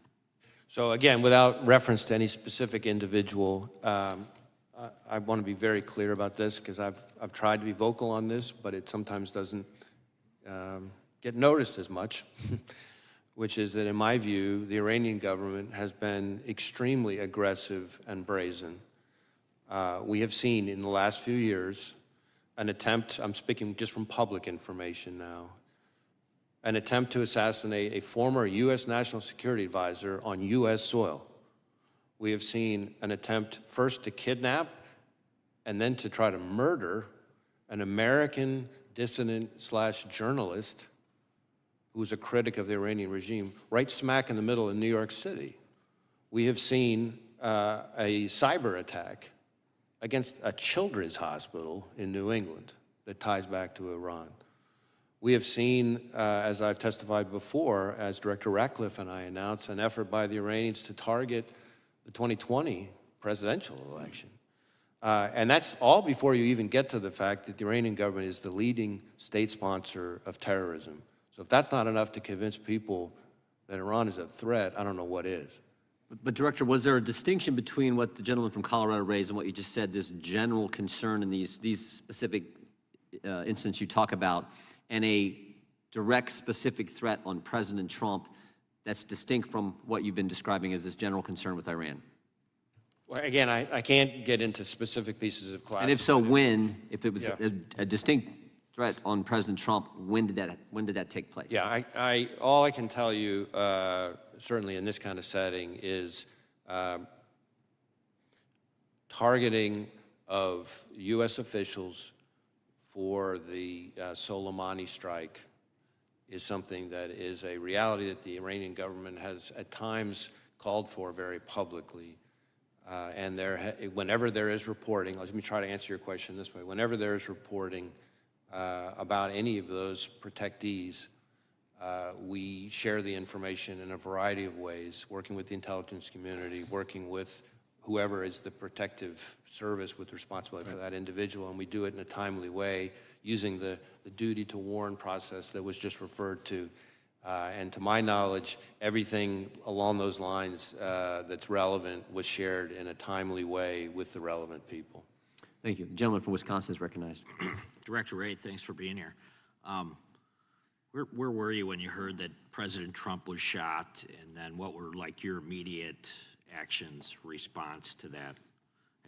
So again, without reference to any specific individual, I want to be very clear about this because I've tried to be vocal on this, but it sometimes doesn't get noticed as much, which is that in my view, the Iranian government has been extremely aggressive and brazen. We have seen in the last few years an attempt, I'm speaking just from public information now, an attempt to assassinate a former U.S. National Security Advisor on U.S. soil. We have seen an attempt first to kidnap and then to try to murder an American dissident/journalist who was a critic of the Iranian regime, right smack in the middle of New York City. We have seen a cyber attack against a children's hospital in New England that ties back to Iran. We have seen, as I've testified before, as Director Ratcliffe and I announced, an effort by the Iranians to target the 2020 presidential election. And that's all before you even get to the fact that the Iranian government is the leading state sponsor of terrorism. So if that's not enough to convince people that Iran is a threat, I don't know what is. But Director, was there a distinction between what the gentleman from Colorado raised and what you just said, this general concern in these specific instances you talk about, and a direct specific threat on President Trump that's distinct from what you've been describing as this general concern with Iran? Well, again, I can't get into specific pieces of classified. And if so, when? If it was a distinct threat on President Trump, when did that take place? Yeah, all I can tell you, certainly in this kind of setting, is targeting of U.S. officials for the Soleimani strike is something that is a reality that the Iranian government has at times called for very publicly. And whenever there is reporting, let me try to answer your question this way, whenever there is reporting about any of those protectees, we share the information in a variety of ways, working with the intelligence community, working with whoever is the protective service with responsibility for that individual, and we do it in a timely way using the duty to warn process that was just referred to. And to my knowledge, everything along those lines that's relevant was shared in a timely way with the relevant people. Thank you. The gentleman from Wisconsin is recognized. Director Wray, thanks for being here. Where were you when you heard that President Trump was shot, and then what were like your immediate actions, response to that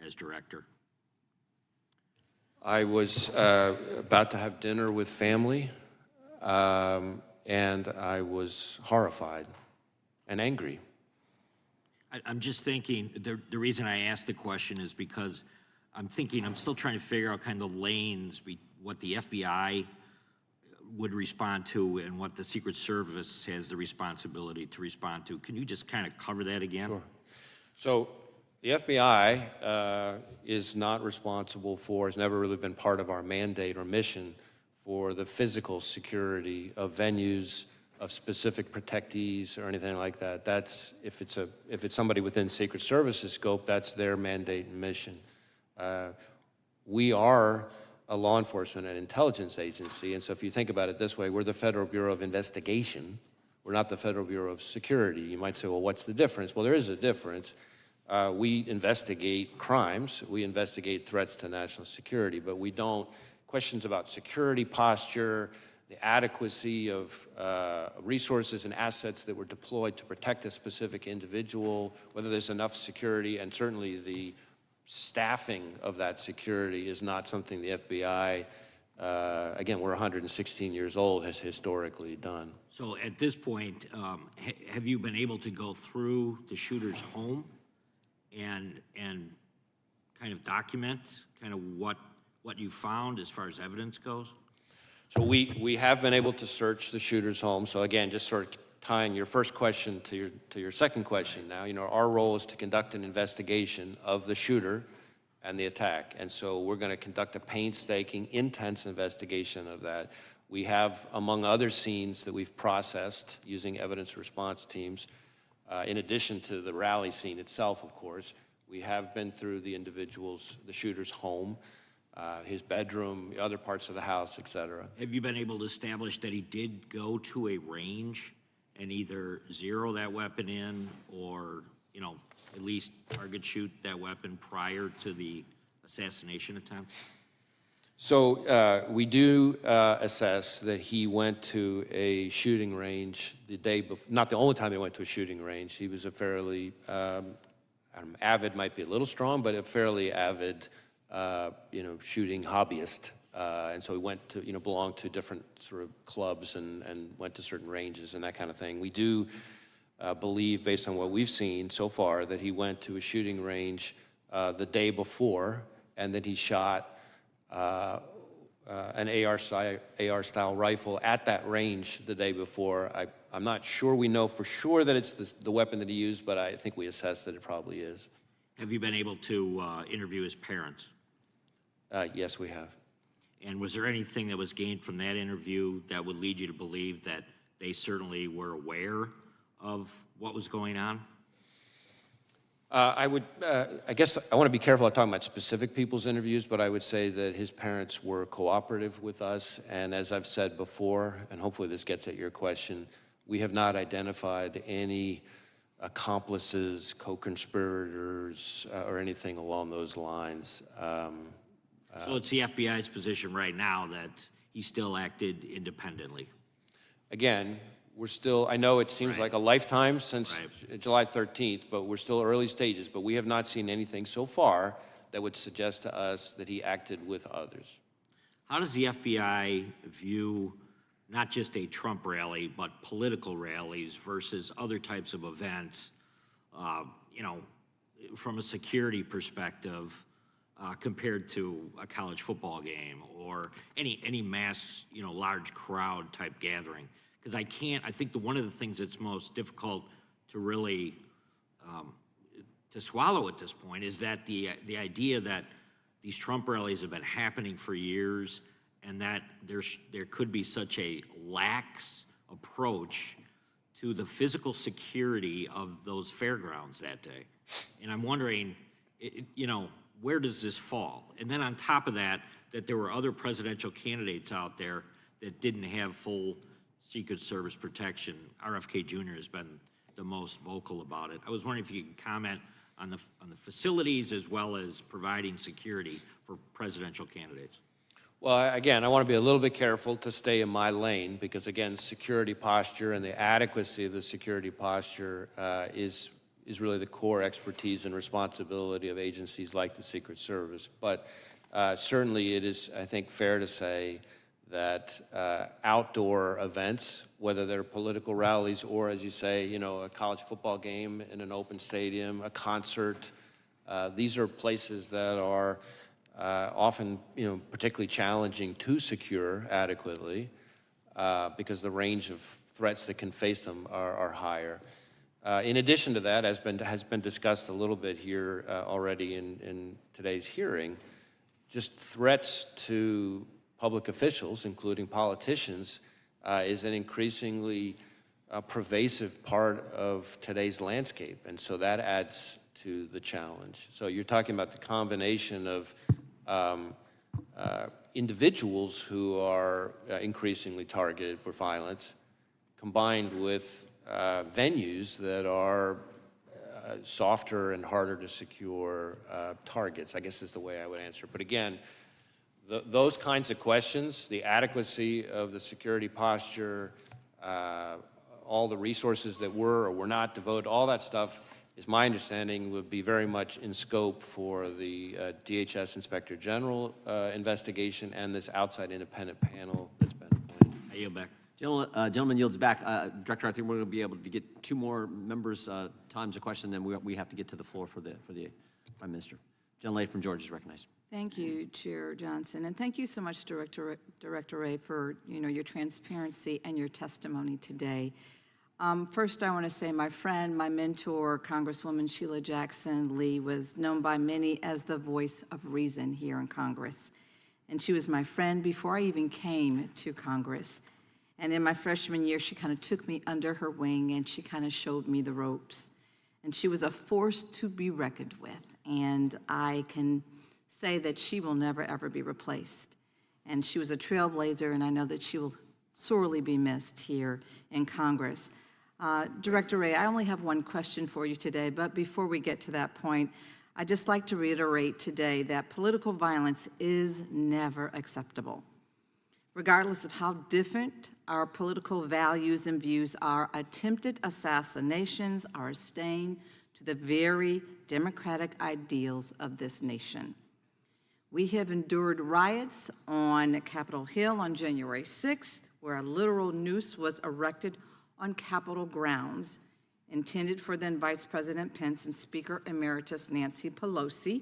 as director? I was about to have dinner with family, and I was horrified and angry. I'm just thinking, the reason I asked the question is because I'm still trying to figure out kind of the lanes, what the FBI would respond to and what the Secret Service has the responsibility to respond to. Can you just kind of cover that again? Sure. So the FBI is not responsible for, has never really been part of our mandate or mission for the physical security of venues, of specific protectees or anything like that. That's, if it's somebody within Secret Service's scope, that's their mandate and mission. We are a law enforcement and intelligence agency, and so if you think about it this way, we're the Federal Bureau of Investigation. We're not the Federal Bureau of Security. You might say, well, what's the difference? Well, there is a difference. We investigate crimes, we investigate threats to national security, but we don't, questions about security posture, the adequacy of resources and assets that were deployed to protect a specific individual, whether there's enough security, and certainly the staffing of that security is not something the FBI, again, we're 116 years old, has historically done. So at this point, have you been able to go through the shooter's home and kind of document kind of what you found as far as evidence goes? So we have been able to search the shooter's home. So again, just sort of tying your first question to your second question now, our role is to conduct an investigation of the shooter and the attack. And so we're going to conduct a painstaking, intense investigation of that. We have, among other scenes that we've processed using evidence response teams, in addition to the rally scene itself, of course, we have been through the shooter's home, his bedroom, other parts of the house, et cetera. Have you been able to establish that he did go to a range and either zero that weapon in or, at least target shoot that weapon prior to the assassination attempt? So we do assess that he went to a shooting range the day before, not the only time he went to a shooting range. He was a fairly, avid might be a little strong, but a fairly avid, shooting hobbyist. And so he went to, belonged to different sort of clubs and went to certain ranges and that kind of thing. We do believe, based on what we've seen so far, that he went to a shooting range the day before and that he shot an AR-style rifle at that range the day before. I'm not sure we know for sure that it's the weapon that he used, but I think we assess that it probably is. Have you been able to interview his parents? Yes, we have. And was there anything that was gained from that interview that would lead you to believe that they certainly were aware of what was going on? I guess I want to be careful about talking about specific people's interviews, but I would say that his parents were cooperative with us, and as I've said before, and hopefully this gets at your question, we have not identified any accomplices, co-conspirators, or anything along those lines. So it's the FBI's position right now that he still acted independently? Again, we're still, I know it seems like a lifetime since July 13th, but we're still early stages, but we have not seen anything so far that would suggest to us that he acted with others. How does the FBI view not just a Trump rally, but political rallies versus other types of events, from a security perspective, compared to a college football game or any mass, large crowd type gathering? Because I think one of the things that's most difficult to really to swallow at this point is that the idea that these Trump rallies have been happening for years and that there could be such a lax approach to the physical security of those fairgrounds that day. And I'm wondering, where does this fall? And then on top of that there were other presidential candidates out there that didn't have full Secret Service protection. RFK Jr. has been the most vocal about it. I was wondering if you could comment on the facilities as well as providing security for presidential candidates. Well, again, I want to be a little bit careful to stay in my lane because, again, security posture and the adequacy of the security posture is really the core expertise and responsibility of agencies like the Secret Service. But certainly it is, I think, fair to say that outdoor events, whether they're political rallies or, as you say, you know, a college football game in an open stadium, a concert, these are places that are often, you know, particularly challenging to secure adequately because the range of threats that can face them are higher. In addition to that, has been discussed a little bit here already in today's hearing, just threats to public officials, including politicians, is an increasingly pervasive part of today's landscape, and so that adds to the challenge. So you're talking about the combination of individuals who are increasingly targeted for violence, combined with venues that are softer and harder to secure targets, I guess is the way I would answer. But again, those kinds of questions, the adequacy of the security posture, all the resources that were or were not devoted, all that stuff, is my understanding would be very much in scope for the DHS Inspector General investigation and this outside independent panel that's been appointed. I yield back. Gentleman yields back. Director, I think we're going to be able to get 2 more members' times of question, then we have to get to the floor for the Prime Minister. Gentlelady from Georgia is recognized. Thank you, Chair Johnson, and thank you so much, Director Wray, for your transparency and your testimony today. First, I want to say my friend, my mentor, Congresswoman Sheila Jackson Lee, was known by many as the voice of reason here in Congress. And she was my friend before I even came to Congress. And in my freshman year, she kind of took me under her wing and she kind of showed me the ropes. And she was a force to be reckoned with. And I can say that she will never, ever be replaced. And she was a trailblazer, and I know that she will sorely be missed here in Congress. Director Wray, I only have one question for you today, but before we get to that point, I'd just like to reiterate today that political violence is never acceptable. Regardless of how different our political values and views are, attempted assassinations are a stain to the very democratic ideals of this nation. We have endured riots on Capitol Hill on January 6th, where a literal noose was erected on Capitol grounds, intended for then Vice President Pence and Speaker Emeritus Nancy Pelosi.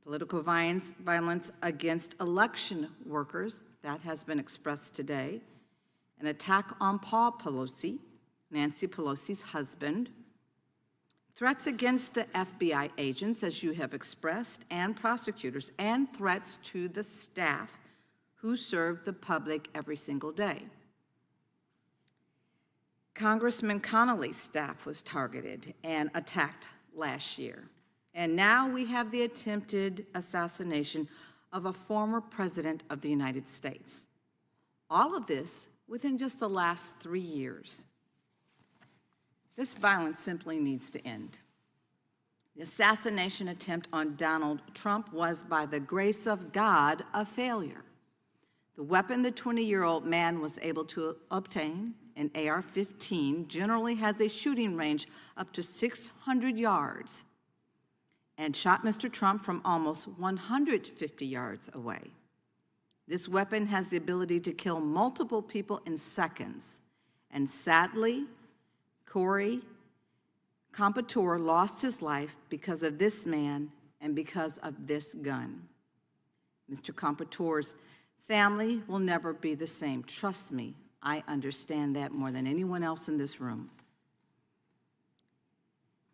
Political violence against election workers, that has been expressed today. An attack on Paul Pelosi, Nancy Pelosi's husband. Threats against the FBI agents, as you have expressed, and prosecutors, and threats to the staff who serve the public every single day. Congressman Connolly's staff was targeted and attacked last year. And now we have the attempted assassination of a former president of the United States. All of this within just the last 3 years. This violence simply needs to end. The assassination attempt on Donald Trump was, by the grace of God, a failure. The weapon the 20-year-old man was able to obtain, an AR-15, generally has a shooting range up to 600 yards and shot Mr. Trump from almost 150 yards away. This weapon has the ability to kill multiple people in seconds. And sadly, Corey Compatore lost his life because of this man and because of this gun. Mr. Compatore's family will never be the same. Trust me, I understand that more than anyone else in this room.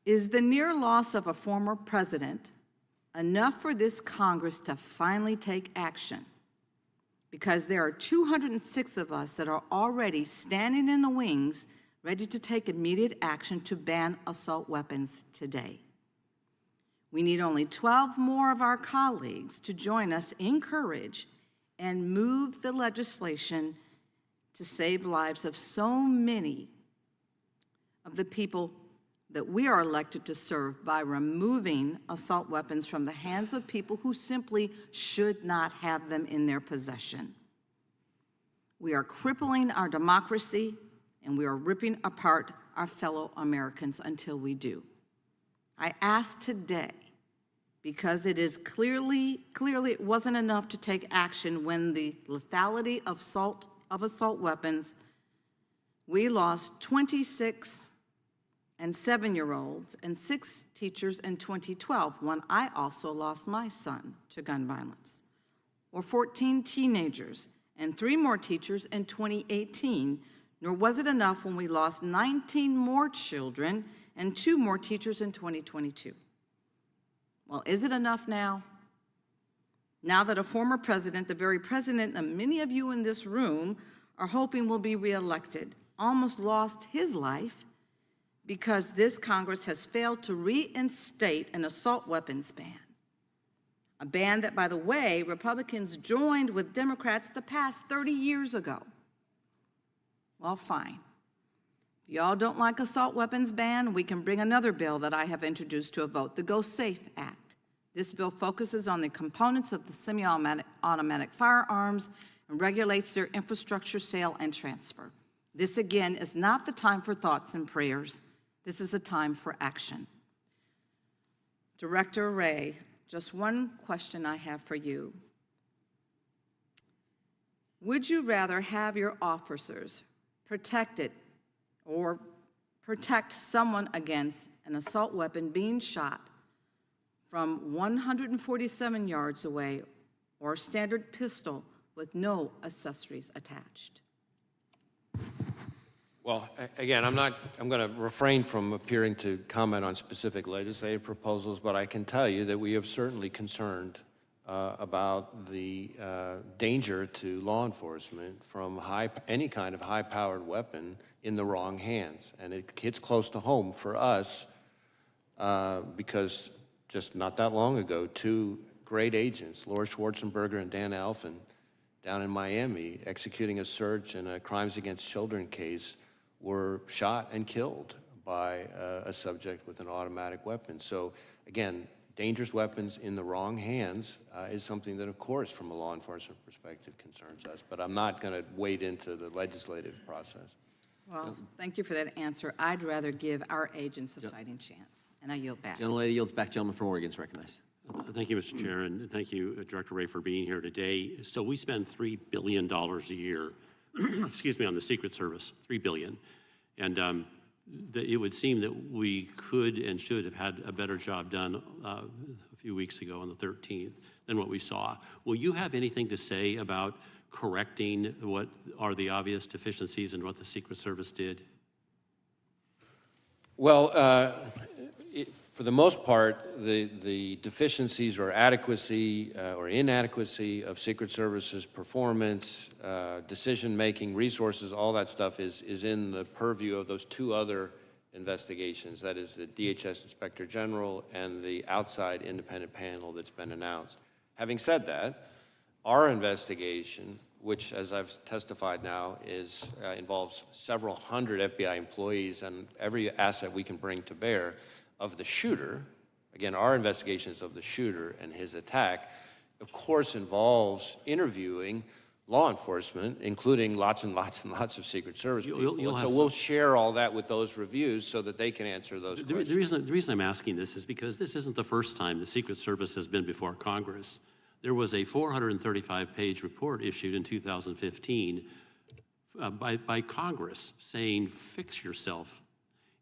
Is the near loss of a former president enough for this Congress to finally take action? Because there are 206 of us that are already standing in the wings, ready to take immediate action to ban assault weapons today. We need only 12 more of our colleagues to join us in courage and move the legislation to save lives of so many of the people that we are elected to serve by removing assault weapons from the hands of people who simply should not have them in their possession. We are crippling our democracy, and we are ripping apart our fellow Americans until we do. I ask today, because it is clearly it wasn't enough to take action when the lethality of assault weapons, we lost 26 and 7-year-olds and 6 teachers in 2012, when I also lost my son to gun violence, or 14 teenagers and 3 more teachers in 2018, nor was it enough when we lost 19 more children and 2 more teachers in 2022. Well, is it enough now? Now that a former president, the very president that many of you in this room are hoping will be reelected, almost lost his life because this Congress has failed to reinstate an assault weapons ban. A ban that, by the way, Republicans joined with Democrats the past 30 years ago. Well, fine. If y'all don't like assault weapons ban, we can bring another bill that I have introduced to a vote, the Go Safe Act. This bill focuses on the components of the semi-automatic firearms and regulates their infrastructure, sale, and transfer. This, again, is not the time for thoughts and prayers. This is a time for action. Director Wray, just one question I have for you. Would you rather have your officers protected or protect someone against an assault weapon being shot from 147 yards away, or a standard pistol with no accessories attached? Well, again, I'm going to refrain from appearing to comment on specific legislative proposals, but I can tell you that we are certainly concerned about the danger to law enforcement from any kind of high-powered weapon in the wrong hands. And it hits close to home for us because just not that long ago, 2 great agents, Laura Schwarzenberger and Dan Alphen, down in Miami, executing a search in a crimes against children case, were shot and killed by a subject with an automatic weapon. So again, dangerous weapons in the wrong hands is something that, of course, from a law enforcement perspective concerns us, but I'm not going to wade into the legislative process. Well, thank you for that answer. I'd rather give our agents a fighting chance, and I yield back. Gentlelady yields back. Gentleman from Oregon is recognized. Thank you, Mr. Chair, and thank you, Director Wray, for being here today. So we spend $3 billion a year, excuse me, on the Secret Service, $3 billion. And it would seem that we could and should have had a better job done a few weeks ago on the 13th than what we saw. Will you have anything to say about correcting what are the obvious deficiencies in what the Secret Service did? Well, for the most part, the deficiencies or adequacy or inadequacy of Secret Service's performance, decision-making, resources, all that stuff is in the purview of those 2 other investigations. That is the DHS Inspector General and the outside independent panel that's been announced. Having said that, our investigation, which, as I've testified now, involves several hundred FBI employees and every asset we can bring to bear of the shooter, again, our investigations of the shooter and his attack, of course, involves interviewing law enforcement, including lots and lots and lots of Secret Service people. So we'll share all that with those reviews so that they can answer those questions. The reason I'm asking this is because this isn't the first time the Secret Service has been before Congress. There was a 435-page report issued in 2015 by Congress saying, fix yourself.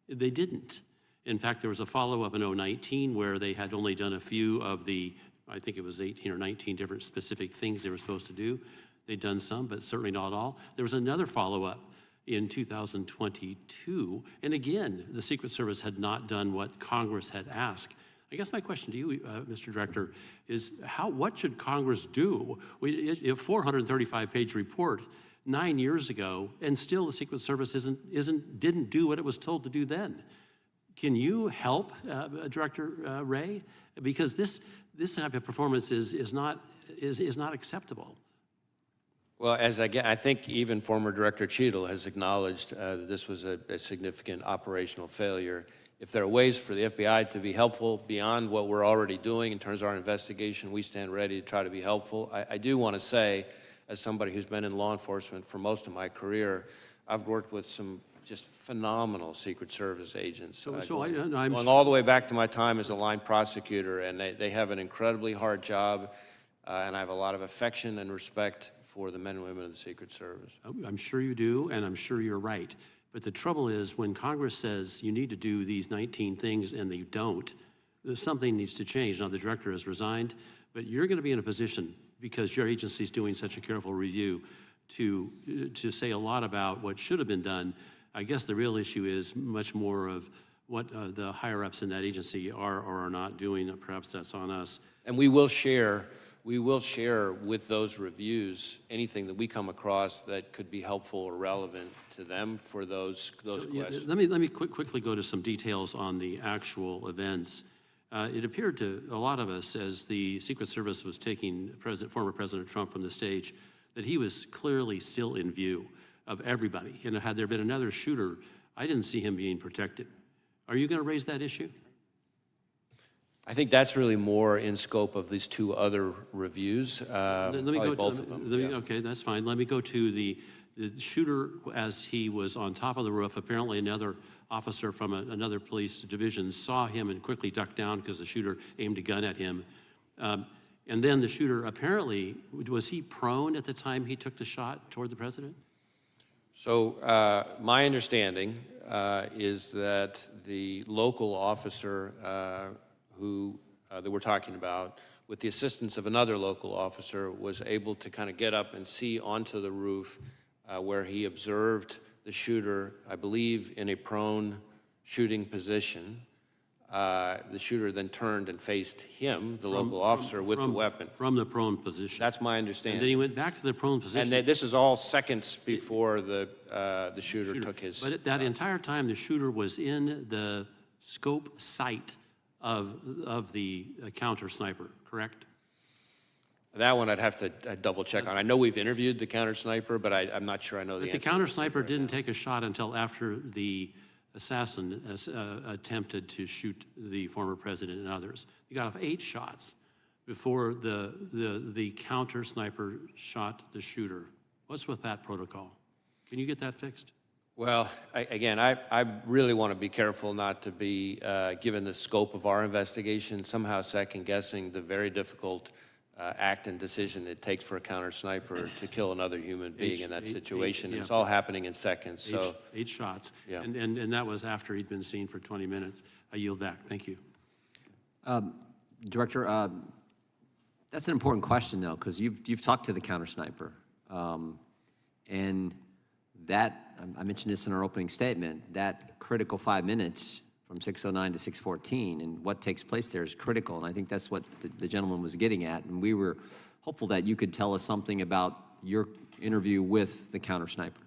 They didn't. In fact, there was a follow-up in 2019 where they had only done a few of the, I think it was 18 or 19 different specific things they were supposed to do. They'd done some, but certainly not all. There was another follow-up in 2022, and again, the Secret Service had not done what Congress had asked. I guess my question to you, Mr. Director, is what should Congress do? A 435-page report 9 years ago, and still the Secret Service didn't do what it was told to do then. Can you help, Director Wray? Because this type of performance is not acceptable. Well, I think even former Director Cheadle has acknowledged that this was a significant operational failure if there are ways for the FBI to be helpful beyond what we're already doing in terms of our investigation, we stand ready to try to be helpful. I do want to say, as somebody who's been in law enforcement for most of my career, I've worked with some just phenomenal Secret Service agents. I'm going all the way back to my time as a line prosecutor, and they have an incredibly hard job, and I have a lot of affection and respect for the men and women of the Secret Service. I'm sure you do, and I'm sure you're right. But the trouble is, when Congress says you need to do these 19 things and they don't, something needs to change. Now, the director has resigned, but you're going to be in a position, because your agency is doing such a careful review, to say a lot about what should have been done. I guess the real issue is much more of what the higher-ups in that agency are or are not doing. Perhaps that's on us. And we will share with those reviews anything that we come across that could be helpful or relevant to them for those questions. Let me quickly go to some details on the actual events. It appeared to a lot of us, as the Secret Service was taking former President Trump from the stage, that he was clearly still in view of everybody. And had there been another shooter, I didn't see him being protected. Are you going to raise that issue? I think that's really more in scope of these two other reviews. Let me go both of them. Okay, that's fine. Let me go to the shooter as he was on top of the roof. Apparently another officer from another police division saw him and quickly ducked down because the shooter aimed a gun at him. And then the shooter apparently, was he prone at the time he took the shot toward the president? So my understanding is that the local officer that we're talking about, with the assistance of another local officer, was able to kind of get up and see onto the roof where he observed the shooter, I believe, in a prone shooting position. The shooter then turned and faced him, the local officer, with the weapon. From the prone position. That's my understanding. And then he went back to the prone position. And this is all seconds before the shooter took his But that entire time, the shooter was in the scope sight of the counter sniper, correct? That one I'd have to double check on. I know we've interviewed the counter sniper, but I'm not sure I know the answer. But the counter sniper didn't take a shot until after the assassin attempted to shoot the former president and others. He got off 8 shots before the counter sniper shot the shooter. What's with that protocol? Can you get that fixed? Well, again, I really want to be careful not to be, given the scope of our investigation, somehow second-guessing the very difficult act and decision it takes for a counter sniper to kill another human being in that situation. It's all happening in seconds. So 8 shots. Yeah. And that was after he'd been seen for 20 minutes. I yield back. Thank you. Director, that's an important question, though, because you've talked to the counter sniper. And that, I mentioned this in our opening statement, that critical 5 minutes from 6:09 to 6:14 and what takes place there is critical. And I think that's what the gentleman was getting at. And we were hopeful that you could tell us something about your interview with the counter sniper.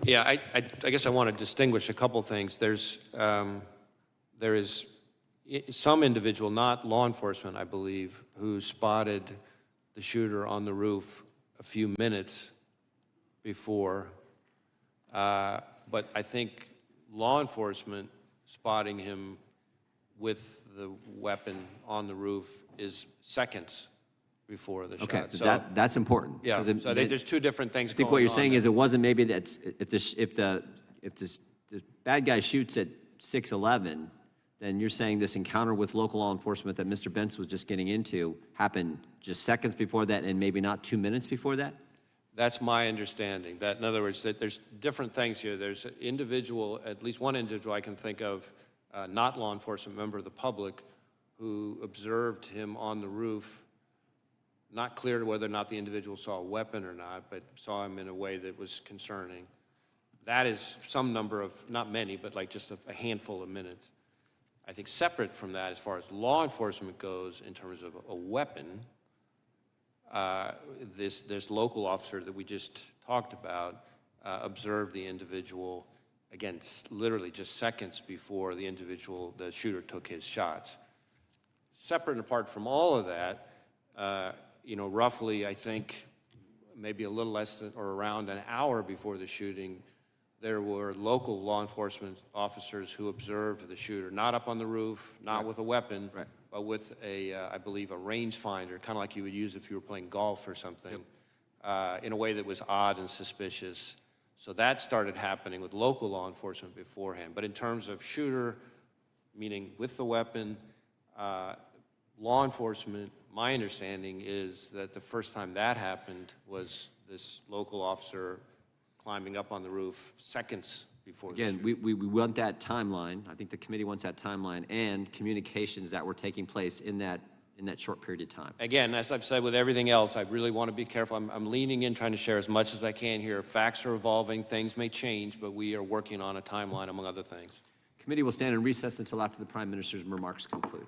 Yeah, I guess I want to distinguish a couple things. There is some individual, not law enforcement, I believe, who spotted the shooter on the roof a few minutes before. But I think law enforcement spotting him with the weapon on the roof is seconthis before the shot. Okay, So that's important. yeah, 'cause so there's two different things I think going what you're on saying there. is it wasn't maybe that if the bad guy shoots at 6:11, then you're saying this encounter with local law enforcement that Mr. Bentz was just getting into happened just seconds before that and maybe not 2 minutes before that? That's my understanding. That, in other words, that there's different things here. There's an individual, at least one individual I can think of, not law enforcement, member of the public, who observed him on the roof. Not clear whether or not the individual saw a weapon or not, but saw him in a way that was concerning. That is some number of, not many, but like just a handful of minutes. I think separate from that, as far as law enforcement goes, in terms of a weapon, this local officer that we just talked about observed the individual, again, literally just seconds before the shooter took his shots. Separate and apart from all of that, roughly, I think, maybe a little less than or around an hour before the shooting, there were local law enforcement officers who observed the shooter, not up on the roof, not with a weapon, but with a, I believe, a rangefinder, kind of like you would use if you were playing golf or something, in a way that was odd and suspicious. So that started happening with local law enforcement beforehand. But in terms of shooter, meaning with the weapon, law enforcement, my understanding is that the first time that happened was this local officer climbing up on the roof seconds before the Again, we want that timeline. I think the committee wants that timeline and communications that were taking place in that short period of time. Again, as I've said with everything else, I really want to be careful. I'm leaning in, trying to share as much as I can here. Facts are evolving, things may change, but we are working on a timeline, among other things. Committee will stand in recess until after the Prime Minister's remarks conclude.